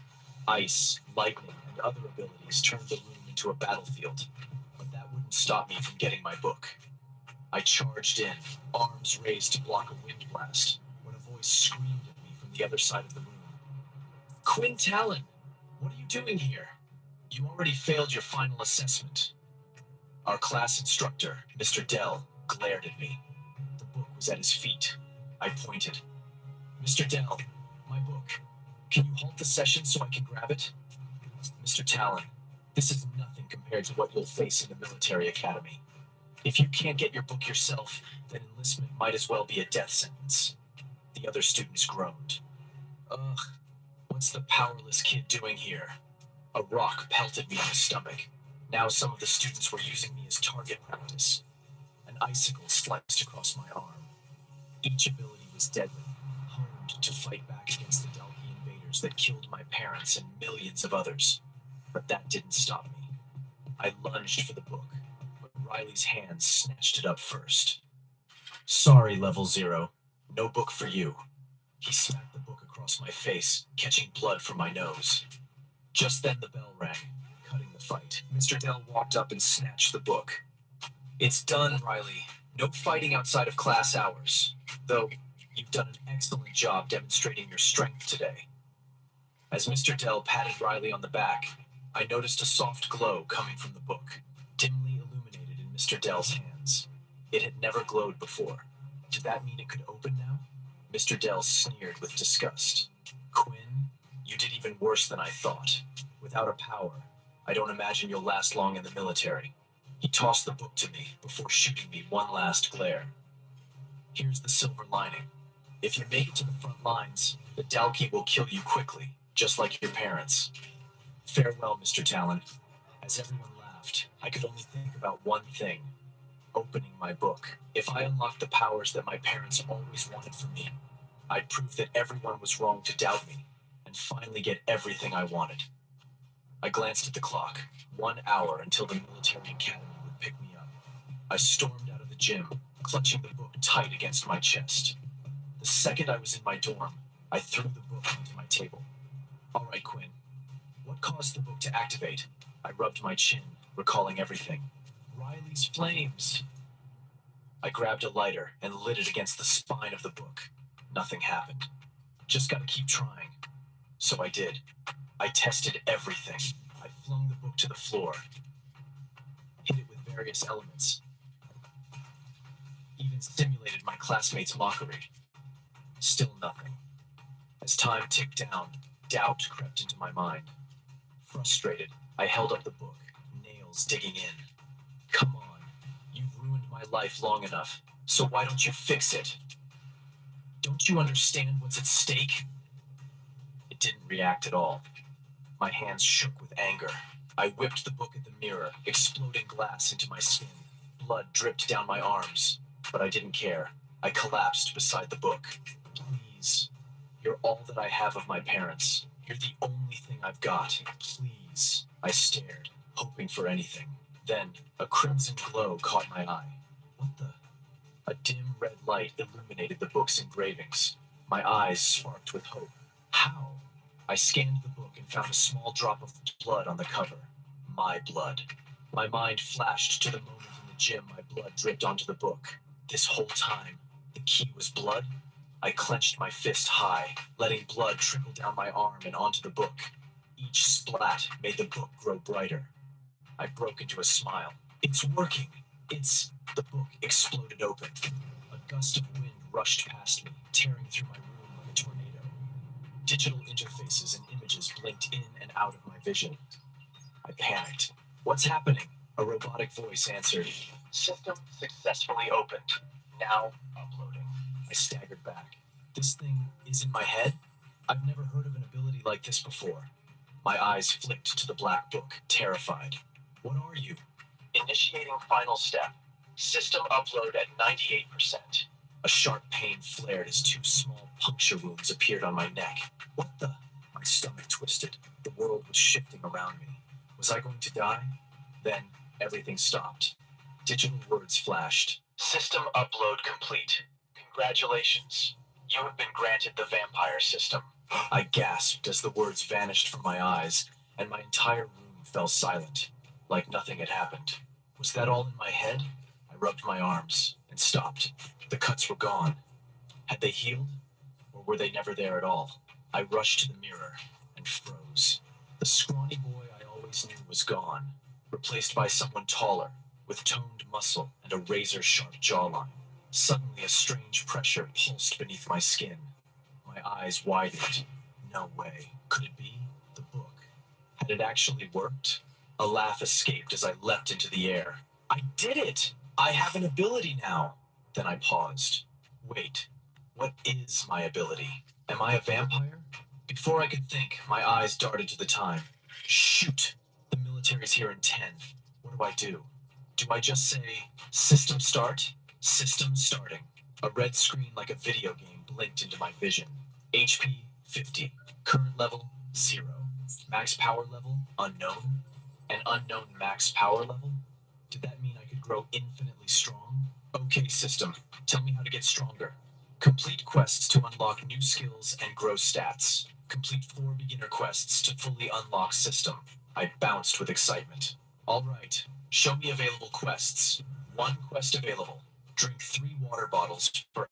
Ice, lightning, and other abilities turned the room into a battlefield, but that wouldn't stop me from getting my book. I charged in, arms raised to block a wind blast, when a voice screamed at me from the other side of the room. Quinn Talon, what are you doing here? You already failed your final assessment. Our class instructor, Mr. Dell, glared at me. The book was at his feet. I pointed. Mr. Dell, my book. Can you halt the session so I can grab it? Mr. Talon, this is nothing compared to what you'll face in the military academy. If you can't get your book yourself, then enlistment might as well be a death sentence. The other students groaned. Ugh, what's the powerless kid doing here? A rock pelted me in the stomach. Now some of the students were using me as target practice. An icicle sliced across my arm. Each ability was deadly, honed to fight back against the Dalkey invaders that killed my parents and millions of others. But that didn't stop me. I lunged for the book, but Riley's hands snatched it up first. Sorry, Level Zero. No book for you. He smacked the book across my face, catching blood from my nose. Just then the bell rang, cutting the fight. Mr. Dell walked up and snatched the book. It's done, Riley. No fighting outside of class hours. Though, you've done an excellent job demonstrating your strength today. As Mr. Dell patted Riley on the back, I noticed a soft glow coming from the book, dimly illuminated in Mr. Dell's hands. It had never glowed before. Did that mean it could open now? Mr. Dell sneered with disgust. Quinn, you did even worse than I thought. Without a power, I don't imagine you'll last long in the military. He tossed the book to me before shooting me one last glare. Here's the silver lining. If you make it to the front lines, the Dalki will kill you quickly, just like your parents. Farewell, Mr. Talon. As everyone laughed, I could only think about one thing. Opening my book. If I unlocked the powers that my parents always wanted for me, I'd prove that everyone was wrong to doubt me, and finally get everything I wanted. I glanced at the clock. 1 hour until the military academy would pick me up. I stormed out of the gym, clutching the book tight against my chest. The second I was in my dorm, I threw the book onto my table. All right, Quinn. What caused the book to activate? I rubbed my chin, recalling everything. Riley's flames. I grabbed a lighter and lit it against the spine of the book. Nothing happened. Just gotta keep trying. So I did. I tested everything. I flung the book to the floor, hit it with various elements, even simulated my classmates' mockery. Still nothing. As time ticked down, doubt crept into my mind. Frustrated, I held up the book, nails digging in. Come on, you've ruined my life long enough, so why don't you fix it? Don't you understand what's at stake? It didn't react at all. My hands shook with anger. I whipped the book at the mirror, exploding glass into my skin. Blood dripped down my arms, but I didn't care. I collapsed beside the book. Please, you're all that I have of my parents. You're the only thing I've got. Please. I stared, hoping for anything. Then, a crimson glow caught my eye. What the? A dim red light illuminated the book's engravings. My eyes sparked with hope. How? I scanned the book and found a small drop of blood on the cover. My blood. My mind flashed to the moment in the gym my blood dripped onto the book. This whole time, the key was blood? I clenched my fist high, letting blood trickle down my arm and onto the book. Each splat made the book grow brighter. I broke into a smile. It's working. The book exploded open. A gust of wind rushed past me, tearing through my room like a tornado. Digital interfaces and images blinked in and out of my vision. I panicked. What's happening? A robotic voice answered. System successfully opened. Now uploading. I staggered back. This thing is in my head? I've never heard of an ability like this before. My eyes flicked to the black book, terrified. What are you? Initiating final step. System upload at 98%. A sharp pain flared as two small puncture wounds appeared on my neck. What the? My stomach twisted. The world was shifting around me. Was I going to die? Then, everything stopped. Digital words flashed. System upload complete. Congratulations. You have been granted the vampire system. I gasped as the words vanished from my eyes, and my entire room fell silent, like nothing had happened. Was that all in my head? I rubbed my arms and stopped. The cuts were gone. Had they healed? Or were they never there at all? I rushed to the mirror and froze. The scrawny boy I always knew was gone, replaced by someone taller, with toned muscle and a razor-sharp jawline. Suddenly a strange pressure pulsed beneath my skin. My eyes widened. No way. Could it be? The book. Had it actually worked? A laugh escaped as I leapt into the air. I did it! I have an ability now! Then I paused. Wait, what is my ability? Am I a vampire? Before I could think, my eyes darted to the time. Shoot! The military's here in 10. What do? Do I just say, system start? System starting. A red screen like a video game blinked into my vision. HP 50. Current level 0. Max power level, unknown. An unknown max power level? Did that mean I could grow infinitely strong? Okay, system, tell me how to get stronger. Complete quests to unlock new skills and grow stats. Complete 4 beginner quests to fully unlock system. I bounced with excitement. All right, show me available quests. 1 quest available. Drink 3 water bottles for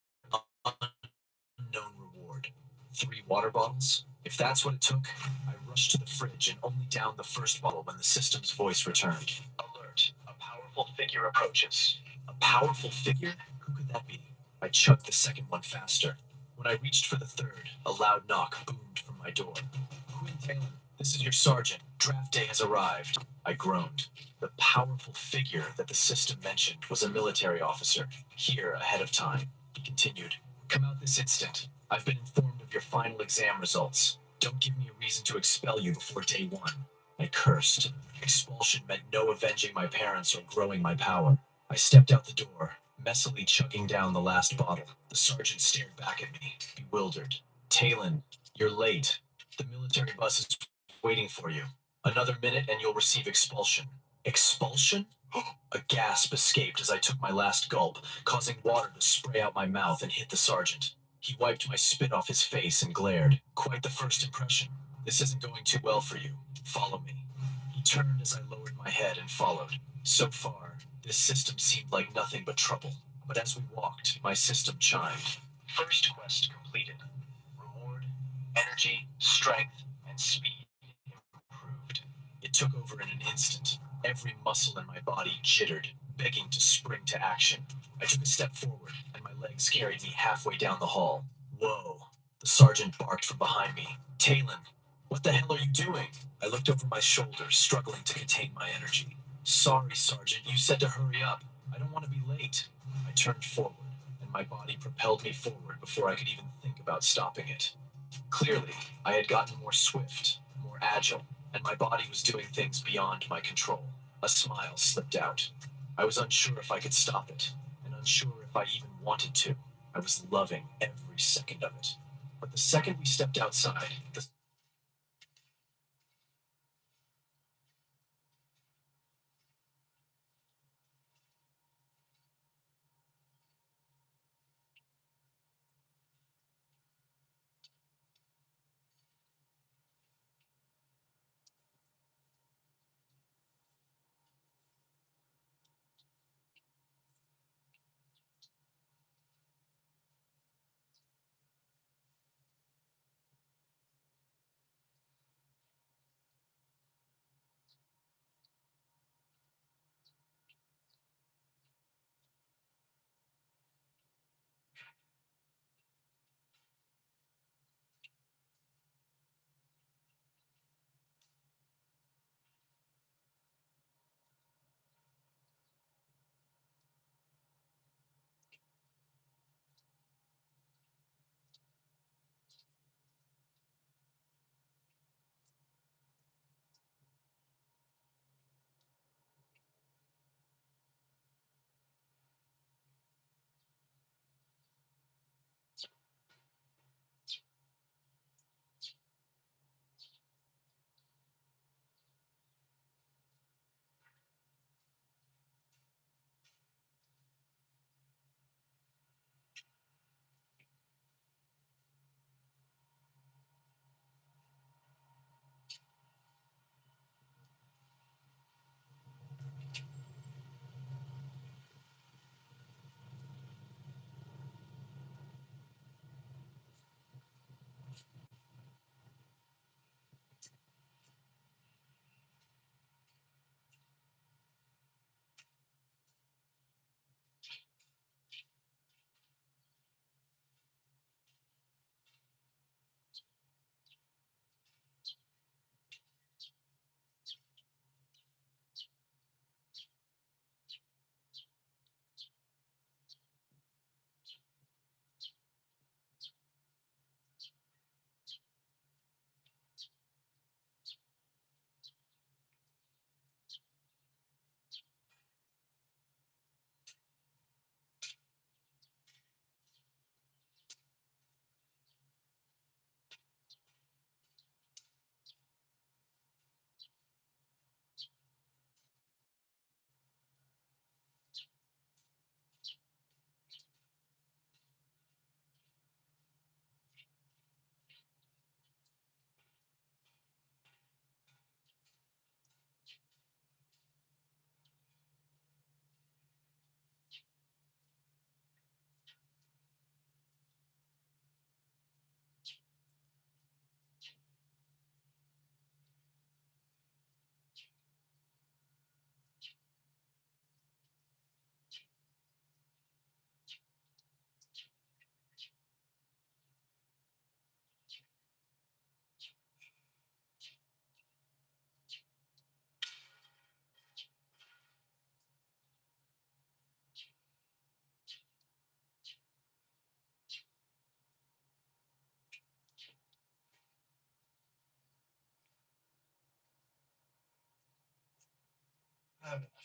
unknown reward. 3 water bottles? If that's what it took, I rushed to the fridge and only downed the first bottle when the system's voice returned. Alert, a powerful figure approaches. A powerful figure? Who could that be? I chugged the second one faster. When I reached for the third, a loud knock boomed from my door. Quinn Talon, this is your sergeant. Draft day has arrived. I groaned. The powerful figure that the system mentioned was a military officer, here ahead of time. He continued, come out this instant. I've been informed of your final exam results. Don't give me a reason to expel you before day 1. I cursed. Expulsion meant no avenging my parents or growing my power. I stepped out the door, messily chugging down the last bottle. The sergeant stared back at me, bewildered. Talon, you're late. The military bus is waiting for you. Another minute and you'll receive expulsion. Expulsion? A gasp escaped as I took my last gulp, causing water to spray out my mouth and hit the sergeant. He wiped my spit off his face and glared. Quite the first impression. This isn't going too well for you. Follow me. He turned as I lowered my head and followed. So far, this system seemed like nothing but trouble. But as we walked, my system chimed. First quest completed. Reward, energy, strength, and speed improved. It took over in an instant. Every muscle in my body jittered, begging to spring to action. I took a step forward, and my legs carried me halfway down the hall. Whoa! The sergeant barked from behind me. Talon, what the hell are you doing? I looked over my shoulder, struggling to contain my energy. Sorry, Sergeant, you said to hurry up. I don't want to be late. I turned forward, and my body propelled me forward before I could even think about stopping it. Clearly, I had gotten more swift, more agile, and my body was doing things beyond my control. A smile slipped out. I was unsure if I could stop it, and unsure if I even wanted to. I was loving every second of it. But the second we stepped outside, the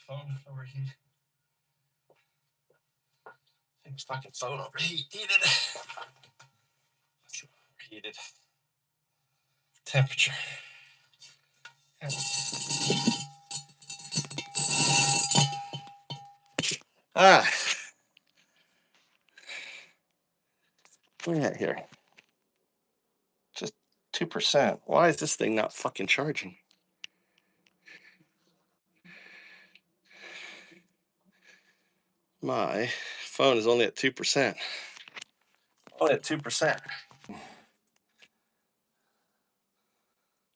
Phone overheated. I think his fucking phone overheated. Overheated. Temperature. Ah. What are we at here? Just 2%. Why is this thing not fucking charging? My phone is only at 2%. Only at 2%.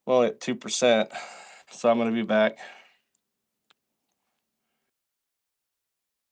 Only at 2%. So I'm going to be back